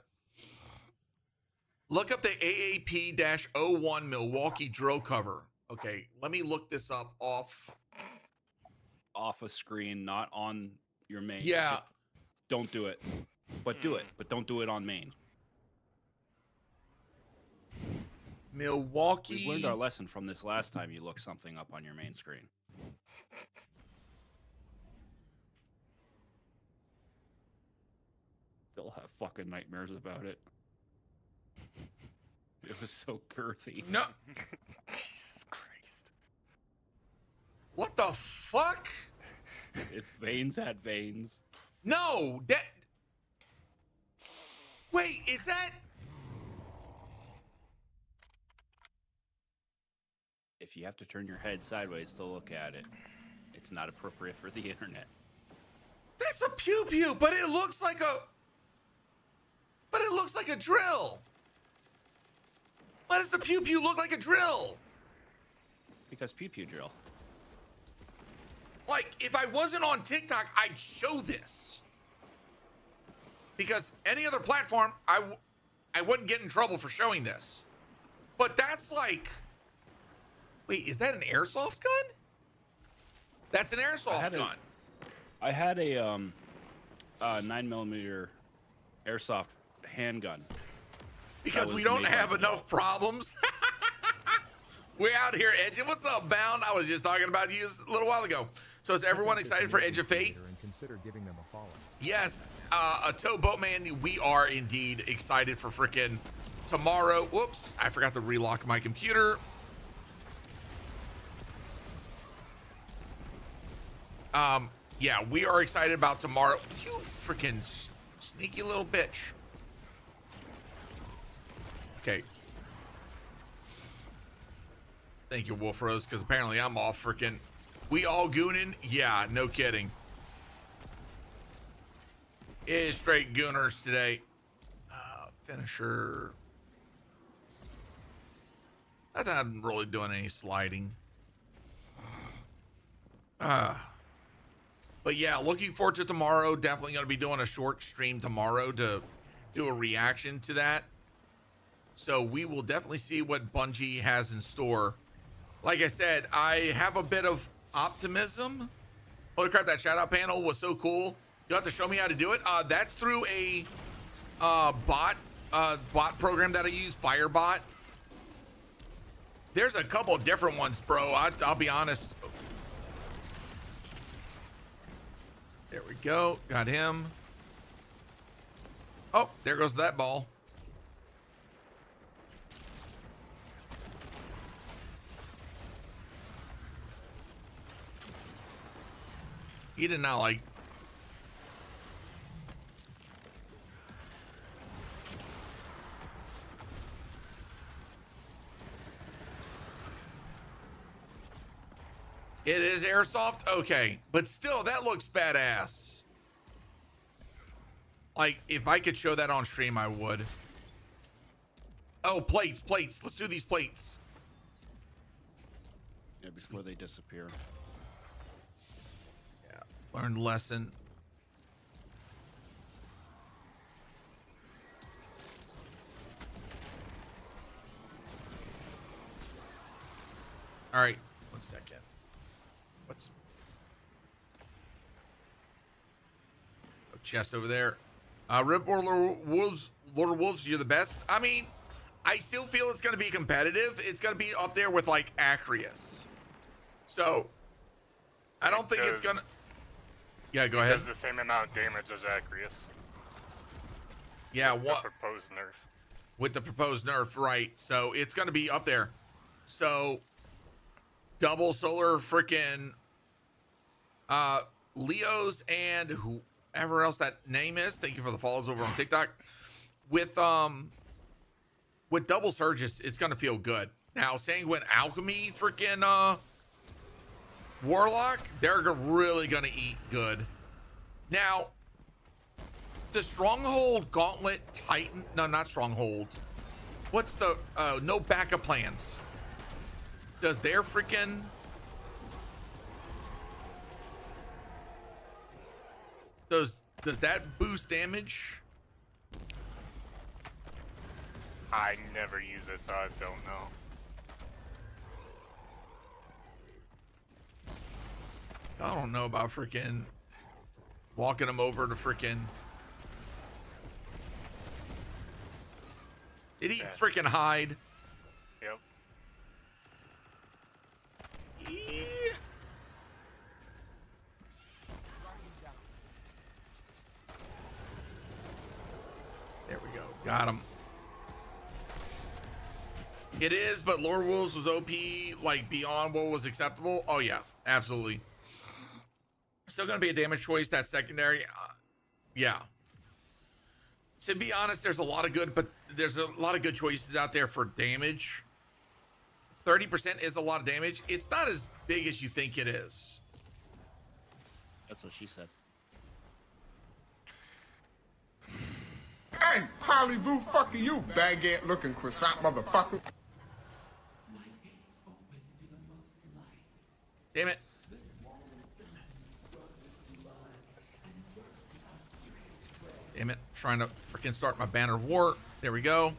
Speaker 11: Look up the AAP-01 Milwaukee drill cover. Okay, let me look this up off
Speaker 3: Off a screen, not on your main.
Speaker 11: Yeah.
Speaker 3: Just don't do it. But do it. But don't do it on main.
Speaker 11: Milwaukee.
Speaker 3: We learned our lesson from this last time you looked something up on your main screen. Still have fucking nightmares about it. It was so girthy.
Speaker 11: No.
Speaker 13: Jesus Christ.
Speaker 11: What the fuck?
Speaker 3: Its veins had veins.
Speaker 11: No, that. Wait, is that?
Speaker 3: If you have to turn your head sideways to look at it, it's not appropriate for the internet.
Speaker 11: That's a pew pew, but it looks like a. But it looks like a drill. Why does the pew pew look like a drill?
Speaker 3: Because pew pew drill.
Speaker 11: Like, if I wasn't on TikTok, I'd show this. Because any other platform, I wouldn't get in trouble for showing this. But that's like, wait, is that an airsoft gun? That's an airsoft gun.
Speaker 3: I had a 9mm airsoft handgun.
Speaker 11: Because we don't have enough problems. We're out here edging. What's up, Bound? I was just talking about you a little while ago. So is everyone excited for Edge of Fate?
Speaker 14: And consider giving them a follow.
Speaker 11: Yes, a Toe Boatman, we are indeed excited for frickin' tomorrow. Whoops, I forgot to relock my computer. Yeah, we are excited about tomorrow. You frickin' sneaky little bitch. Okay. Thank you, Wolf Rose, because apparently I'm all frickin'. We all gooning? Yeah, no kidding. It is straight gooners today. Finisher. I'm not really doing any sliding. But yeah, looking forward to tomorrow. Definitely going to be doing a short stream tomorrow to do a reaction to that. So we will definitely see what Bungie has in store. Like I said, I have a bit of optimism. Holy crap, that shout out panel was so cool. You have to show me how to do it. That's through a bot program that I use, Firebot. There's a couple of different ones, bro. I'll be honest. There we go. Got him. Oh, there goes that ball. He did not like. It is airsoft? Okay. But still, that looks badass. Like, if I could show that on stream, I would. Oh, plates. Let's do these plates.
Speaker 3: Yeah, before they disappear.
Speaker 11: Yeah. Learned lesson. All right. 1 second. What's a chest over there? Rip or Lord of Wolves, you're the best. I mean, I still feel it's going to be competitive. It's going to be up there with like Acrius. So I don't think it's going to. Yeah, go ahead.
Speaker 13: Does the same amount of damage as Acrius.
Speaker 11: Yeah,
Speaker 13: what proposed nerf?
Speaker 11: With the proposed nerf, right? So it's going to be up there. So double solar freaking Leos and whoever else that name is. Thank you for the follows over on TikTok. With double surges, it's gonna feel good. Now Sanguine Alchemy freaking Warlock, they're really going to eat good. Now, the Stronghold Gauntlet Titan, no, not Stronghold. What's the, no backup plans. Does their freaking... Does that boost damage?
Speaker 13: I never use it, so I don't know.
Speaker 11: I don't know about freaking walking them over to freaking... Did he freaking hide?
Speaker 13: Yep.
Speaker 11: Yeah. There we go. Got him. It is, but Lord Wolves was OP, like beyond what was acceptable. Oh yeah, absolutely. Still gonna be a damage choice. That secondary, yeah. To be honest, there's a lot of good, but there's a lot of good choices out there for damage. 30% is a lot of damage. It's not as big as you think it is.
Speaker 3: That's what she said.
Speaker 14: Hey, Hollywood, fuck you, baguette looking croissant motherfucker.
Speaker 11: Damn it. Damn it. Trying to freaking start my banner of war. There we go.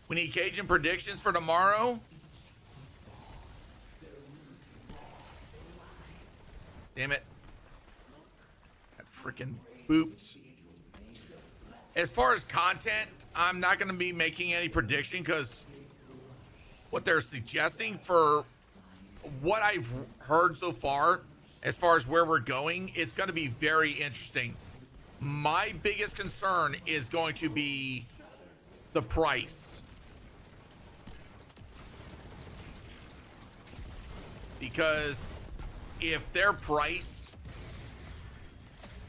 Speaker 11: We need Cajun predictions for tomorrow. Damn it. That freaking boots. As far as content, I'm not going to be making any prediction because what they're suggesting for what I've heard so far, as far as where we're going, it's going to be very interesting. My biggest concern is going to be the price. Because if their price,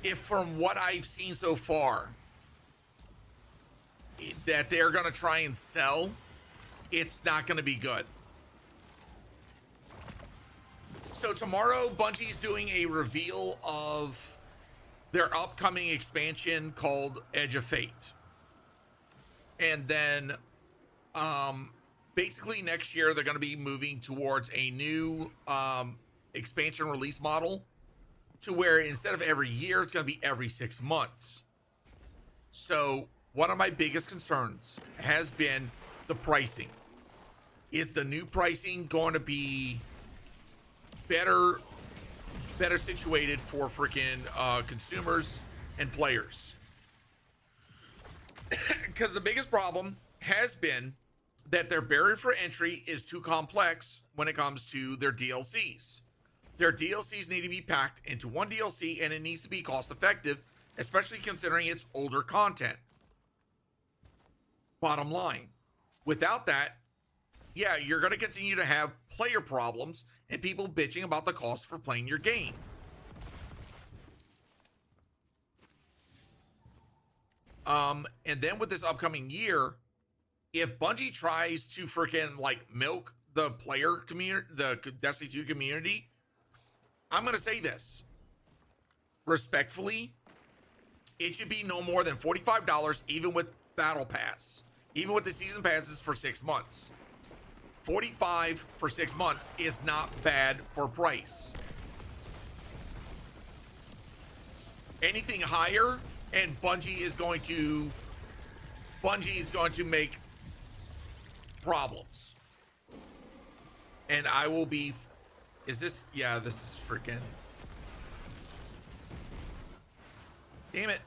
Speaker 11: if from what I've seen so far, that they're going to try and sell, it's not going to be good. So tomorrow, Bungie's doing a reveal of their upcoming expansion called Edge of Fate. And then, basically next year, they're going to be moving towards a new expansion release model to where instead of every year, it's going to be every 6 months. So one of my biggest concerns has been the pricing. Is the new pricing going to be better situated for freaking consumers and players? Because the biggest problem has been that their barrier for entry is too complex when it comes to their DLCs. Their DLCs need to be packed into one DLC, and it needs to be cost effective, especially considering it's older content. Bottom line, without that, yeah, you're going to continue to have player problems and people bitching about the cost for playing your game. And then with this upcoming year, if Bungie tries to freaking like milk the player community, the Destiny 2 community, I'm going to say this respectfully, it should be no more than $45, even with Battle Pass, even with the season passes for 6 months. 45 for 6 months is not bad for price. Anything higher, and Bungie is going to make problems. And I will be, is this, yeah, this is freaking, damn it.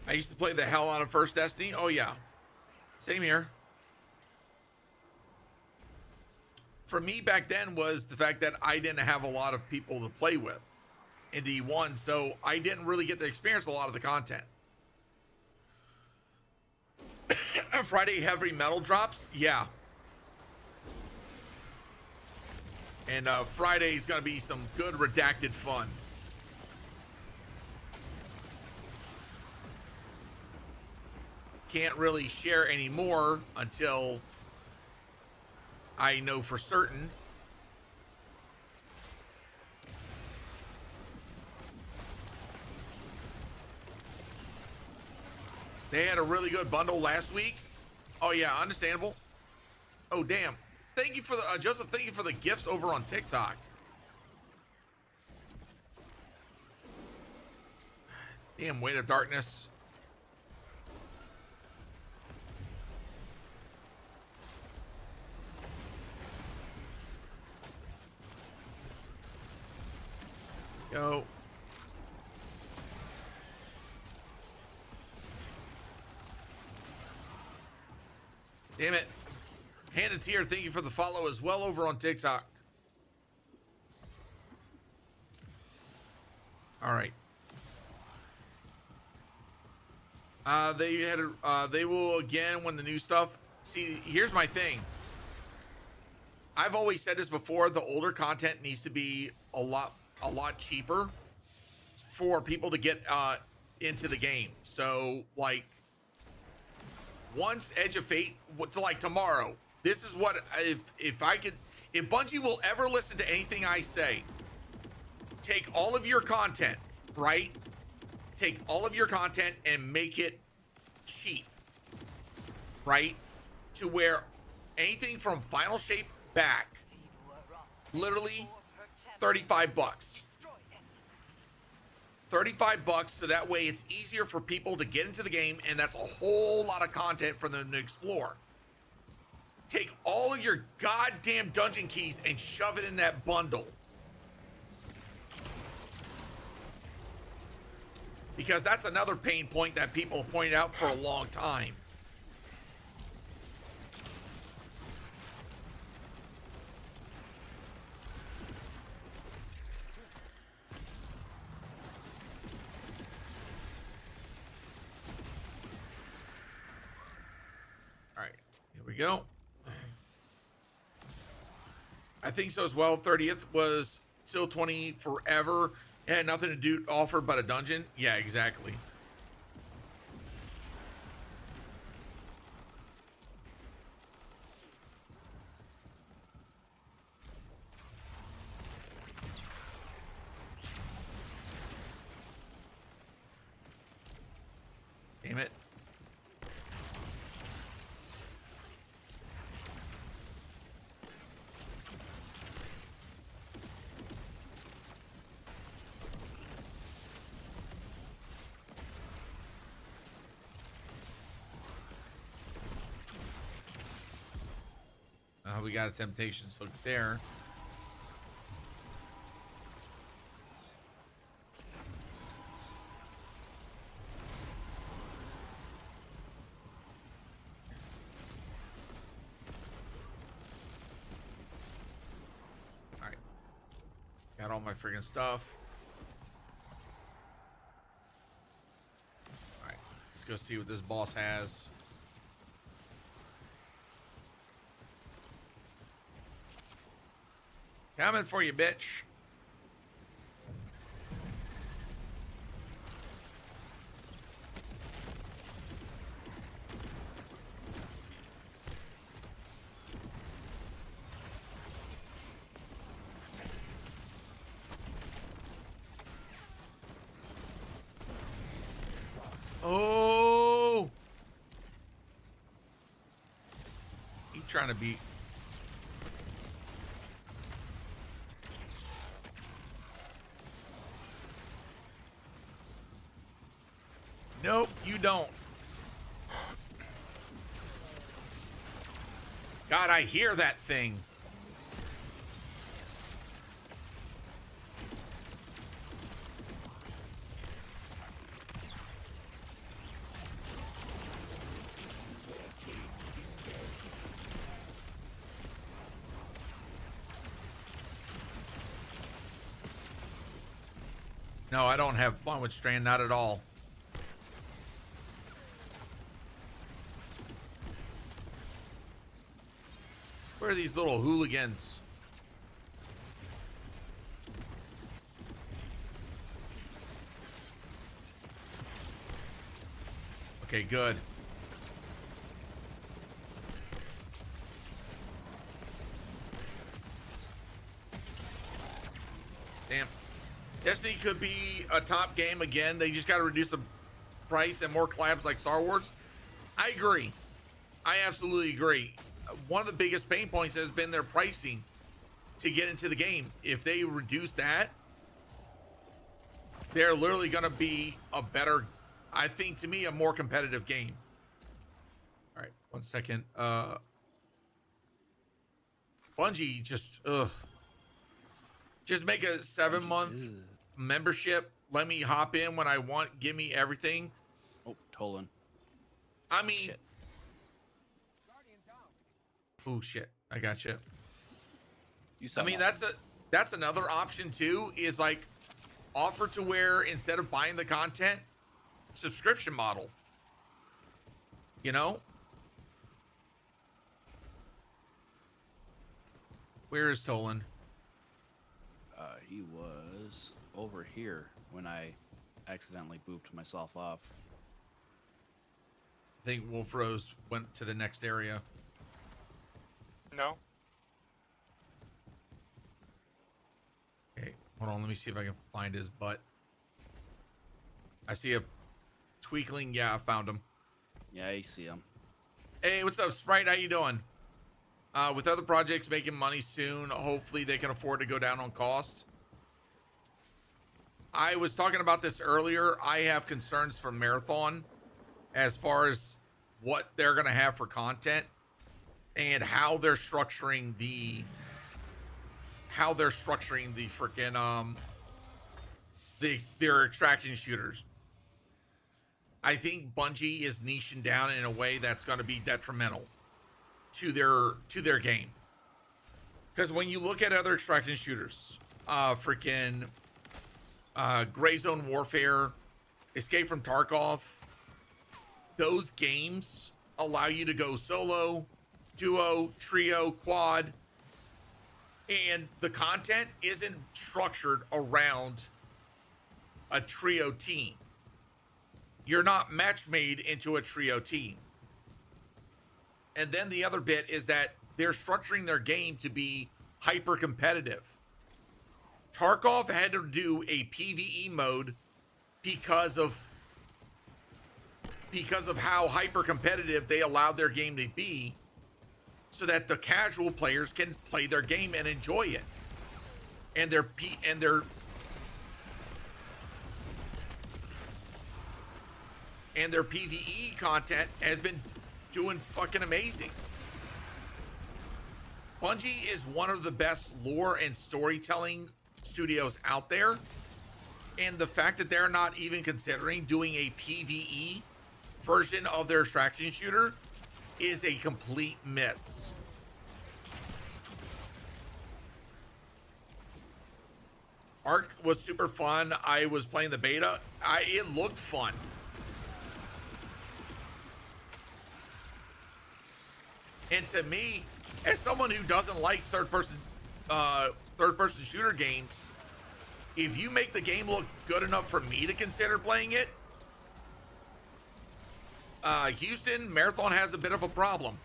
Speaker 11: I used to play the hell out of First Destiny. Oh yeah, same here. For me back then was the fact that I didn't have a lot of people to play with in D1, so I didn't really get to experience a lot of the content. Friday heavy metal drops, yeah. And Friday's gonna be some good redacted fun. can't really share anymore until I know for certain. They had a really good bundle last week. Oh yeah, understandable. Oh damn. Thank you for the Joseph, thank you for the gifts over on TikTok. Damn, Weight of Darkness. Go. Damn it. Handed Tier, thank you for the follow as well over on TikTok. All right. They will again when the new stuff. See, here's my thing. I've always said this before, the older content needs to be a lot cheaper for people to get into the game. So like once Edge of Fate to like tomorrow, this is what if Bungie will ever listen to anything I say, take all of your content, right? Take all of your content and make it cheap, right? To where anything from Final Shape back, literally 35 bucks. 35 bucks, so that way it's easier for people to get into the game, and that's a whole lot of content for them to explore. Take all of your goddamn dungeon keys and shove it in that bundle. Because that's another pain point that people have pointed out for a long time. All right, here we go. I think so as well. 30th was still 20 forever. It had nothing to do offer but a dungeon. Yeah, exactly. Damn it. We got a Temptations hook there. All right. Got all my friggin' stuff. All right. Let's go see what this boss has. Coming for you, bitch. Oh. He trying to beat. Nope, you don't. God, I hear that thing. No, I don't have fun with Strand, not at all. Where are these little hooligans? Okay, good. Damn. Destiny could be a top game again. They just got to reduce the price and more collabs like Star Wars. I agree. I absolutely agree. One of the biggest pain points has been their pricing to get into the game. If they reduce that, they're literally going to be a better, I think, to me, a more competitive game. All right, 1 second. Bungie just make a 7-month membership. Let me hop in when I want. Give me everything.
Speaker 3: Oh, Tolan.
Speaker 11: I mean, oh shit, I got you. I mean, that's another option too. Is like offer to where instead of buying the content, subscription model. You know. Where is Tolan?
Speaker 3: He was over here when I accidentally booped myself off.
Speaker 11: I think Wolf Rose went to the next area.
Speaker 13: No.
Speaker 11: Okay, hold on. Let me see if I can find his butt. I see a tweakling. Yeah, I found him.
Speaker 3: Yeah, I see him.
Speaker 11: Hey, what's up, Sprite? How you doing? With other projects making money soon, hopefully they can afford to go down on cost. I was talking about this earlier. I have concerns for Marathon as far as what they're going to have for content and how they're structuring the freaking their extraction shooters. I think Bungie is niching down in a way that's going to be detrimental to their game. Because when you look at other extraction shooters, freaking Gray Zone Warfare, Escape from Tarkov, those games allow you to go solo, duo, trio, quad, and the content isn't structured around a trio team. You're not match made into a trio team. And then the other bit is that they're structuring their game to be hyper competitive. Tarkov had to do a PvE mode because of how hyper competitive they allowed their game to be, so that the casual players can play their game and enjoy it. And their PvE content has been doing fucking amazing. Bungie is one of the best lore and storytelling studios out there, and the fact that they're not even considering doing a PvE version of their extraction shooter is a complete miss. Ark was super fun. I was playing the beta. It looked fun. And to me, as someone who doesn't like third-person shooter games, if you make the game look good enough for me to consider playing it, Houston, Marathon has a bit of a problem.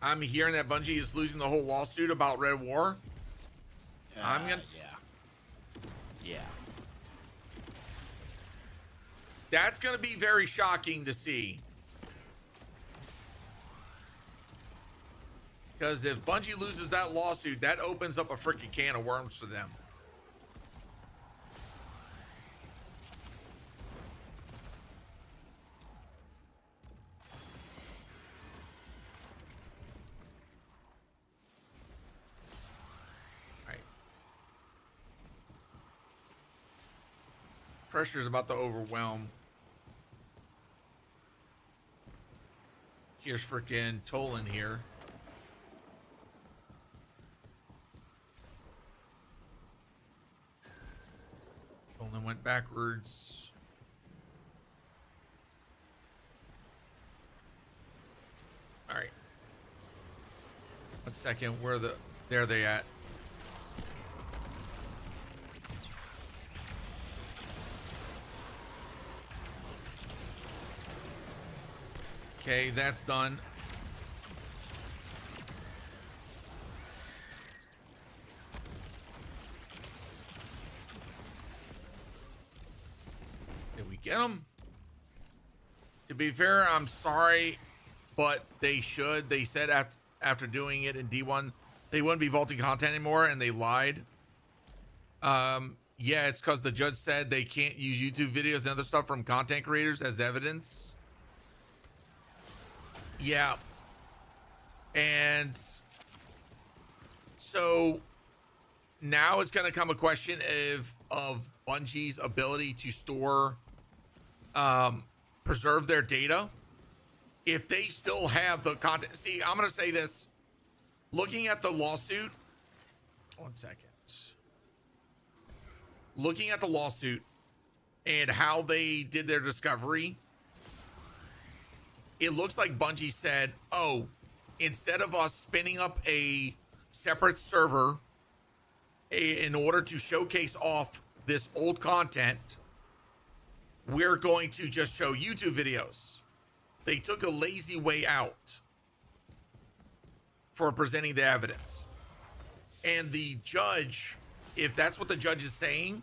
Speaker 11: I'm hearing that Bungie is losing the whole lawsuit about Red War.
Speaker 3: Yeah.
Speaker 11: That's going to be very shocking to see. Because if Bungie loses that lawsuit, that opens up a freaking can of worms for them. Pressure is about to overwhelm. Here's freaking Tolan here. Tolan went backwards. All right. 1 second. There they at? Okay, that's done. Did we get them? To be fair, I'm sorry, but they should. They said after doing it in D1, they wouldn't be vaulting content anymore, and they lied. Yeah, it's because the judge said they can't use YouTube videos and other stuff from content creators as evidence. Yeah. And so now it's going to come a question of Bungie's ability to store, preserve their data. If they still have the content. See, I'm going to say this. Looking at the lawsuit. 1 second. Looking at the lawsuit and how they did their discovery, it looks like Bungie said, oh, instead of us spinning up a separate server in order to showcase off this old content, we're going to just show YouTube videos. They took a lazy way out for presenting the evidence. And the judge, if that's what the judge is saying,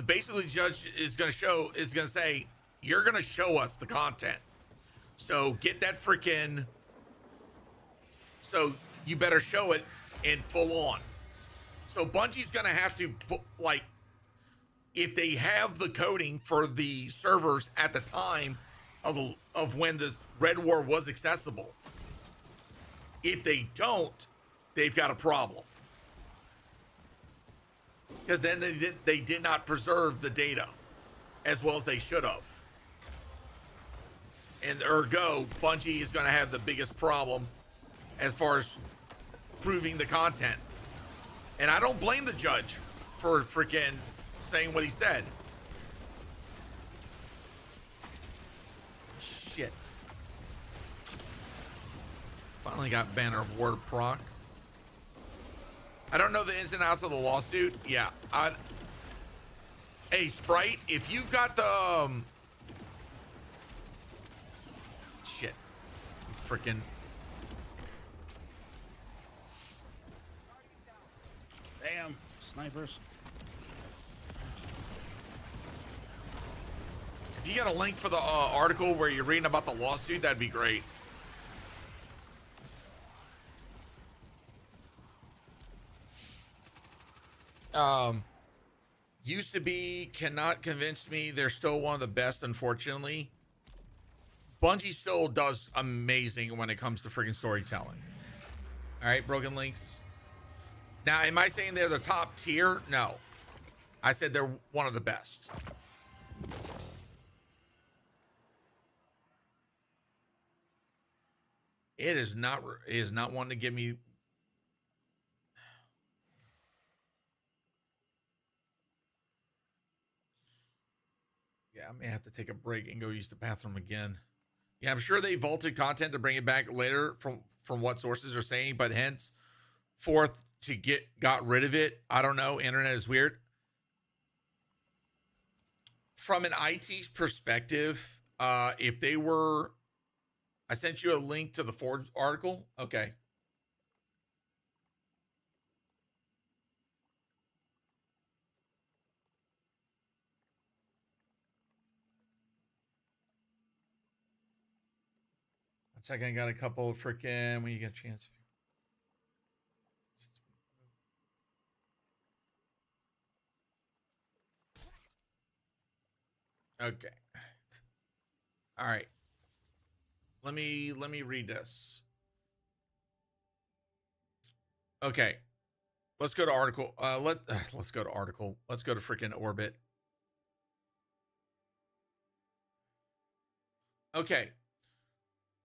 Speaker 11: basically the judge is going to say, you're going to show us the content. So get that freaking, so you better show it in full on. So Bungie's going to have to, like, if they have the coding for the servers at the time of when the Red War was accessible, if they don't, they've got a problem. Because then they did not preserve the data as well as they should have. And ergo, Bungie is going to have the biggest problem as far as proving the content. And I don't blame the judge for freaking saying what he said. Shit. Finally got Banner of Word proc. I don't know the ins and outs of the lawsuit. Yeah. Hey, Sprite, if you've got the... shit. Freaking...
Speaker 3: Damn. Snipers.
Speaker 11: If you got a link for the article where you're reading about the lawsuit, that'd be great. Used to be, cannot convince me. They're still one of the best, unfortunately. Bungie still does amazing when it comes to freaking storytelling. All right, Broken Links. Now, am I saying they're the top tier? No. I said they're one of the best. It is not one to give me. Yeah, I may have to take a break and go use the bathroom again. Yeah, I'm sure they vaulted content to bring it back later from what sources are saying, but henceforth to got rid of it. I don't know. Internet is weird. From an IT perspective, if they were, I sent you a link to the Ford article. Okay. Second, I got a couple of freaking when you get a chance. Okay. All right. Let me read this. Okay. Let's go to article. Let's go to article. Let's go to freaking Orbit. Okay.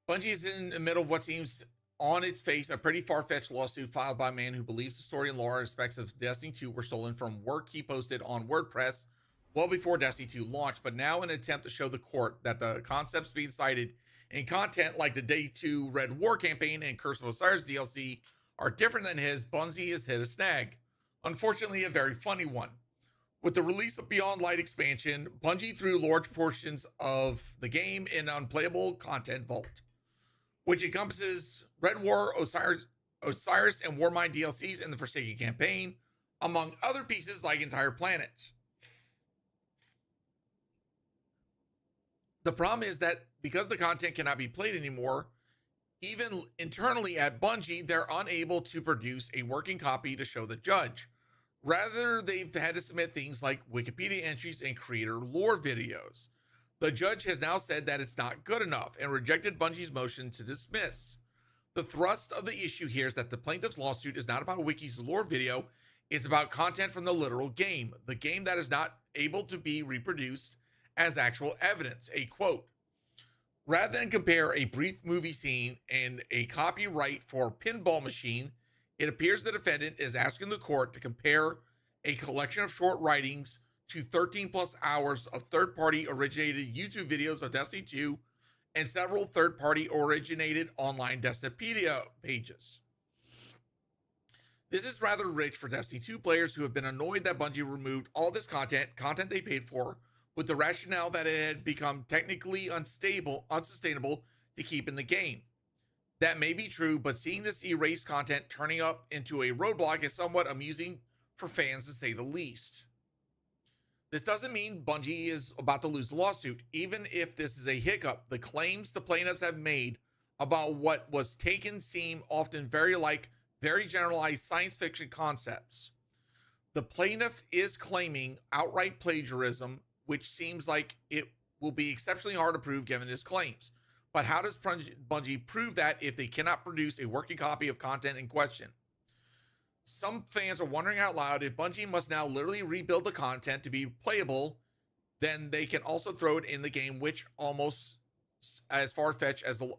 Speaker 11: Bungie is in the middle of what seems on its face a pretty far-fetched lawsuit filed by a man who believes the story and lore aspects of Destiny 2 were stolen from work he posted on WordPress well before Destiny 2 launched, but now in an attempt to show the court that the concepts being cited in content like the Day 2 Red War campaign and Curse of Osiris DLC are different than his, Bungie has hit a snag. Unfortunately, a very funny one. With the release of Beyond Light expansion, Bungie threw large portions of the game in unplayable content vault, which encompasses Red War, Osiris and Warmind DLCs in the Forsaken campaign, among other pieces like entire planets. The problem is that because the content cannot be played anymore, even internally at Bungie, they're unable to produce a working copy to show the judge. Rather, they've had to submit things like Wikipedia entries and creator lore videos. The judge has now said that it's not good enough and rejected Bungie's motion to dismiss. The thrust of the issue here is that the plaintiff's lawsuit is not about Wiki's lore video, it's about content from the literal game, the game that is not able to be reproduced as actual evidence. A quote, rather than compare a brief movie scene and a copyright for pinball machine, it appears the defendant is asking the court to compare a collection of short writings to 13 plus hours of third-party originated YouTube videos of Destiny 2 and several third-party originated online Destinypedia pages. This is rather rich for Destiny 2 players who have been annoyed that Bungie removed all this content they paid for, with the rationale that it had become technically unsustainable to keep in the game. That may be true, but seeing this erased content turning up into a roadblock is somewhat amusing for fans, to say the least. This doesn't mean Bungie is about to lose the lawsuit. Even if this is a hiccup, the claims the plaintiffs have made about what was taken seem often very generalized science fiction concepts. The plaintiff is claiming outright plagiarism, which seems like it will be exceptionally hard to prove given his claims. But how does Bungie prove that if they cannot produce a working copy of content in question? Some fans are wondering out loud if Bungie must now literally rebuild the content to be playable, then they can also throw it in the game, which seems almost as far-fetched as the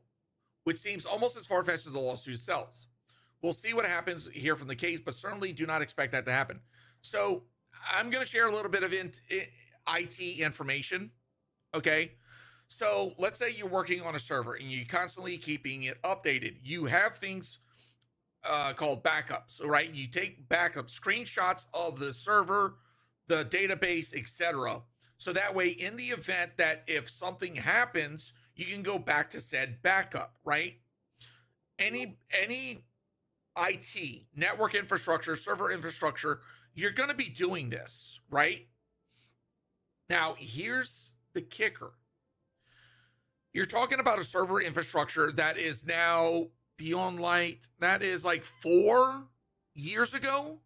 Speaker 11: lawsuit itself. We'll see what happens here from the case, but certainly do not expect that to happen. So I'm going to share a little bit of IT information, okay? So let's say you're working on a server and you're constantly keeping it updated. You have things called backups, right? You take backups, screenshots of the server, the database, etc. So that way, in the event that if something happens, you can go back to said backup, right? Any IT, network infrastructure, server infrastructure, you're going to be doing this, right? Now, here's the kicker. You're talking about a server infrastructure that is now Beyond Light, that is like 4 years ago.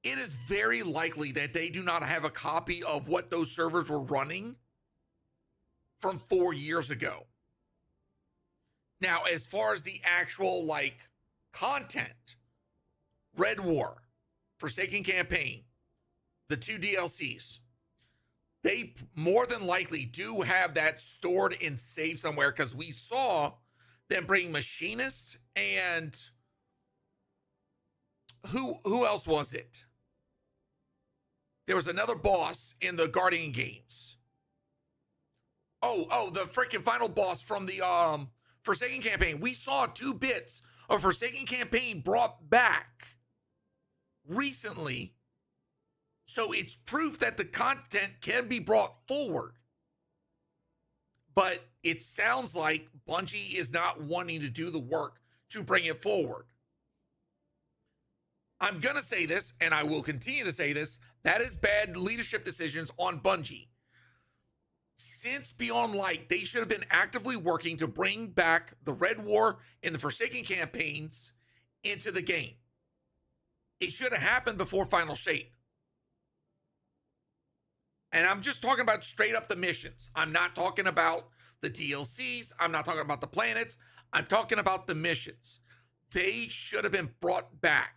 Speaker 11: It is very likely that they do not have a copy of what those servers were running from 4 years ago. Now, as far as the actual content, Red War, Forsaken Campaign, the 2 DLCs, they more than likely do have that stored and saved somewhere, because we saw them bring Machinist and who else was it? There was another boss in the Guardian games. Oh, the freaking final boss from the Forsaken Campaign. We saw 2 bits of Forsaken Campaign brought back recently. So it's proof that the content can be brought forward. But it sounds like Bungie is not wanting to do the work to bring it forward. I'm going to say this, and I will continue to say this, that is bad leadership decisions on Bungie. Since Beyond Light, they should have been actively working to bring back the Red War and the Forsaken campaigns into the game. It should have happened before Final Shape. And I'm just talking about straight up the missions. I'm not talking about the DLCs. I'm not talking about the planets. I'm talking about the missions. They should have been brought back.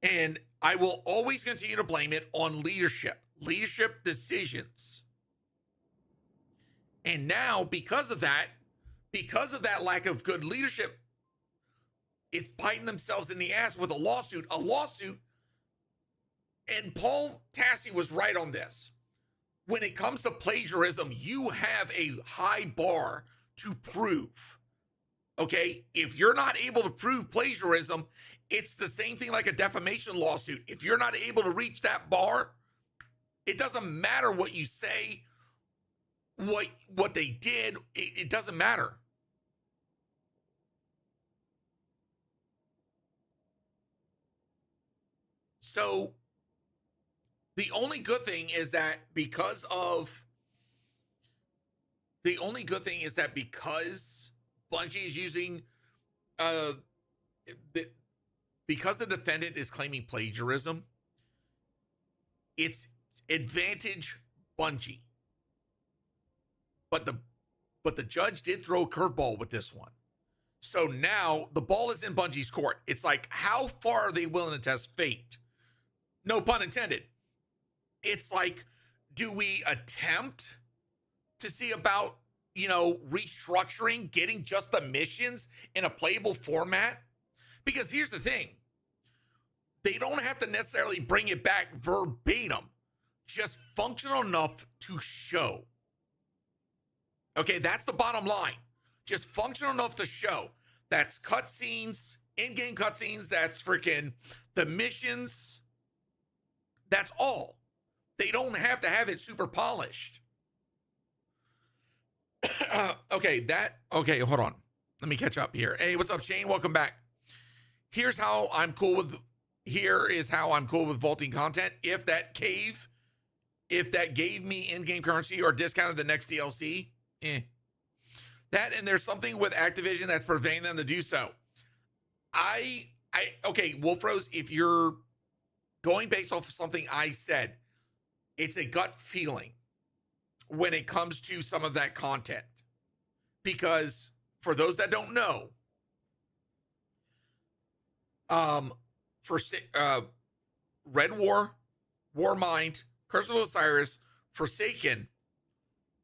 Speaker 11: And I will always continue to blame it on leadership decisions. And now, because of that lack of good leadership, it's biting themselves in the ass with a lawsuit. And Paul Tassi was right on this. When it comes to plagiarism, you have a high bar to prove. Okay? If you're not able to prove plagiarism, It's the same thing like a defamation lawsuit. If you're not able to reach that bar, it doesn't matter what you say, what they did. It doesn't matter. So the only good thing is that because Bungie is using because the defendant is claiming plagiarism, it's advantage Bungie. But the judge did throw a curveball with this one. So now the ball is in Bungie's court. It's like, how far are they willing to test fate? No pun intended. It's like, do we attempt to see about, restructuring, getting just the missions in a playable format? Because here's the thing. They don't have to necessarily bring it back verbatim, just functional enough to show. Okay, that's the bottom line. Just functional enough to show. That's cutscenes, in-game cutscenes, that's freaking the missions. That's all. They don't have to have it super polished. Okay, hold on. Let me catch up here. Hey, what's up, Shane? Welcome back. Here is how I'm cool with vaulting content. If that gave me in-game currency or discounted the next DLC, that, and there's something with Activision that's preventing them to do so. Okay, Wolfrose, if you're going based off of something I said, it's a gut feeling when it comes to some of that content. Because for those that don't know, for Red War, Warmind, Curse of Osiris, Forsaken,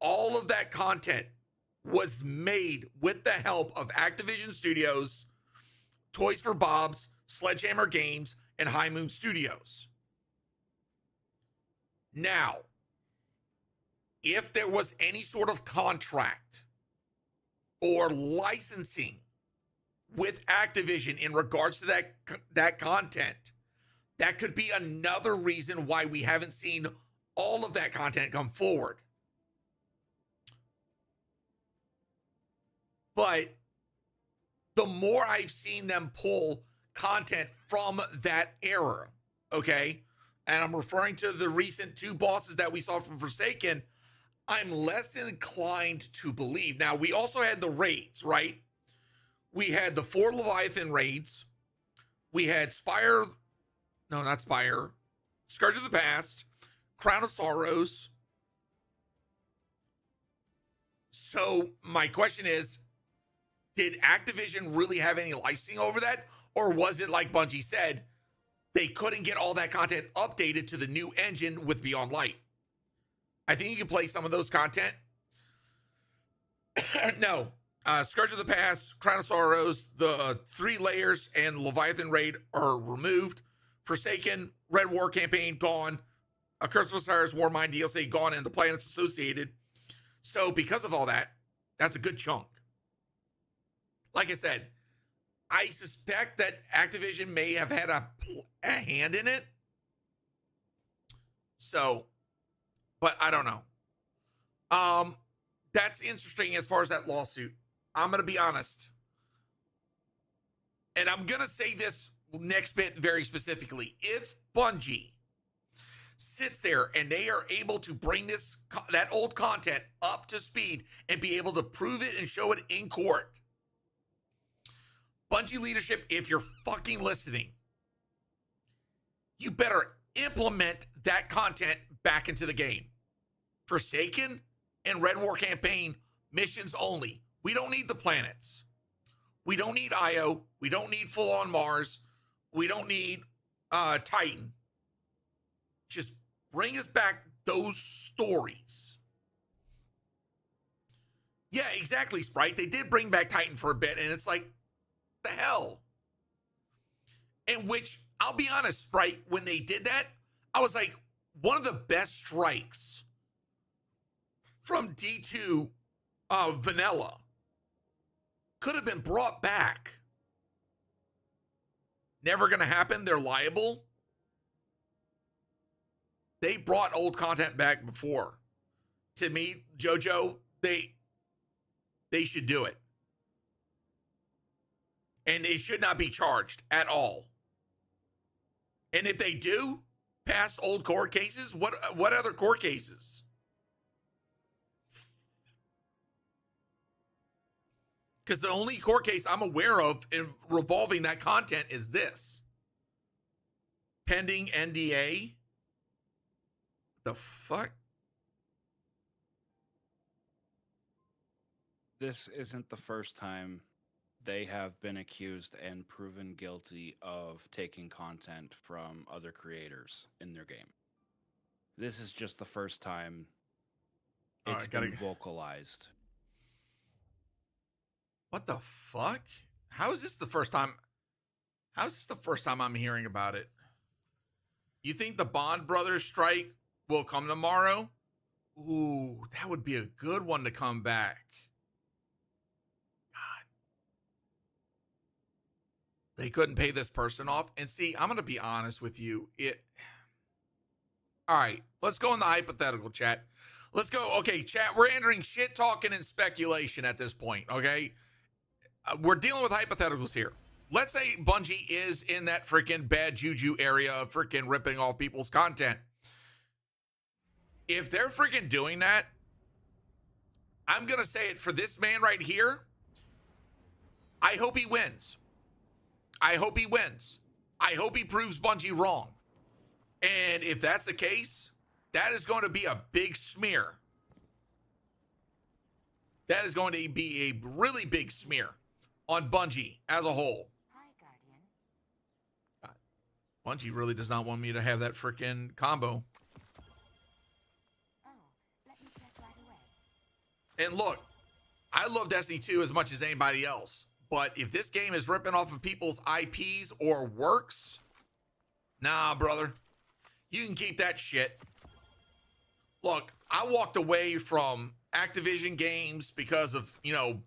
Speaker 11: all of that content was made with the help of Activision Studios, Toys for Bob's, Sledgehammer Games, and High Moon Studios. Now, if there was any sort of contract or licensing with Activision in regards to that content, that could be another reason why we haven't seen all of that content come forward. But the more I've seen them pull content from that era, okay, and I'm referring to the recent 2 bosses that we saw from Forsaken, I'm less inclined to believe. Now, we also had the raids, right? We had the 4 Leviathan raids. We had Scourge of the Past, Crown of Sorrows. So my question is, did Activision really have any licensing over that? Or was it like Bungie said, they couldn't get all that content updated to the new engine with Beyond Light? I think you can play some of those content. No. Scourge of the Past, Crown of Sorrows, the 3 layers, and Leviathan Raid are removed. Forsaken, Red War campaign, gone. A Curse of Osiris, Warmind DLC, gone, and the planets associated. So because of all that, that's a good chunk. Like I said, I suspect that Activision may have had a hand in it. So, but I don't know. That's interesting as far as that lawsuit. I'm going to be honest. And I'm going to say this next bit very specifically. If Bungie sits there and they are able to bring that old content up to speed and be able to prove it and show it in court, Bungie leadership, if you're fucking listening, you better implement that content back into the game. Forsaken and Red War campaign, missions only. We don't need the planets. We don't need Io. We don't need full-on Mars. We don't need Titan. Just bring us back those stories. Yeah, exactly, Sprite. They did bring back Titan for a bit, and it's like, the hell? In which, I'll be honest, Sprite, when they did that, I was like, one of the best strikes from D2 Vanilla could have been brought back. never going to happen, they're liable. They brought old content back before. To me, JoJo, they should do it. And it should not be charged at all. And if they do, past old court cases, what other court cases? Because the only court case I'm aware of revolving that content is this. Pending NDA. The fuck?
Speaker 3: This isn't the first time they have been accused and proven guilty of taking content from other creators in their game. This is just the first time it's been vocalized.
Speaker 11: What the fuck? How is this the first time? How is this the first time I'm hearing about it? You think the Bond Brothers strike will come tomorrow? Ooh, that would be a good one to come back. God. They couldn't pay this person off. And see, I'm going to be honest with you. All right, let's go in the hypothetical, chat. Let's go. Okay, chat, we're entering shit talking and speculation at this point, okay? We're dealing with hypotheticals here. Let's say Bungie is in that freaking bad juju area of freaking ripping off people's content. If they're freaking doing that, I'm going to say it for this man right here. I hope he wins. I hope he wins. I hope he proves Bungie wrong. And if that's the case, that is going to be a big smear. That is going to be a really big smear on Bungie as a whole.
Speaker 8: Hi, Guardian.
Speaker 11: God, Bungie really does not want me to have that freaking combo.
Speaker 8: Oh, let me check right away.
Speaker 11: And look, I love Destiny 2 as much as anybody else. But if this game is ripping off of people's IPs or works, nah, brother. You can keep that shit. Look, I walked away from Activision games because of,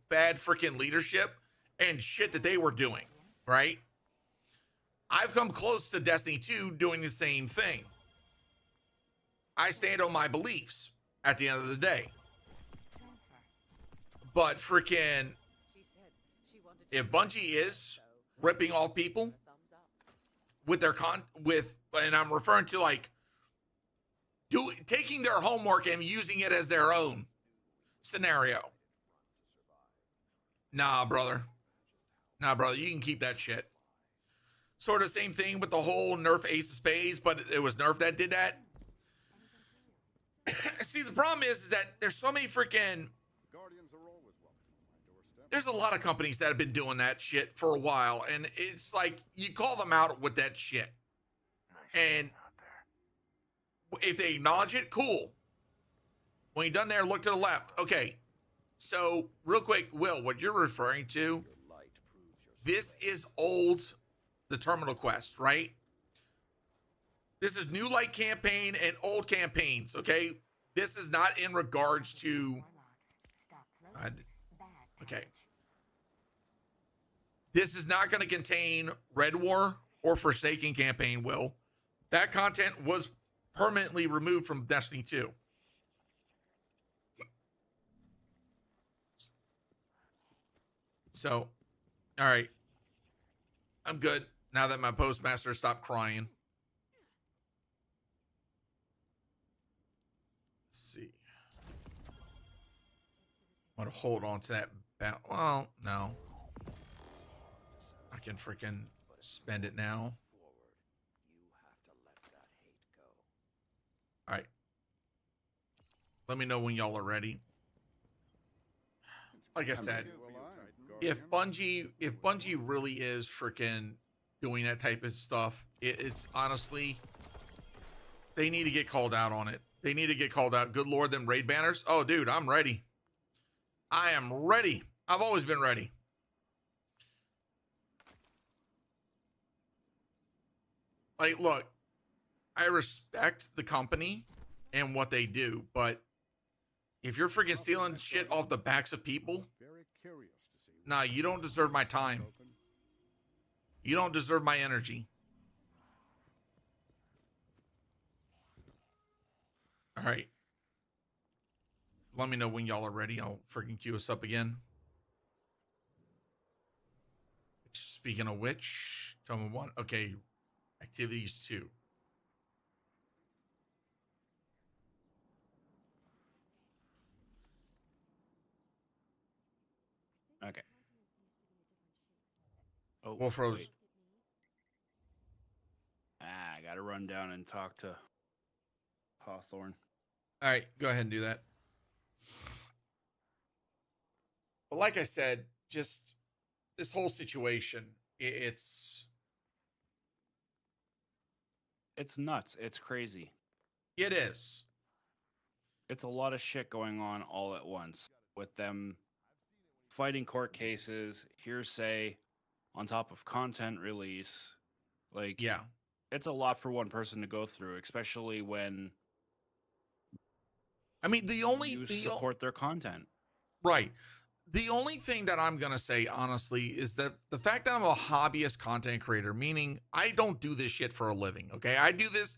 Speaker 11: bad freaking leadership and shit that they were doing, right? I've come close to Destiny 2 doing the same thing. I stand on my beliefs at the end of the day. But freaking, if Bungie is ripping off people with their and I'm referring to like taking their homework and using it as their own scenario. Nah, brother. You can keep that shit. Sort of same thing with the whole nerf Ace of Spades, but it was Nerf that did that. See, the problem is that there's so many freaking... There's a lot of companies that have been doing that shit for a while, and it's like, you call them out with that shit. And if they acknowledge it, cool. When you're done there, look to the left. Okay, so real quick, Will, what you're referring to, this is old, the Terminal Quest, right? This is new light campaign and old campaigns, okay? This is not in regards to... Okay. This is not going to contain Red War or Forsaken campaign, Will. That content was permanently removed from Destiny 2. So, all right. I'm good now that my postmaster stopped crying. Let's see. I want to hold on to that. Well, no. I can freaking spend it now. All right. Let me know when y'all are ready. Like I said, if Bungie really is freaking doing that type of stuff, it's honestly, they need to get called out on it. They need to get called out. Good Lord, them raid banners. Oh, dude, I'm ready. I am ready. I've always been ready. Like, look, I respect the company and what they do, but if you're freaking stealing shit off the backs of people, nah, you don't deserve my time. You don't deserve my energy. All right. Let me know when y'all are ready. I'll freaking queue us up again. Speaking of which, tell me one. Okay. Activities 2.
Speaker 3: Okay. Oh,
Speaker 11: Wolf Rose.
Speaker 3: wait. I gotta run down and talk to Hawthorne.
Speaker 11: All right, go ahead and do that. But like I said, just this whole situation, it's
Speaker 3: nuts. It's crazy.
Speaker 11: It is.
Speaker 3: It's a lot of shit going on all at once with them fighting court cases, hearsay, on top of content release. Like,
Speaker 11: yeah,
Speaker 3: it's a lot for one person to go through, especially when
Speaker 11: I mean,
Speaker 3: you support their content.
Speaker 11: Right. The only thing that I'm going to say, honestly, is that the fact that I'm a hobbyist content creator, meaning I don't do this shit for a living, okay? I do this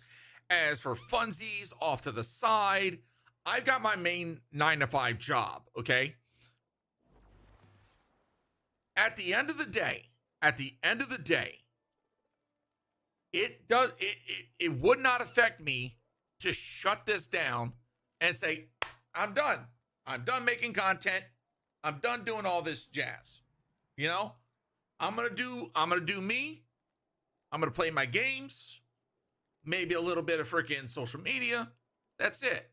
Speaker 11: as for funsies off to the side. I've got my main 9-to-5 job, okay? At the end of the day, it would not affect me to shut this down and say, I'm done. I'm done making content. I'm done doing all this jazz. You know, I'm going to do me. I'm going to play my games, maybe a little bit of freaking social media. That's it.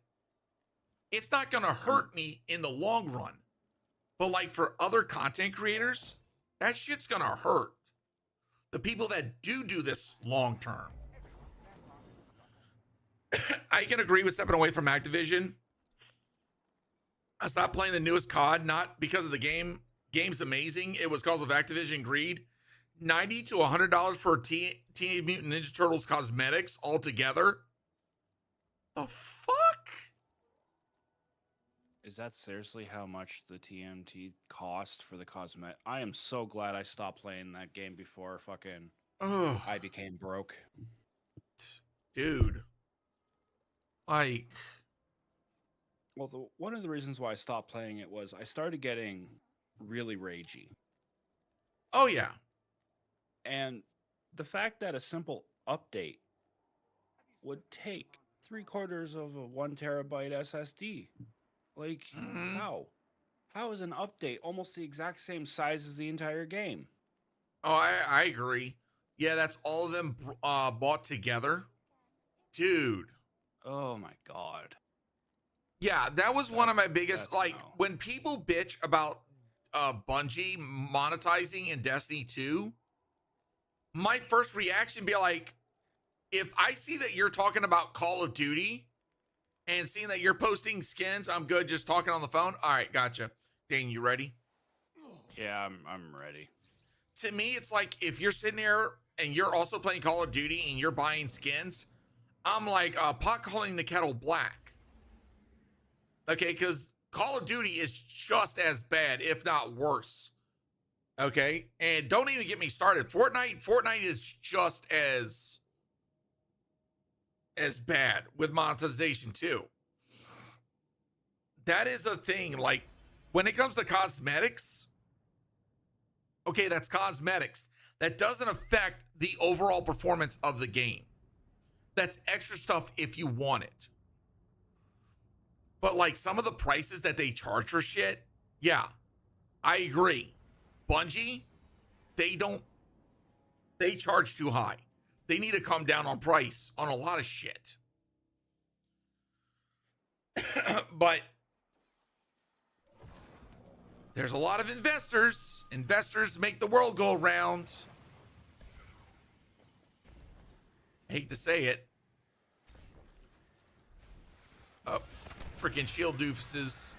Speaker 11: It's not going to hurt me in the long run. But like for other content creators, that shit's going to hurt. The people that do this long term. I can agree with stepping away from Activision. I stopped playing the newest COD, not because of the game. Game's amazing. It was because of Activision greed. $90 to $100 for Teenage Mutant Ninja Turtles cosmetics altogether. The fuck?
Speaker 3: Is that seriously how much the TMT cost for the cosmetic? I am so glad I stopped playing that game before fucking I became broke.
Speaker 11: Dude. Like...
Speaker 3: Well, one of the reasons why I stopped playing it was I started getting really ragey.
Speaker 11: Oh, yeah.
Speaker 3: And the fact that a simple update would take 3/4 of a 1 terabyte SSD. Like, how? How is an update almost the exact same size as the entire game?
Speaker 11: Oh, I agree. Yeah, that's all of them bought together. Dude.
Speaker 3: Oh, my God.
Speaker 11: Yeah, that was one of my biggest, like, when people bitch about Bungie monetizing in Destiny 2, my first reaction be like, if I see that you're talking about Call of Duty and seeing that you're posting skins, I'm good just talking on the phone. All right, gotcha. Dane, you ready?
Speaker 3: Yeah, I'm ready.
Speaker 11: To me, it's like if you're sitting there and you're also playing Call of Duty and you're buying skins, I'm like pot calling the kettle black. Okay, because Call of Duty is just as bad, if not worse. Okay, and don't even get me started. Fortnite is just as bad with monetization too. That is a thing. Like when it comes to cosmetics, okay, that's cosmetics. That doesn't affect the overall performance of the game. That's extra stuff if you want it. But like some of the prices that they charge for shit, yeah, I agree. Bungie, they charge too high. They need to come down on price on a lot of shit. But there's a lot of investors. Investors make the world go round. I hate to say it. Oh. Freaking shield doofuses.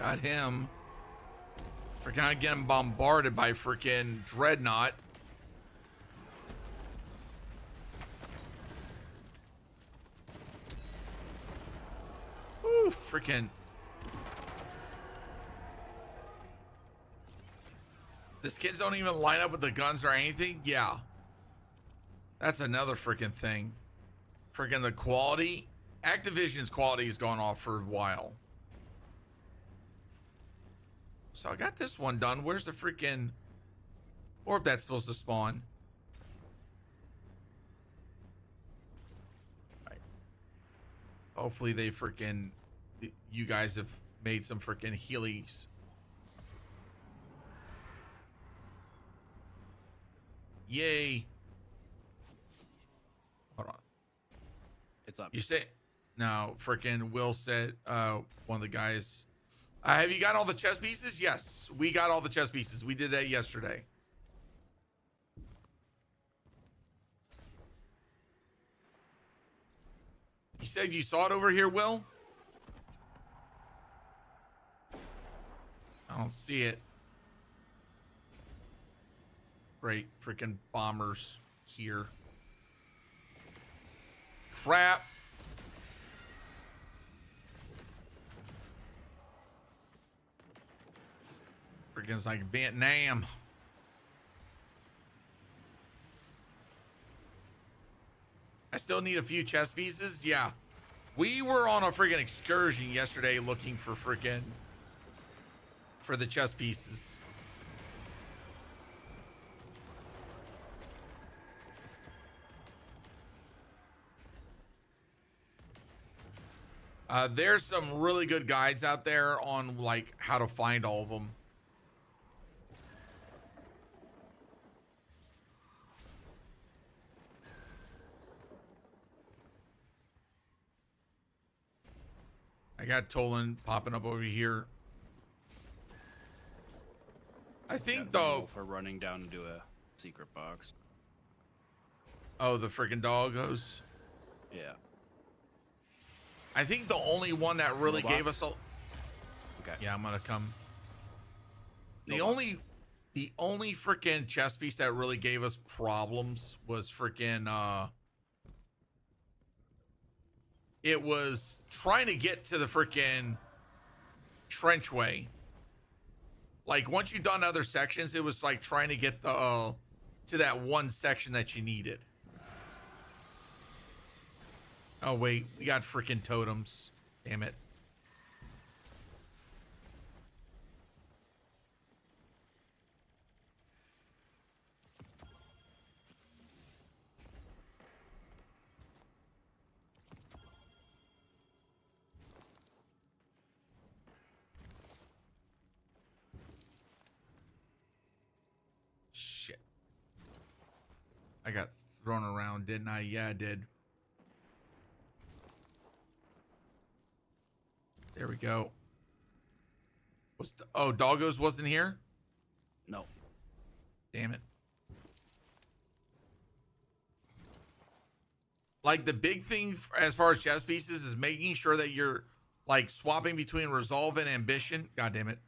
Speaker 11: Got him. Freaking getting bombarded by freaking Dreadnought. Ooh, freaking. The skins don't even line up with the guns or anything? Yeah. That's another freaking thing. Freaking the quality. Activision's quality has gone off for a while. So I got this one done. Where's the freaking orb that's supposed to spawn? Right. Hopefully they freaking, you guys have made some freaking Heelys. Yay. Hold on.
Speaker 3: It's up.
Speaker 11: You say, no, freaking Will said, one of the guys, have you got all the chess pieces? Yes, we got all the chess pieces. We did that yesterday. You said you saw it over here, Will? I don't see it. Great freaking bombers here. Crap. Freaking it's like Vietnam. I still need a few chess pieces. Yeah. We were on a freaking excursion yesterday looking for freaking for the chess pieces. There's some really good guides out there on like how to find all of them. I got Tolan popping up over here. I think though
Speaker 3: for running down to a secret box.
Speaker 11: Oh, the freaking doggos.
Speaker 3: Yeah.
Speaker 11: I think the only one that really gave us a.
Speaker 3: Okay.
Speaker 11: Yeah, I'm gonna come. The only freaking chess piece that really gave us problems was freaking it was trying to get to the freaking trenchway. Like once you've done other sections, it was like trying to get the to that one section that you needed. Oh wait, we got freaking totems. Damn it. Shit. I got thrown around, didn't I? Yeah, I did. There we go. Oh, Doggos wasn't here?
Speaker 3: No.
Speaker 11: Damn it. Like the big thing as far as chess pieces is making sure that you're like swapping between resolve and ambition. God damn it.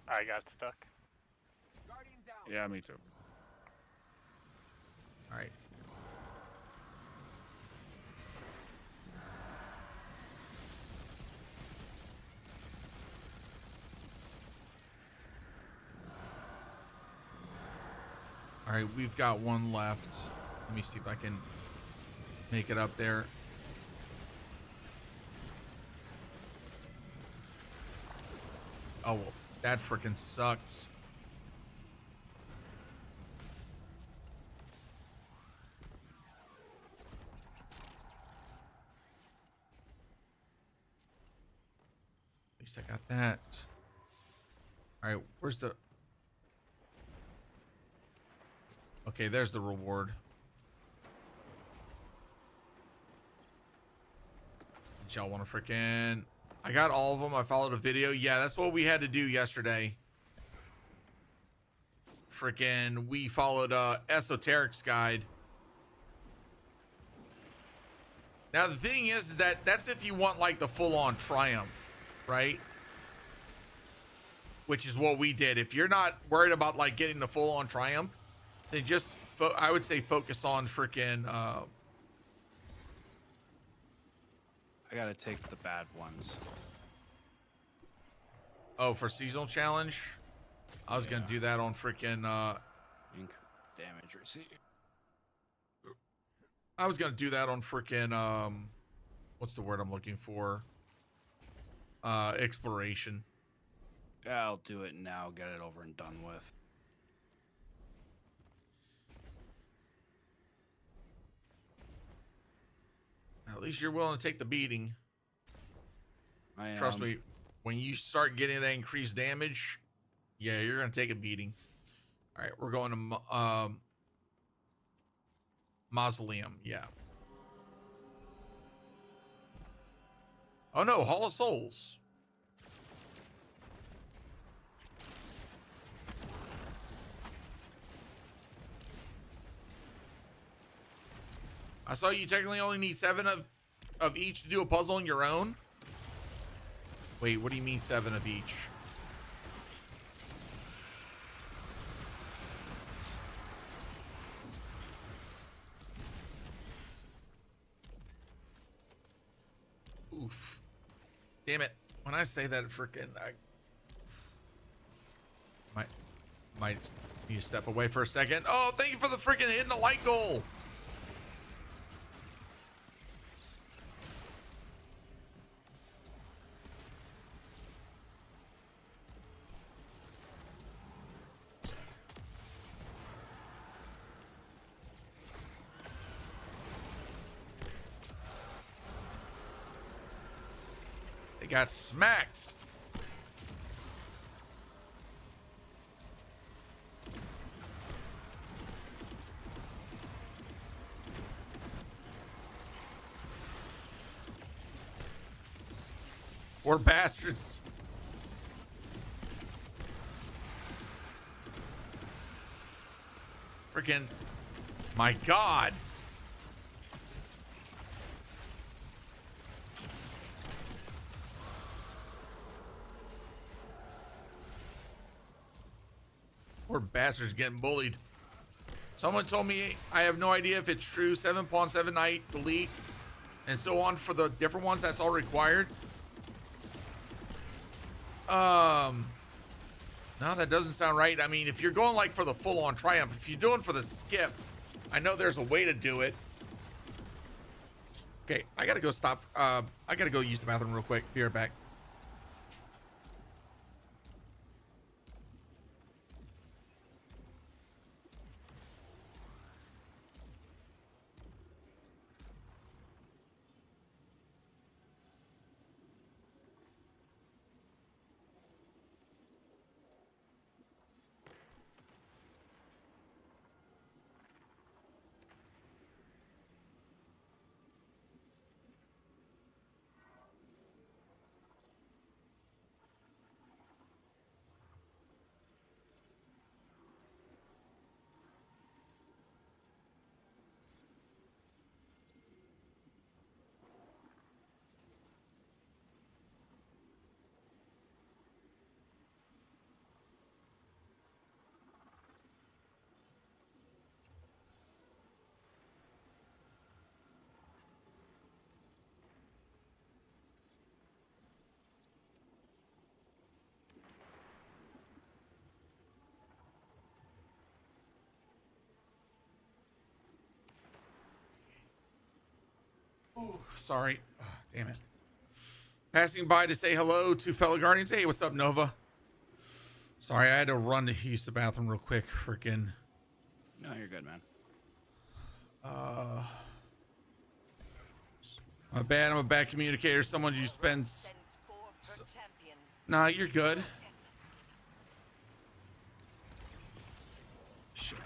Speaker 13: I got stuck.
Speaker 12: Yeah, me too.
Speaker 11: All right. All right, we've got one left. Let me see if I can make it up there. Oh, well, that freaking sucks. At least I got that. All right, where's the... Okay, there's the reward. Did y'all want to freaking... I got all of them. I followed a video. Yeah, that's what we had to do yesterday. Freaking, we followed Esoteric's guide. Now, the thing is that that's if you want like the full-on triumph, right? Which is what we did. If you're not worried about like getting the full-on triumph, then just, I would say focus on freaking,
Speaker 3: I gotta take the bad ones.
Speaker 11: Oh, for seasonal challenge? I was gonna do that on freaking,
Speaker 3: Ink damage receipt.
Speaker 11: I was gonna do that on freaking, what's the word I'm looking for? Exploration.
Speaker 3: Yeah, I'll do it now, get it over and done with.
Speaker 11: At least you're willing to take the beating.
Speaker 3: I am.
Speaker 11: Trust me, when you start getting that increased damage, yeah, you're gonna take a beating. All right, we're going to Mausoleum. Yeah. Oh no, Hall of Souls. I saw you technically only need 7 of each to do a puzzle on your own. Wait, what do you mean 7 of each? Oof. Damn it. When I say that, freaking, I might need to step away for a second. Oh, thank you for the freaking hitting the light goal. They got smacked. Poor bastards. Freaking, my God. Poor bastards getting bullied. Someone told me, I have no idea if it's true, 7 pawn, 7 knight, delete, and so on for the different ones. That's all required. No, that doesn't sound right. I mean, if you're going like for the full-on triumph, if you're doing for the skip, I know there's a way to do it. Okay, I gotta go stop. I gotta go use the bathroom real quick. Be right back. Ooh, sorry. Oh, damn it. Passing by to say hello to fellow Guardians. Hey, what's up, Nova? Sorry, I had to run to use the bathroom real quick. Freaking.
Speaker 3: No, you're good, man.
Speaker 11: My bad. I'm a bad communicator. Someone who spends. Nah, you're good. Shit.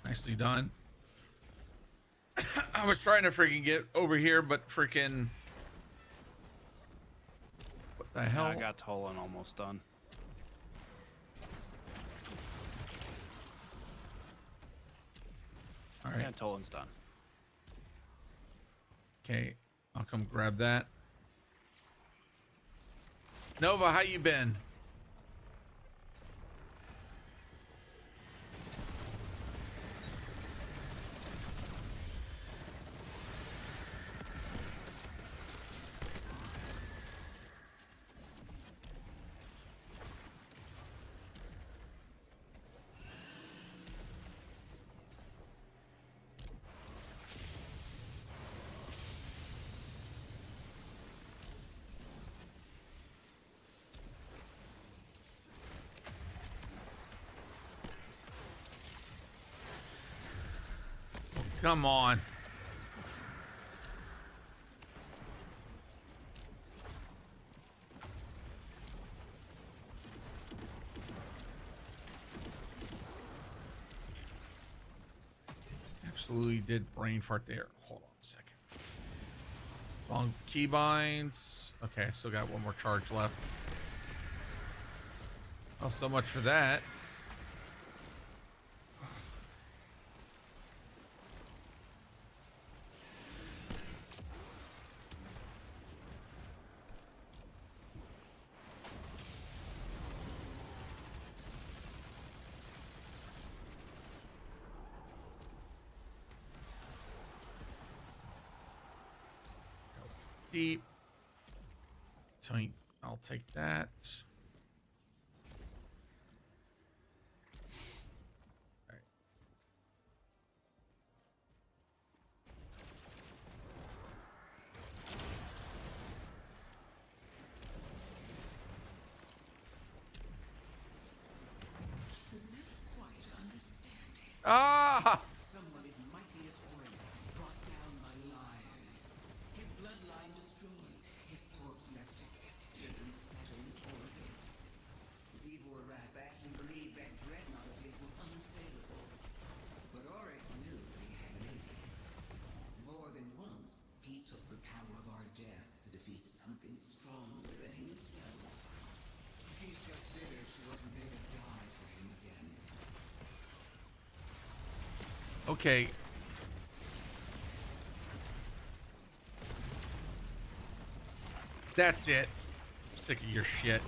Speaker 11: Nicely done. I was trying to freaking get over here, but freaking... What the hell?
Speaker 3: Yeah, I got Tolan almost done.
Speaker 11: All right.
Speaker 3: Yeah, Tolan's done.
Speaker 11: Okay, I'll come grab that. Nova, how you been? Come on. Absolutely did brain fart there. Hold on a second. Long keybinds. Okay, still got one more charge left. Oh, so much for that. Deep. I'll take that. All right. Ah!
Speaker 10: Somebody's mightiest words brought down by liars. His bloodline destroyed. His corpse left to escalate in Saturn's orbit. Zevor Wrath actually believed that dreadnought of his was unassailable. But Oryx knew that he had limits. More than once, he took the power of our death to defeat something stronger than himself. He's just bitter she wasn't there to die for him again.
Speaker 11: Okay. That's it. I'm sick of your shit.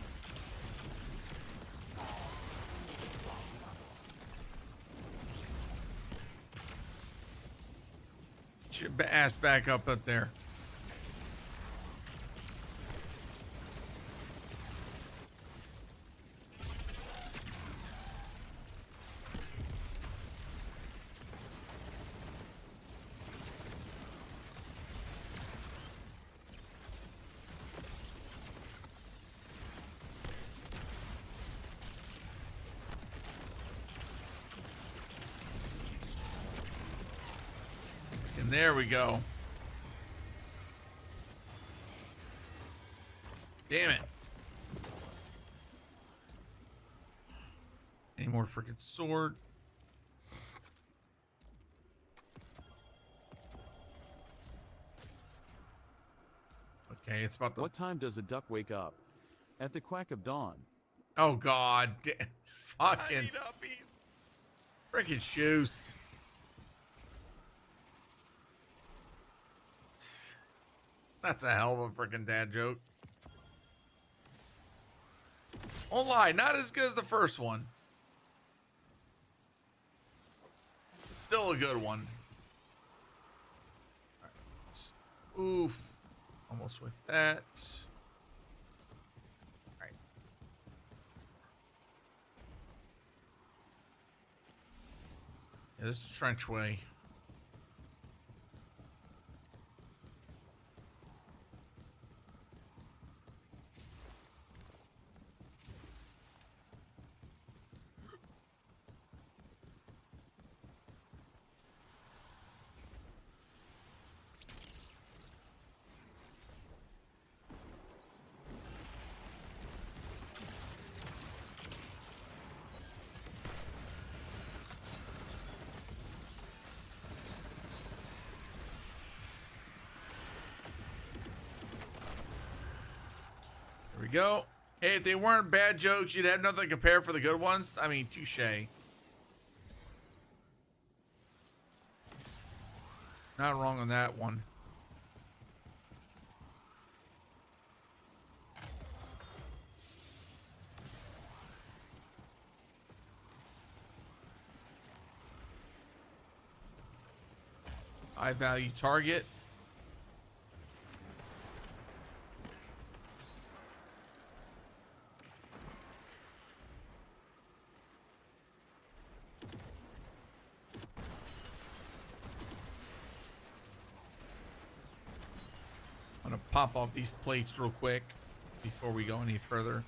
Speaker 11: Get your ass back up there. And there we go. Damn it. Any more freaking sword? Okay, it's about the...
Speaker 5: What time does a duck wake up? At the quack of dawn.
Speaker 11: Oh, God. Fucking... Freaking shoes. That's a hell of a freaking dad joke. Won't lie, not as good as the first one. It's still a good one. All right. Oof. Almost with that. All right. Yeah, this is Trenchway. go. Hey, if they weren't bad jokes, you'd have nothing to compare for the good ones. I mean, touche. Not wrong on that one. High value target. I'm gonna pop off these plates real quick before we go any further.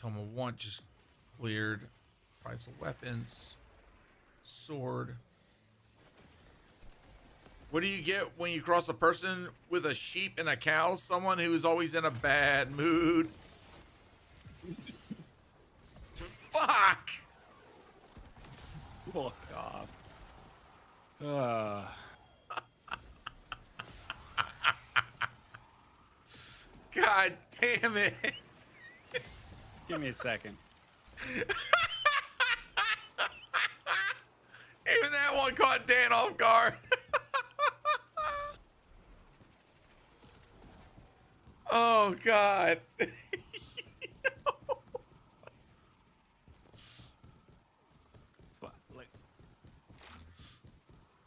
Speaker 11: Toma 1 just cleared. Price of weapons. Sword. What do you get when you cross a person with a sheep and a cow? Someone who is always in a bad mood. Fuck!
Speaker 3: Oh, God.
Speaker 11: God damn it.
Speaker 3: Give me a second.
Speaker 11: Even that one caught Dan off guard. Oh, God.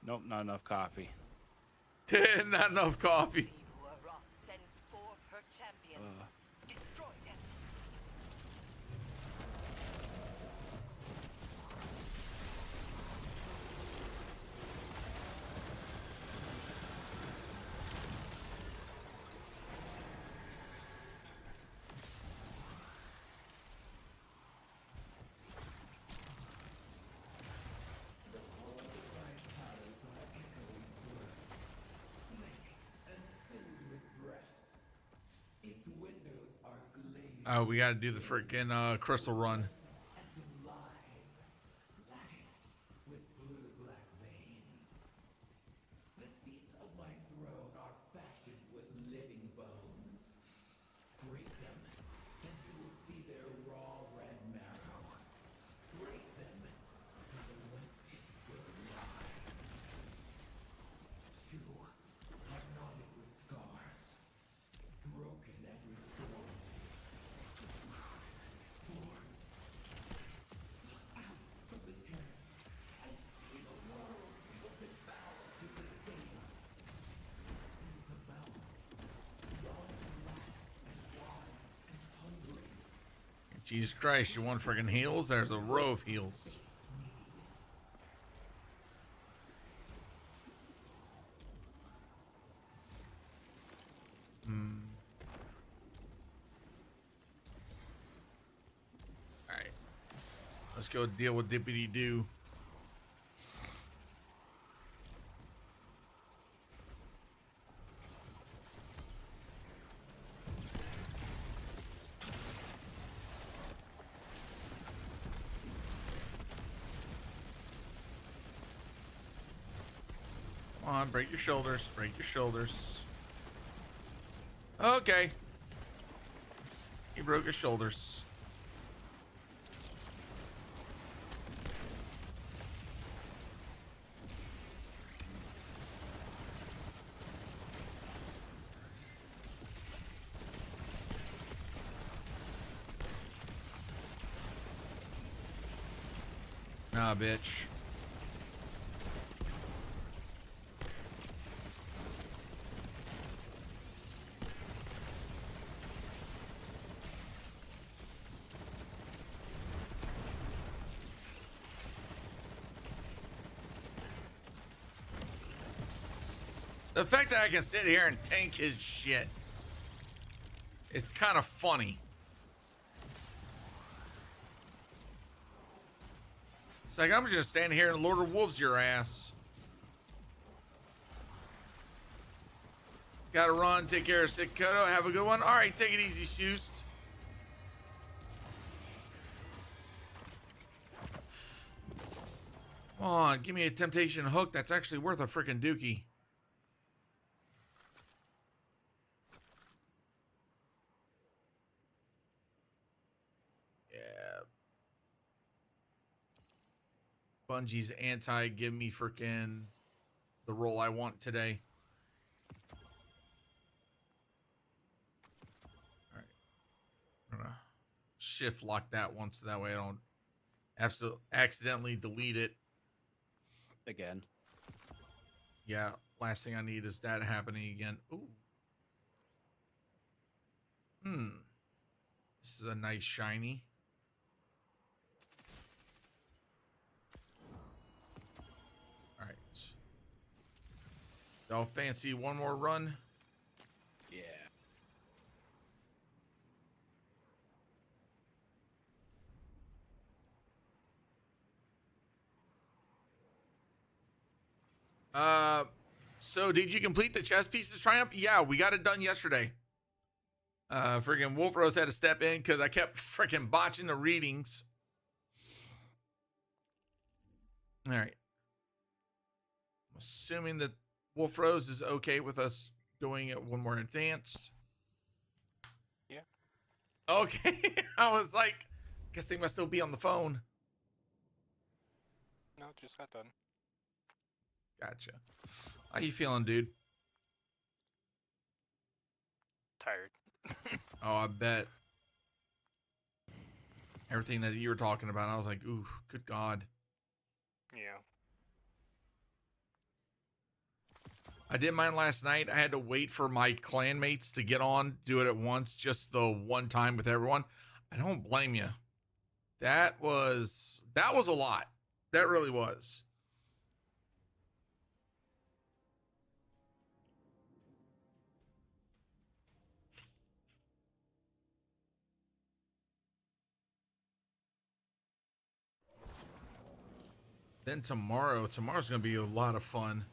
Speaker 3: Nope, not enough coffee.
Speaker 11: Not enough coffee.
Speaker 9: Sends forth her champions. Destroy them.
Speaker 11: Oh, we got to do the freaking crystal run.
Speaker 10: With blue-black veins. The seats of my throne are fashioned with living bones. Break them, and you will see their raw red marrow. Break them, and the whiteness will lie. 2 are knotted with scars, broken and reformed. 4 out from the terrace and see the world will devour to sustain us. It is a mouth, long and black and wide and hungry.
Speaker 11: Jesus Christ, you want freaking heals? There's a row of heals. Alright. Let's go deal with Dippity Doo. Come on, break your shoulders, break your shoulders. Okay. He broke his shoulders. Nah, bitch. The fact that I can sit here and tank his shit, it's kind of funny. It's like, I'm just standing here and Lord of Wolves your ass. Gotta run. Take care of Sick Kodo. Have a good one. All right, take it easy, Shoes. Come on, give me a temptation hook that's actually worth a freaking dookie. Yeah. Bungie's anti give me freaking the roll I want today. All right. I'm gonna shift lock that one so that way I don't accidentally delete it.
Speaker 3: Again.
Speaker 11: Yeah, last thing I need is that happening again. Ooh. This is a nice shiny. All right. Y'all fancy one more run?
Speaker 3: Yeah.
Speaker 11: So did you complete the chess pieces triumph? Yeah, we got it done yesterday. Freaking Wolf Rose had to step in because I kept freaking botching the readings. All right. I'm assuming that Wolf Rose is okay with us doing it one more advanced.
Speaker 13: Yeah.
Speaker 11: Okay. I was like, guess they must still be on the phone.
Speaker 13: No, just got done.
Speaker 11: Gotcha. How you feeling, dude?
Speaker 13: Tired.
Speaker 11: Oh, I bet. Everything that you were talking about, I was like, ooh, good God.
Speaker 13: Yeah.
Speaker 11: I did mine last night. I had to wait for my clanmates to get on, do it at once, just the one time with everyone. I don't blame you. That was a lot. That really was. Then tomorrow's going to be a lot of fun.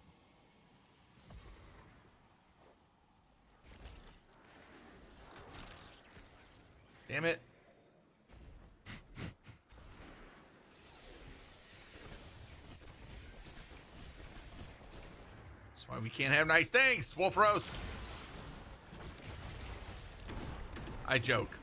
Speaker 11: Damn it. That's why we can't have nice things, Wolf Rose. I joke.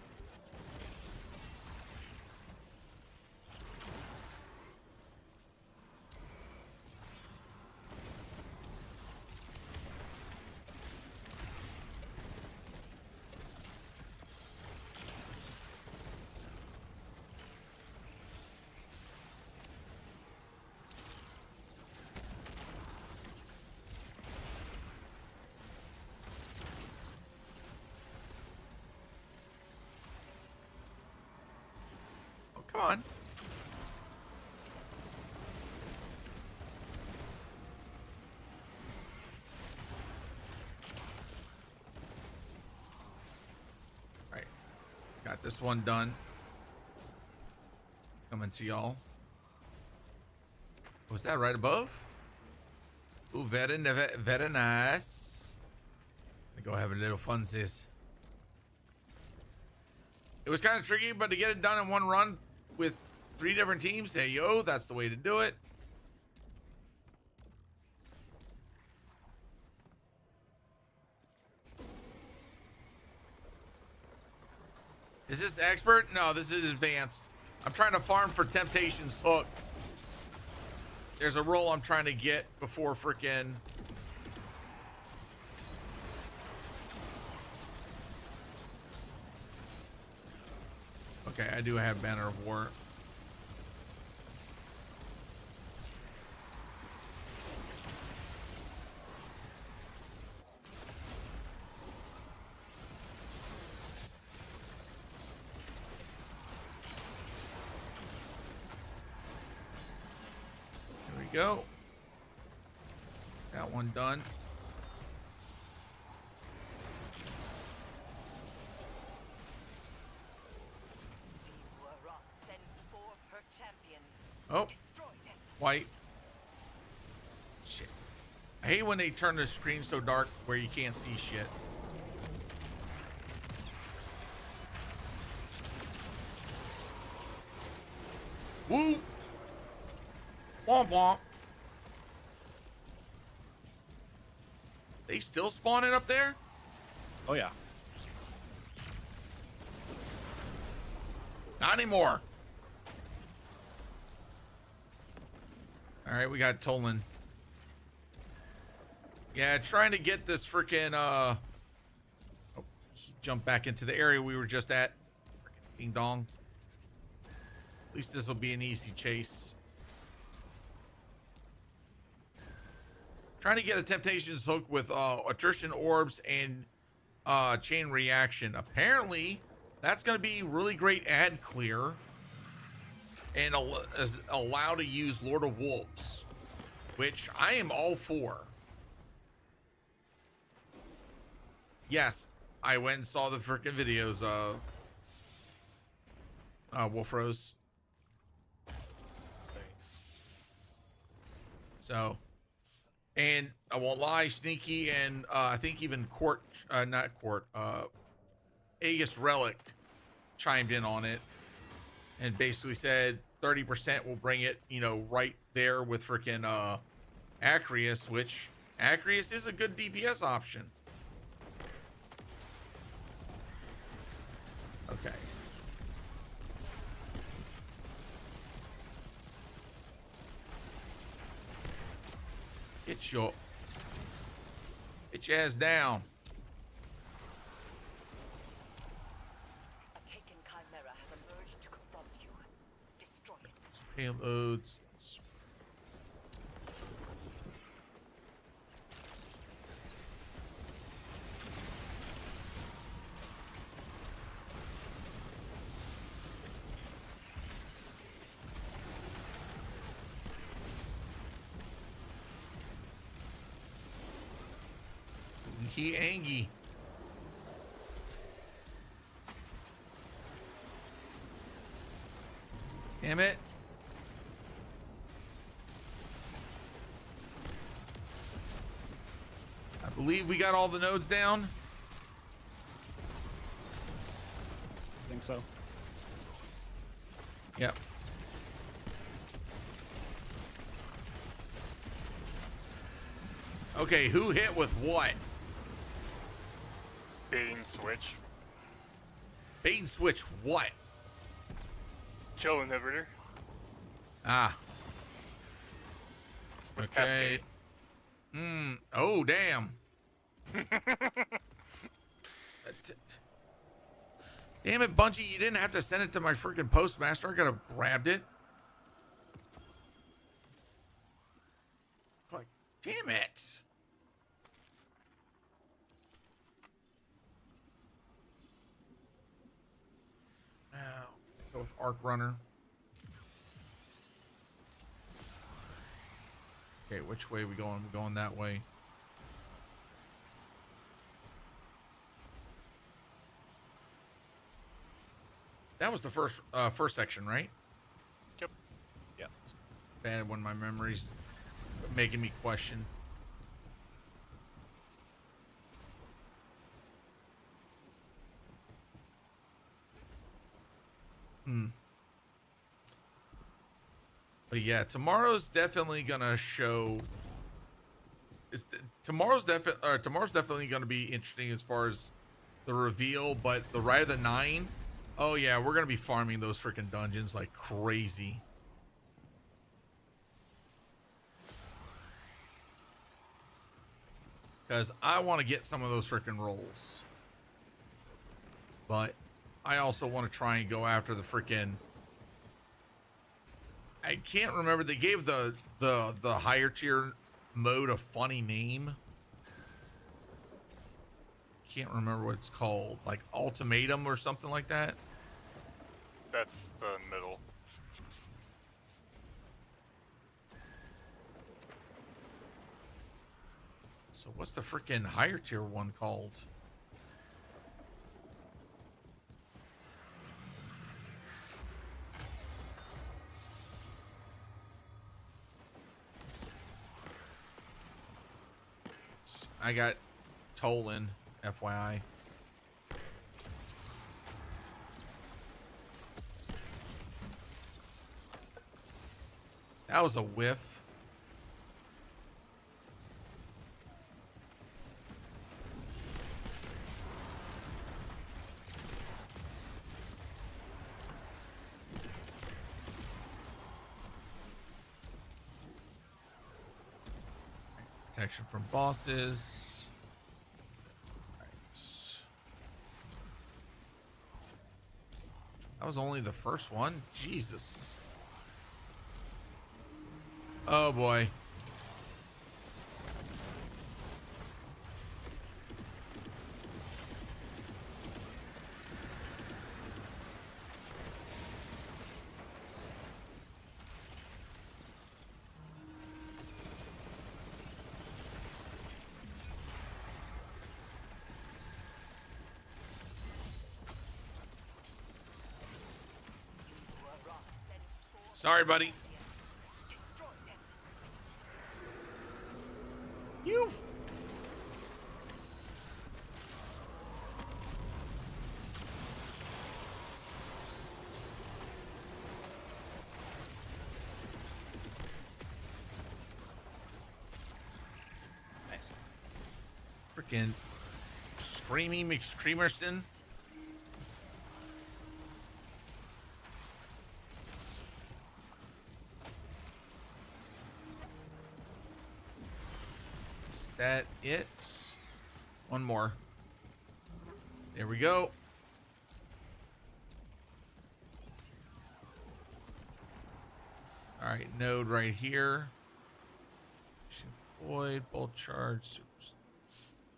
Speaker 11: Come on. All right. Got this one done. Coming to y'all. Was that right above? Ooh, very nice. Gonna go have a little fun, sis. It was kind of tricky, but to get it done in one run with 3 different teams, hey, yo, that's the way to do it. Is this expert? No, this is advanced. I'm trying to farm for Temptation's hook. There's a roll I'm trying to get before freaking... Okay, I do have Banner of War. There we go. That one done. Oh, white. Shit. I hate when they turn the screen so dark where you can't see shit. Woo! Womp womp. They still spawning up there?
Speaker 3: Oh yeah.
Speaker 11: Not anymore. All right, we got Tolan. Yeah, trying to get this freaking oh, he jumped back into the area we were just at. Freaking ding dong. At least this will be an easy chase. Trying to get a Temptations hook with attrition orbs and chain reaction. Apparently, that's going to be really great ad clear and allow to use Lord of Wolves, which I am all for. Yes, I went and saw the freaking videos. Wolf Rose.
Speaker 13: Thanks.
Speaker 11: So, and I won't lie, Sneaky and I think even Aegis Relic chimed in on it and basically said 30% will bring it, you know, right there with freaking Acrius, which Acrius is a good DPS option. Okay. Get your ass down.
Speaker 9: A taken chimera has emerged to confront you. Destroy it.
Speaker 11: Payloads. He Angie. Damn it. I believe we got all the nodes down.
Speaker 3: I think so.
Speaker 11: Yep. Okay, who hit with what?
Speaker 13: Bait and switch.
Speaker 11: Bait and switch what?
Speaker 13: Chill inhibitor.
Speaker 11: Ah.
Speaker 13: With
Speaker 11: Okay. Oh, damn. Damn it, Bungie, you didn't have to send it to my freaking postmaster. I could have grabbed it. Like, damn it. Now, go with Arc Runner. Okay, which way are we going? We're going that way. That was the first section, right?
Speaker 13: Yep.
Speaker 3: Yep.
Speaker 11: Bad when my memory's making me question. But yeah, tomorrow's definitely gonna show. Tomorrow's definitely gonna be interesting as far as the reveal. But the Rite of the Nine, oh yeah, we're gonna be farming those freaking dungeons like crazy. Because I want to get some of those freaking rolls. But I also want to try and go after the freaking. I can't remember. They gave the higher tier mode a funny name. Can't remember what it's called. Like Ultimatum or something like that.
Speaker 13: That's the middle.
Speaker 11: So what's the freaking higher tier one called? I got Tolan, FYI. That was a whiff. Protection from bosses. All right. That was only the first one. Jesus. Oh boy. Sorry, buddy. You. Nice. Freaking Screamy McScreamerson. That it. One more. There we go. All right, node right here. Void, bolt charge.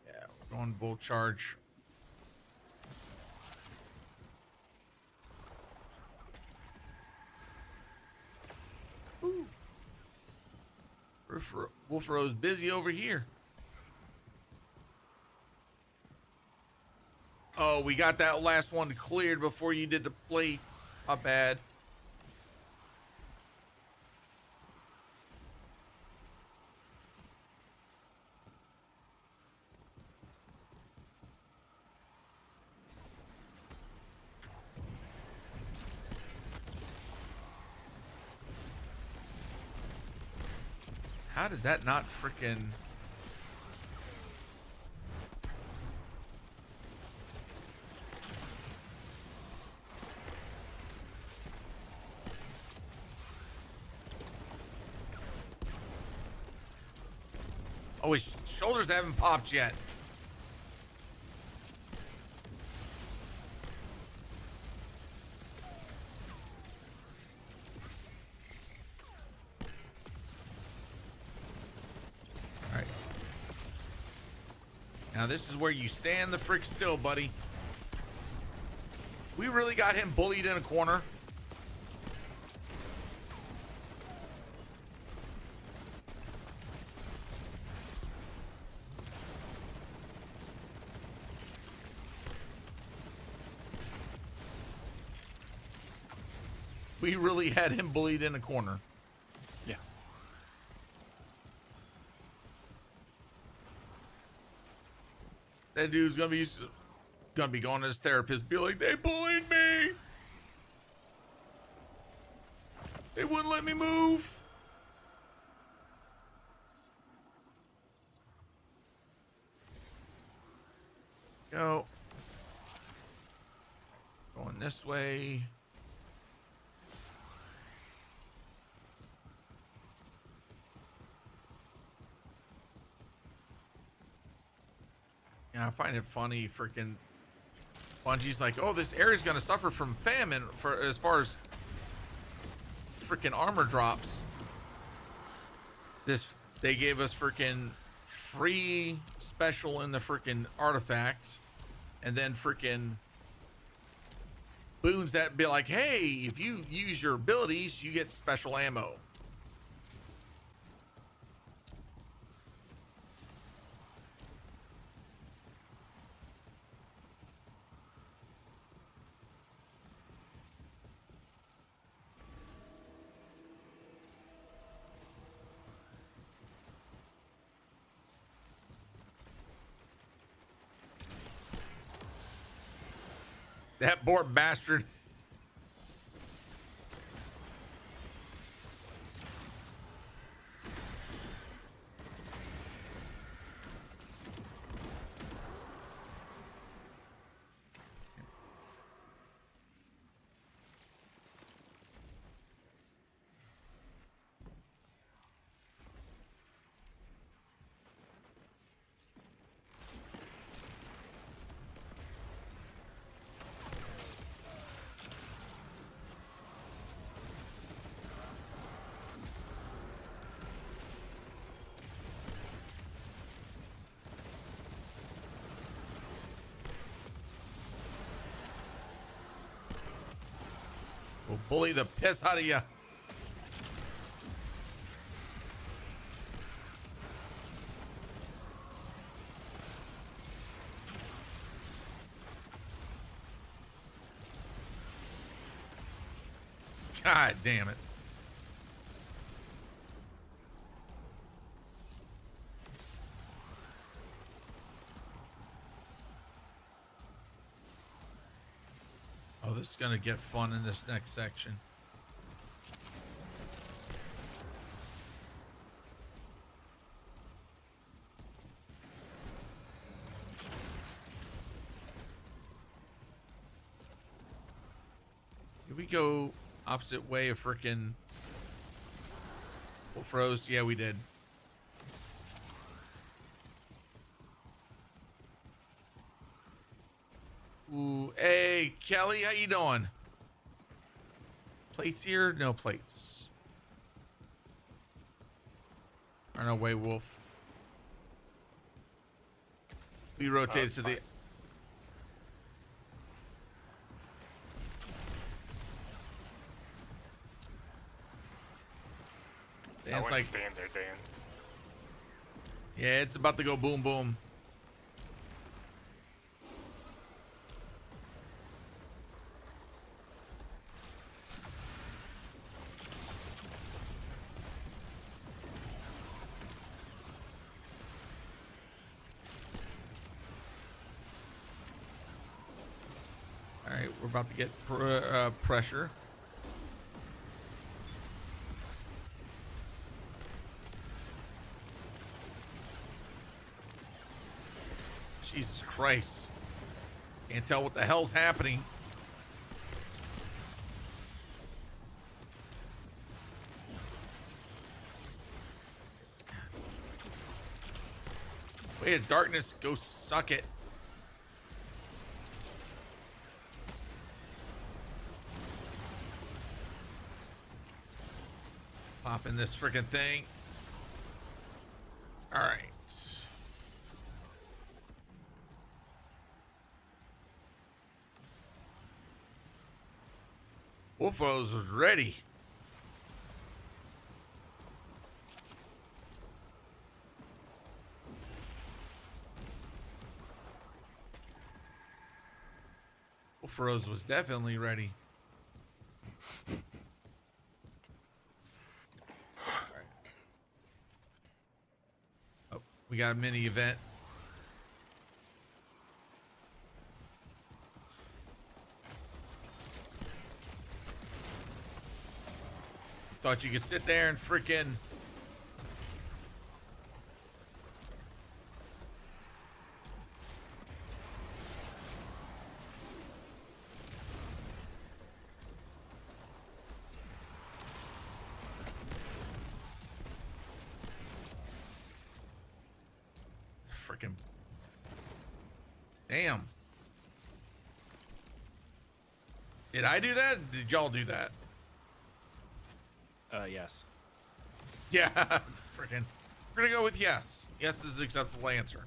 Speaker 11: Yeah, we're going bolt charge. Ooh. Wolfro's busy over here. Oh, we got that last one cleared before you did the plates. My bad. How did that not frickin'... Oh, his shoulders haven't popped yet. All right. Now this is where you stand the frick still, buddy. We really got him bullied in a corner. We really had him bullied in a corner.
Speaker 3: Yeah.
Speaker 11: That dude's gonna be going to his therapist, be like, they bullied me. They wouldn't let me move. Go. Going this way. Yeah, I find it funny, freaking Bungie's like, oh, this area's gonna suffer from famine for as far as freaking armor drops. They gave us freaking free special in the freaking artifacts, and then freaking boons that be like, hey, if you use your abilities, you get special ammo. That poor bastard. We'll bully the piss out of you. God damn it. Oh, this is gonna get fun in this next section. Did we go opposite way of frickin' froze? Yeah, we did. Ooh, hey, Kelly, how you doing? Plates here? No plates. Run away, wolf. We rotated to the...
Speaker 13: I wouldn't stand there, Dan.
Speaker 11: Yeah, it's about to go boom, boom. All right, we're about to get pressure. Jesus Christ. Can't tell what the hell's happening. Way of darkness, go suck it. Pop in this freaking thing. All right. Wolfos was ready. Wolfos was definitely ready. Oh, we got a mini event. Thought you could sit there and freaking... Freaking... Damn. Did I do that? Did y'all do that?
Speaker 3: Yes.
Speaker 11: Yeah, freaking. We're gonna go with yes. Yes is acceptable answer.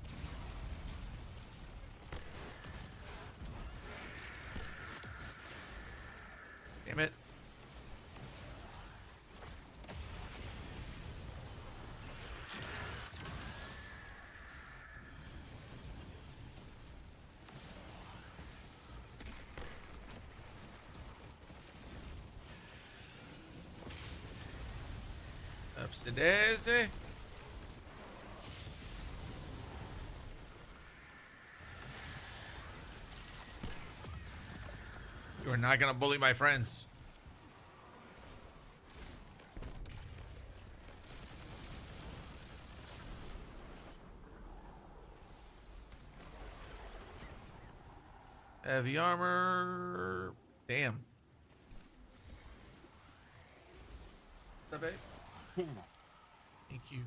Speaker 11: Damn it. Upsy daisy. You are not gonna bully my friends. Heavy armor. Damn. What's up, babe? Thank you.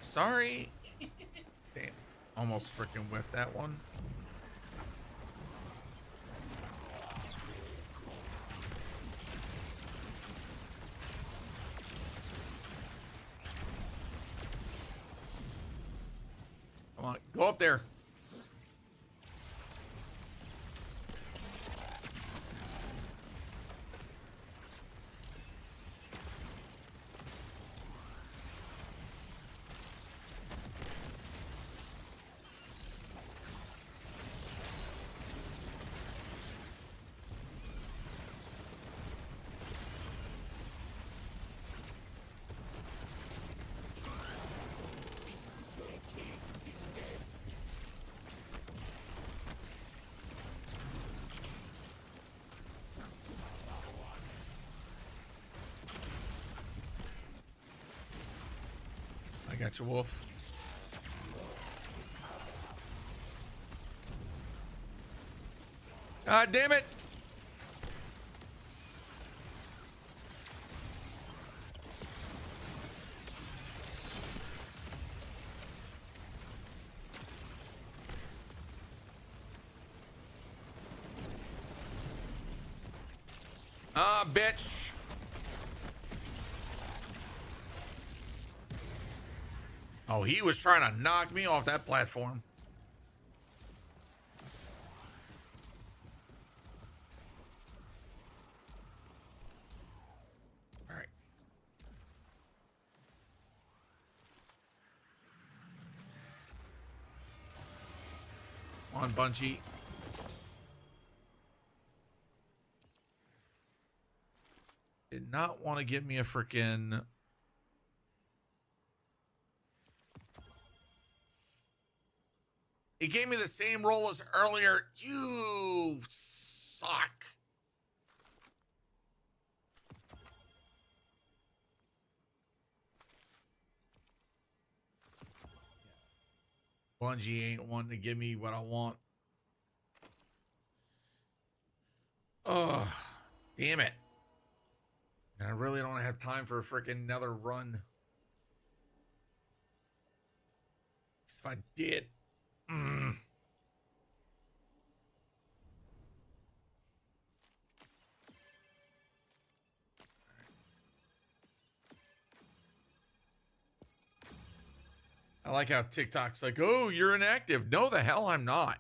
Speaker 11: Sorry. Damn. Almost freaking whiffed that one. Come on, go up there. I got you, Wolf. God damn it! Ah, bitch! Oh, he was trying to knock me off that platform. All right. Come on, Bungie. Did not want to give me a freaking... It gave me the same roll as earlier. You suck. Bungie ain't wanting to give me what I want. Oh, damn it. And I really don't have time for a freaking another run. If I did... I like how TikTok's like, oh, you're inactive. No, the hell I'm not.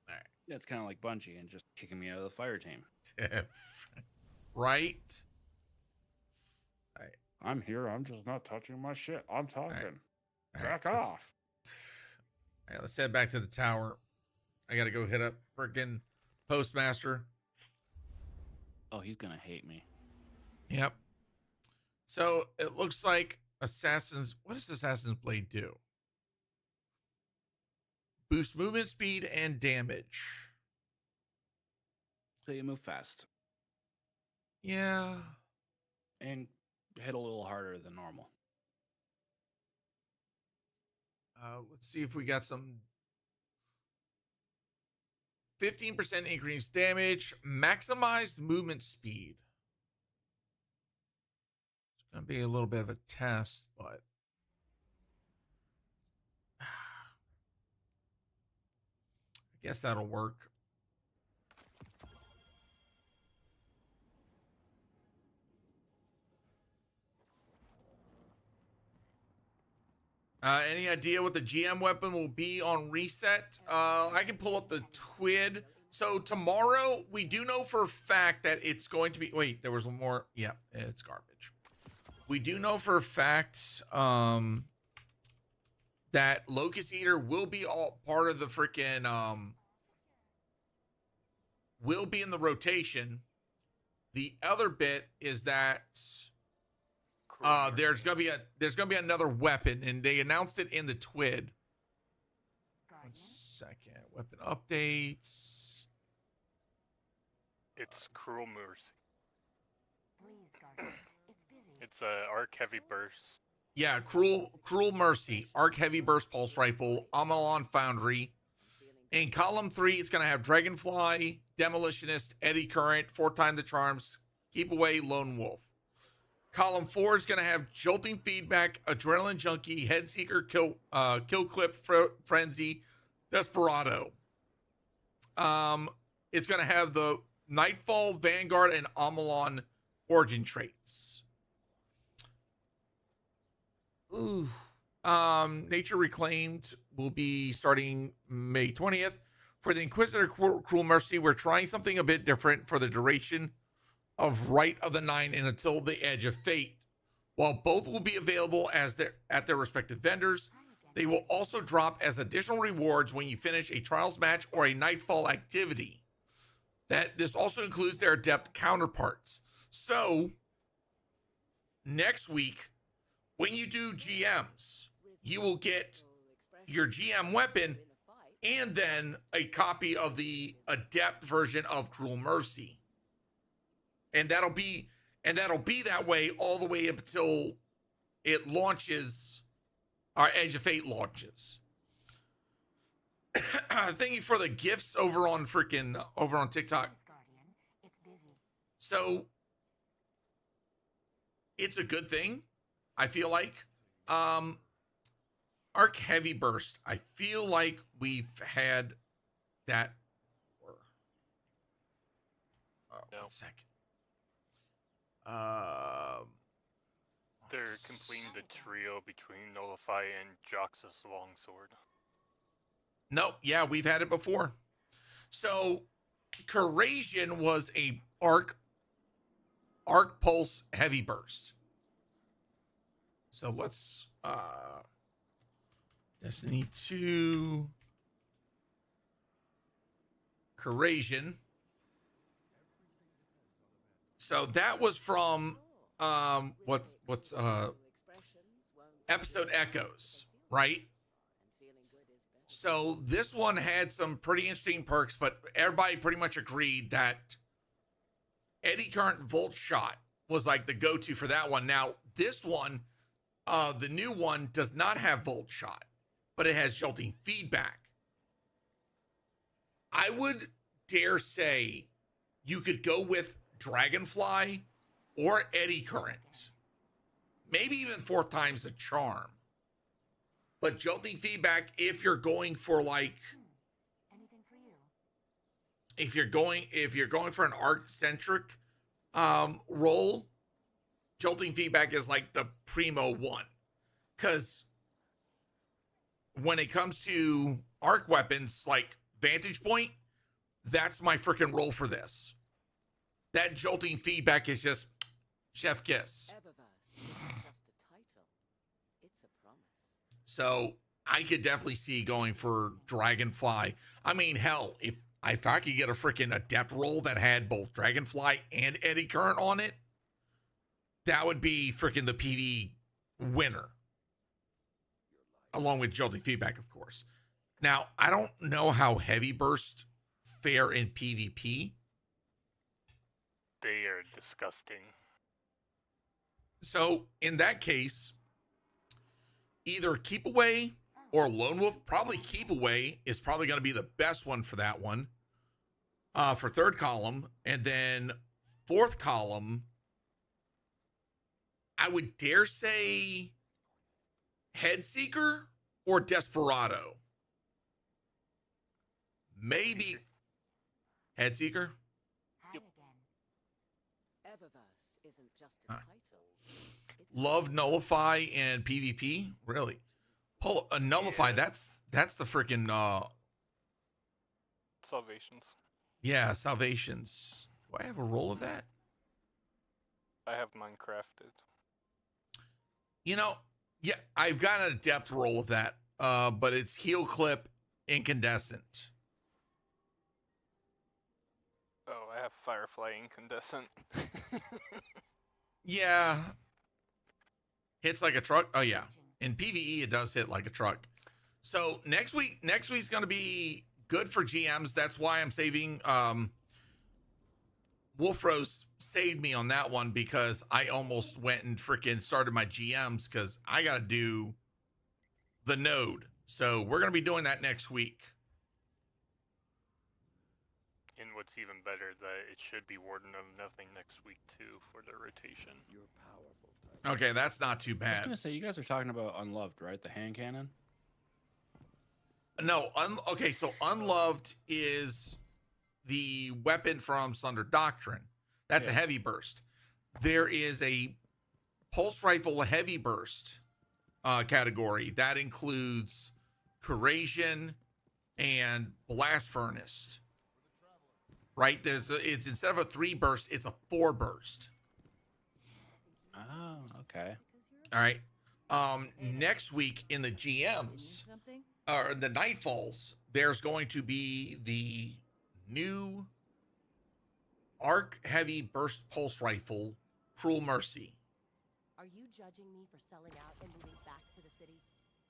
Speaker 3: All right. Yeah, it's kind of like Bungie and just kicking me out of the fire team.
Speaker 11: Right?
Speaker 12: Right. I'm here. I'm just not touching my shit. I'm talking.
Speaker 11: All
Speaker 12: Back
Speaker 11: right,
Speaker 12: off.
Speaker 11: All right, let's head back to the tower. I got to go hit up freaking Postmaster.
Speaker 3: Oh, he's going to hate me.
Speaker 11: Yep. So it looks like Assassin's... What does Assassin's Blade do? Boost movement speed and damage.
Speaker 3: So you move fast.
Speaker 11: Yeah.
Speaker 3: And hit a little harder than normal.
Speaker 11: Let's see if we got some 15% increased damage, maximized movement speed. It's going to be a little bit of a test, but I guess that'll work. Any idea what the GM weapon will be on reset? I can pull up the TWID. So tomorrow, we do know for a fact that it's going to be... Wait, there was one more. Yeah, it's garbage. We do know for a fact that Locust Eater will be all part of the freaking... will be in the rotation. The other bit is that there's gonna be another weapon, and they announced it in the TWID. 1 second. Weapon updates.
Speaker 13: It's Cruel Mercy.
Speaker 8: Please, Guardian. It's busy.
Speaker 13: It's a arc heavy burst.
Speaker 11: Yeah, Cruel Mercy, Arc Heavy Burst Pulse Rifle, Amalon Foundry. In column 3, it's gonna have Dragonfly, Demolitionist, Eddy Current, 4 times the charms, Keep Away, Lone Wolf. Column 4 is gonna have Jolting Feedback, Adrenaline Junkie, Head Seeker, Kill Clip, Frenzy, Desperado. It's gonna have the Nightfall, Vanguard, and Amalon origin traits. Ooh. Nature Reclaimed will be starting May 20th. For the Inquisitor Cruel Mercy, we're trying something a bit different for the duration of Rite of the Nine and until the Edge of Fate. While both will be available at their respective vendors, they will also drop as additional rewards when you finish a Trials match or a Nightfall activity. This also includes their Adept counterparts. So, next week, when you do GMs, you will get your GM weapon and then a copy of the Adept version of Cruel Mercy. And that'll be that way all the way up until it launches, our Edge of Fate launches. Thank you for the gifts over on TikTok. So it's a good thing, I feel like. Arc Heavy Burst, I feel like we've had that before.
Speaker 13: No.
Speaker 11: 1 second.
Speaker 13: They're completing the trio between Nullify and Joxus Longsword.
Speaker 11: Nope, yeah, we've had it before. So, Corrasion was a Arc Pulse Heavy Burst. So let's Destiny 2 Corrasion. So that was from Episode Echoes, right? So this one had some pretty interesting perks, but everybody pretty much agreed that Eddy Current Volt Shot was like the go-to for that one. Now, this one, the new one, does not have Volt Shot, but it has Jolting Feedback. I would dare say you could go with Dragonfly or Eddy Current. Maybe even 4 times the charm. But Jolting Feedback, if you're going for like,
Speaker 8: Anything for you?
Speaker 11: if you're going for an arc-centric role, Jolting Feedback is like the primo one. Because when it comes to arc weapons, like Vantage Point, that's my freaking role for this. That Jolting Feedback is just chef kiss. So I could definitely see going for Dragonfly. I mean, hell, if I could get a freaking Adept roll that had both Dragonfly and Eddy Current on it, that would be freaking the PV winner. Along with Jolting Feedback, of course. Now, I don't know how Heavy Burst fare in PvP.
Speaker 13: They are disgusting.
Speaker 11: So, in that case, either Keep Away or Lone Wolf. Probably Keep Away is probably going to be the best one for that one. For third column. And then fourth column, I would dare say Head Seeker or Desperado. Maybe Head Seeker.
Speaker 8: Yep.
Speaker 10: Isn't just a title.
Speaker 11: Love Nullify and PvP. Really? Nullify.
Speaker 13: Yeah.
Speaker 11: That's the freaking
Speaker 13: Salvations.
Speaker 11: yeah, Salvations. Do I have a roll of that?
Speaker 13: I have mine crafted.
Speaker 11: You know, yeah, I've got an Adept roll of that. But it's Heal Clip Incandescent.
Speaker 13: Oh, I have Firefly Incandescent.
Speaker 11: Yeah. Hits like a truck. Oh yeah. In PvE, it does hit like a truck. So next week's gonna be good for GMs. That's why I'm saving. Wolfrose saved me on that one because I almost went and freaking started my GMs because I gotta do the node. So we're gonna be doing that next week.
Speaker 13: And what's even better, that it should be Warden of Nothing next week too for the rotation. You're powerful.
Speaker 11: Okay, that's not too
Speaker 3: I was
Speaker 11: bad.
Speaker 3: gonna say, you guys are talking about Unloved, right? The hand cannon.
Speaker 11: No, okay, so Unloved is the weapon from Sunder Doctrine. That's a heavy burst. There is a pulse rifle heavy burst category that includes Corrasion and Blast Furnace. Right? It's instead of a 3 burst, it's a 4 burst.
Speaker 3: Oh, okay.
Speaker 11: All right. Next week in the GMs or the Nightfalls, there's going to be the new Arc Heavy Burst Pulse Rifle, Cruel Mercy.
Speaker 8: Are you judging me for selling out and moving back to the city?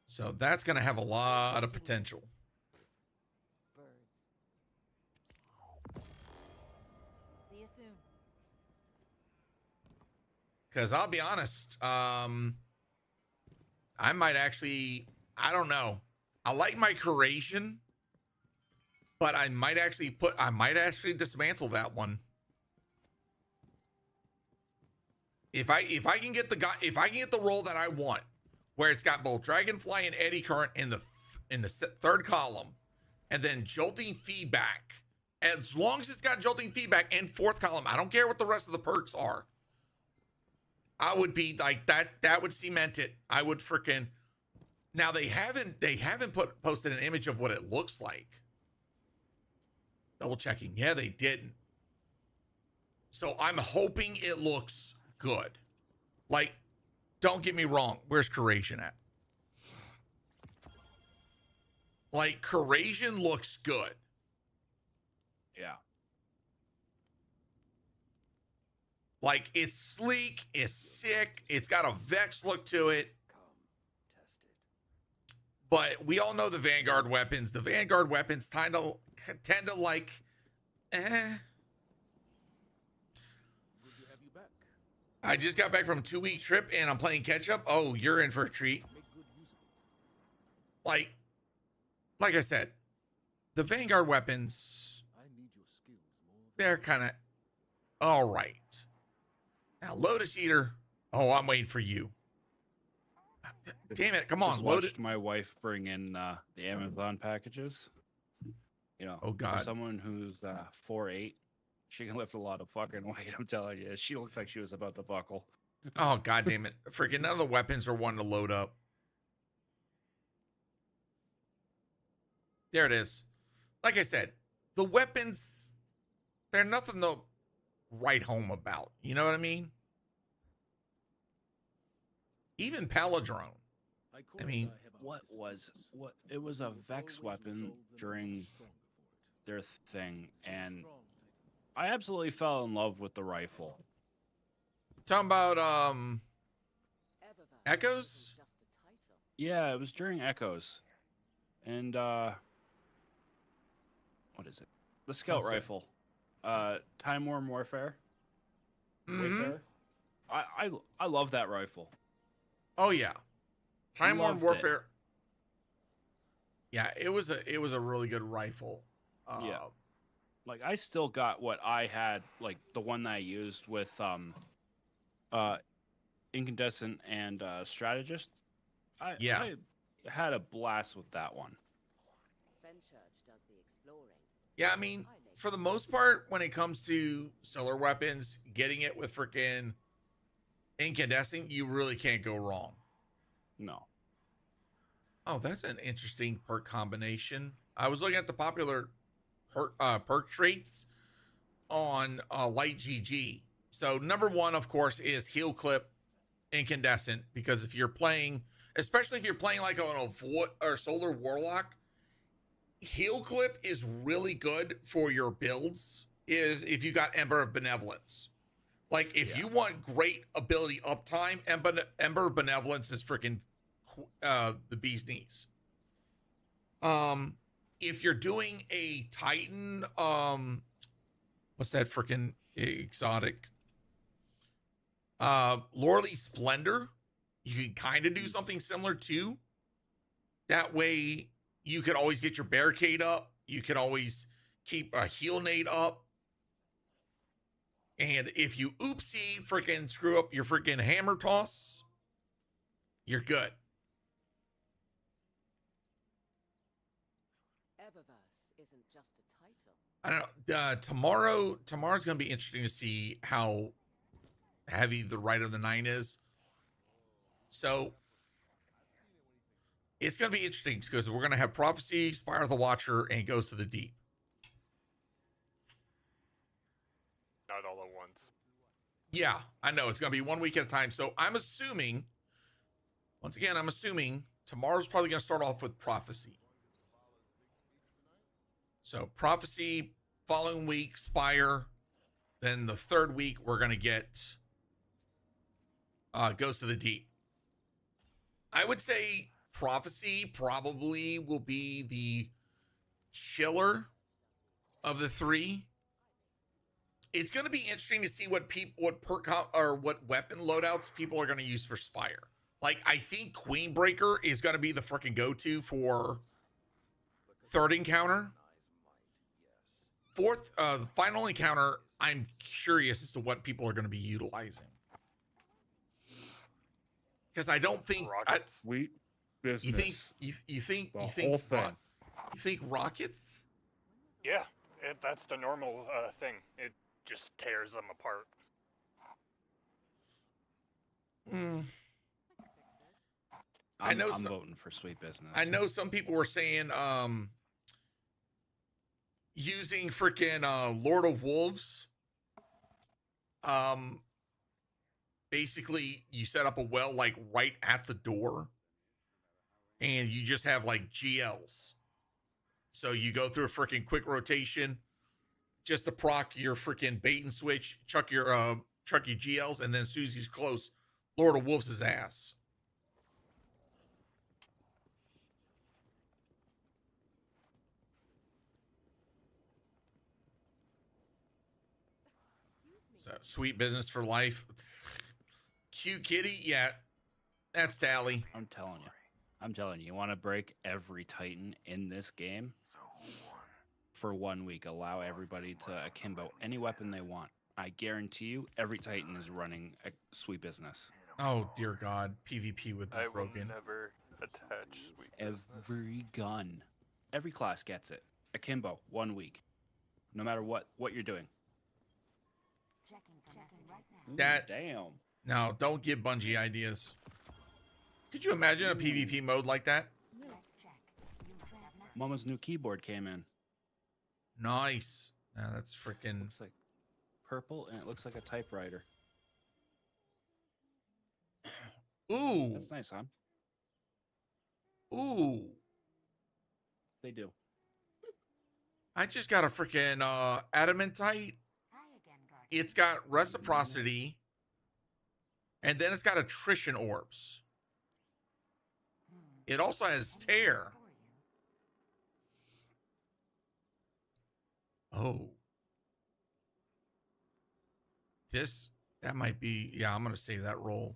Speaker 11: So that's going to have a lot of potential.
Speaker 8: See you soon.
Speaker 11: Because I'll be honest, I might actually, I don't know. I like my Corrasion, but I might actually dismantle that one. If I can get the roll that I want, where it's got both Dragonfly and Eddy Current in the third column, and then Jolting Feedback. As long as it's got Jolting Feedback and fourth column, I don't care what the rest of the perks are. I would be like that. That would cement it. I would freaking. Now they haven't posted an image of what it looks like. Double checking. Yeah, they didn't. So I'm hoping it looks good. Like, don't get me wrong. Where's Corrasion at? Like, Corrasion looks good.
Speaker 3: Yeah.
Speaker 11: Like, it's sleek, it's sick, it's got a Vex look to it. But we all know the Vanguard weapons. The Vanguard weapons tend to like, I just got back from a 2-week trip and I'm playing catch up. Oh, you're in for a treat. Like I said, the Vanguard weapons, they're kind of all right. Now, Lotus Eater. Oh, I'm waiting for you. Damn it! Come on,
Speaker 3: Lotus. Watched my wife bring in the Amazon packages. You know,
Speaker 11: oh god,
Speaker 3: for someone who's 4'8", she can lift a lot of fucking weight. I'm telling you, she looks like she was about to buckle.
Speaker 11: Oh god damn it! Freaking none of the weapons are one to load up. There it is. Like I said, the weapons, they're nothing to write home about. You know what I mean? Even Paladrone. I mean,
Speaker 3: it was a Vex weapon during their thing, and I absolutely fell in love with the rifle.
Speaker 11: Talking about Echoes?
Speaker 3: Yeah, it was during Echoes. And what is it? The Scout rifle. Time Worm Warfare.
Speaker 11: Mm-hmm.
Speaker 3: I love that rifle.
Speaker 11: Oh yeah. Time Worm Warfare. Yeah, it was a really good rifle.
Speaker 3: Yeah. Like I still got what I had, like the one that I used with Incandescent and Strategist. I had a blast with that one.
Speaker 11: Yeah, I mean, for the most part, when it comes to solar weapons, getting it with freaking Incandescent, you really can't go wrong.
Speaker 3: No.
Speaker 11: Oh, that's an interesting perk combination. I was looking at the popular perk traits on Light GG. So number one, of course, is Heal Clip Incandescent, because if you're playing, especially if you're playing like an Avoid or Solar Warlock, Heal Clip is really good for your builds. Is if you got Ember of Benevolence, Like, if you want great ability uptime, Ember Benevolence is freaking the bee's knees. If you're doing a Titan, what's that freaking exotic? Loreley Splendor, you can kind of do something similar too. That way, you could always get your barricade up. You could always keep a heal nade up. And if you oopsie freaking screw up your freaking hammer toss, you're good.
Speaker 8: Eververse isn't just a title.
Speaker 11: I don't know. Tomorrow's going to be interesting to see how heavy the Right of the Nine is. So it's going to be interesting because we're going to have Prophecy, Spire of the Watcher, and Goes to the Deep.
Speaker 13: Not all at once.
Speaker 11: Yeah, I know. It's going to be 1 week at a time. So I'm assuming, once again, tomorrow's probably going to start off with Prophecy. So Prophecy, following week, Spire. Then the third week, we're going to get Goes to the Deep. I would say Prophecy probably will be the chiller of the three. It's going to be interesting to see what weapon loadouts people are going to use for Spire. Like, I think Queenbreaker is going to be the freaking go-to for third encounter. Fourth, the final encounter, I'm curious as to what people are going to be utilizing. Because I don't think
Speaker 12: sweet business.
Speaker 11: You think rockets?
Speaker 13: Yeah, that's the normal thing. It just tears them apart.
Speaker 3: I'm voting for sweet business.
Speaker 11: I know some people were saying using freaking Lord of Wolves. Basically, you set up a well like right at the door, and you just have like GLs. So you go through a freaking quick rotation just to proc your freaking bait and switch, chuck your GLs, and then as soon as he's close, Lord of Wolves his ass. So sweet business for life. Cute kitty, yeah, that's Tally.
Speaker 3: I'm telling you, you want to break every Titan in this game for 1 week. Allow everybody to akimbo any weapon they want. I guarantee you, every Titan is running a sweet business.
Speaker 11: Oh dear God, PvP would be broken.
Speaker 13: I will never attach sweet business.
Speaker 3: Every gun, every class gets it. Akimbo, 1 week, no matter what you're doing.
Speaker 11: That
Speaker 3: damn.
Speaker 11: No, don't give Bungie ideas. Could you imagine a PvP mode like that?
Speaker 3: Mama's new keyboard came in.
Speaker 11: Nice. Now that's freaking.
Speaker 3: Looks like purple, and it looks like a typewriter.
Speaker 11: Ooh.
Speaker 3: That's nice, huh?
Speaker 11: Ooh.
Speaker 3: They do.
Speaker 11: I just got a freaking adamantite. It's got reciprocity, and then it's got attrition orbs. It also has tear. Oh. That might be, yeah, I'm going to save that roll.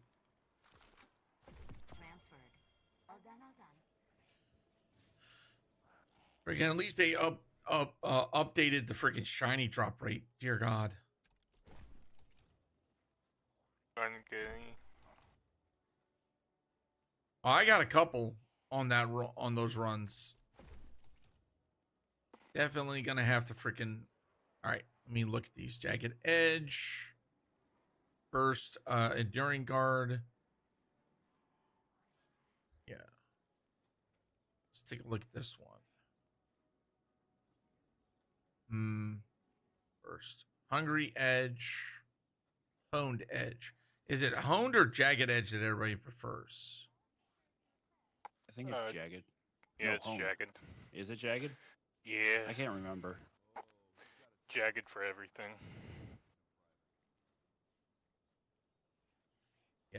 Speaker 11: Again, at least they updated the freaking shiny drop rate. Dear God. I got a couple on those runs. Definitely gonna have to freaking. All right, let me look at these. Jagged Edge, Burst, Enduring Guard. Yeah. Let's take a look at this one. Burst, Hungry Edge, Honed Edge. Is it honed or jagged edge that everybody prefers?
Speaker 3: I think it's jagged.
Speaker 13: Yeah,
Speaker 3: no,
Speaker 13: it's
Speaker 3: honed.
Speaker 13: jagged.
Speaker 3: Is it jagged?
Speaker 13: Yeah.
Speaker 3: I can't remember.
Speaker 13: Jagged for everything.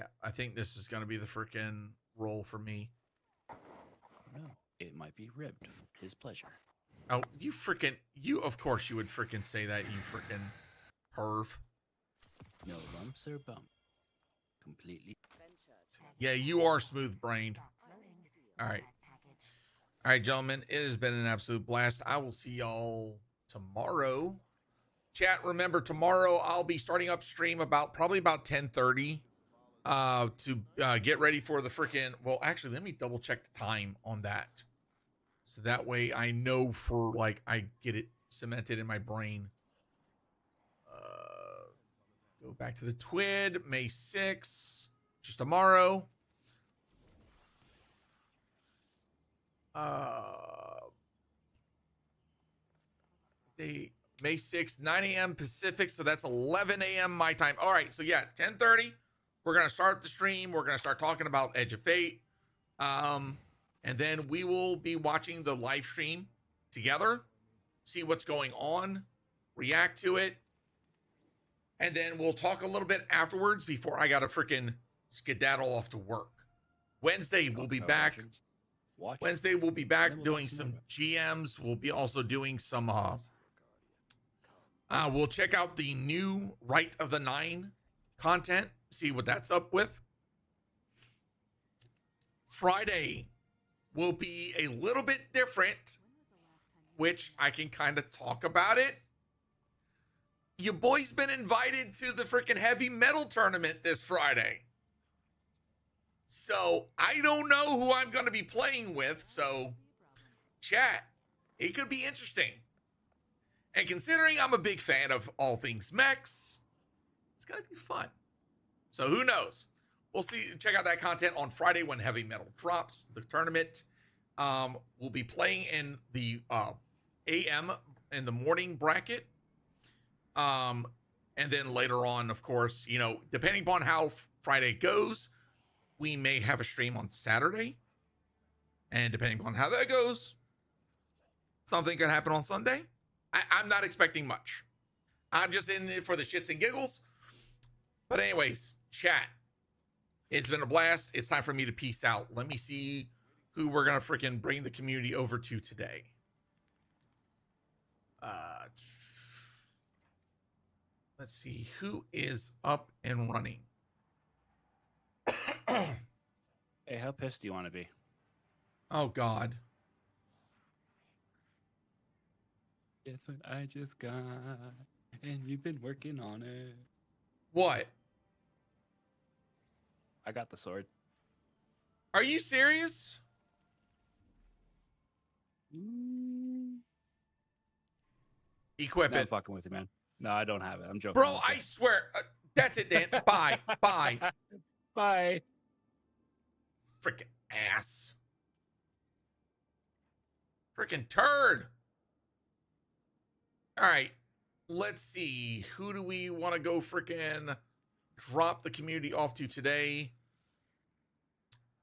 Speaker 11: Yeah, I think this is going to be the freaking roll for me.
Speaker 3: No, it might be ribbed for his pleasure.
Speaker 11: Oh, you, of course you would freaking say that, you freaking perv.
Speaker 3: No lumps or bump. Completely.
Speaker 11: Yeah, you are smooth-brained. All right. All right, gentlemen, it has been an absolute blast. I will see y'all tomorrow. Chat, remember, tomorrow I'll be starting up stream probably about 10:30 to get ready for the freaking, well, actually, let me double check the time on that. So that way I know for, like, I get it cemented in my brain. Go back to the TWID, May 6th, just tomorrow. May 6th, 9 a.m. Pacific, so that's 11 a.m. my time. All right, so yeah, 10:30, we're going to start the stream. We're going to start talking about Edge of Fate. And then we will be watching the live stream together, see what's going on, react to it. And then we'll talk a little bit afterwards before I got to freaking skedaddle off to work. Wednesday, we'll be back. Wednesday, we'll be back doing some GMs. We'll be also doing some, we'll check out the new Rite of the Nine content, see what that's up with. Friday will be a little bit different, which I can kind of talk about it. Your boy's been invited to the freaking heavy metal tournament this Friday. So I don't know who I'm going to be playing with. So chat, it could be interesting. And considering I'm a big fan of all things mechs, it's going to be fun. So who knows? We'll see. Check out that content on Friday when heavy metal drops the tournament. We'll be playing in the AM in the morning bracket. And then later on, of course, you know, depending upon how Friday goes, we may have a stream on Saturday. And depending upon how that goes, something could happen on Sunday. I'm not expecting much. I'm just in it for the shits and giggles. But anyways, chat, it's been a blast. It's time for me to peace out. Let me see who we're going to freaking bring the community over to today. Let's see who is up and running.
Speaker 3: Hey, how pissed do you want to be?
Speaker 11: Oh, God.
Speaker 3: Guess what I just got? And you've been working on it.
Speaker 11: What?
Speaker 3: I got the sword.
Speaker 11: Are you serious? Equip
Speaker 3: No, I'm
Speaker 11: it.
Speaker 3: fucking with you, man. No, I don't have it. I'm joking.
Speaker 11: Bro, I swear. That's it, Dan. Bye. Bye.
Speaker 3: Bye.
Speaker 11: Freaking ass. Freaking turd. All right. Let's see. Who do we want to go freaking drop the community off to today?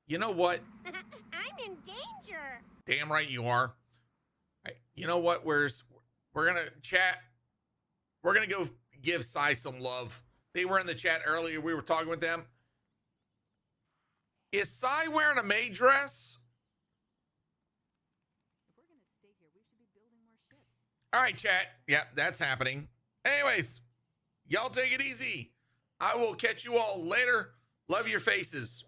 Speaker 11: You know what?
Speaker 2: I'm in danger.
Speaker 11: Damn right you are. All right. You know what? We're going to chat. We're going to go give Sai some love. They were in the chat earlier. We were talking with them. Is Sai wearing a maid dress? All right, chat. Yeah, that's happening. Anyways, y'all take it easy. I will catch you all later. Love your faces.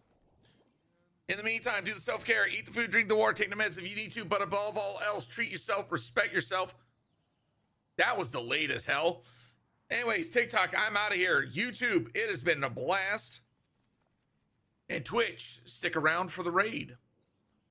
Speaker 11: In the meantime, do the self-care. Eat the food, drink the water, take the meds if you need to. But above all else, treat yourself, respect yourself. That was delayed as hell. Anyways, TikTok, I'm out of here. YouTube, it has been a blast. And Twitch, stick around for the raid.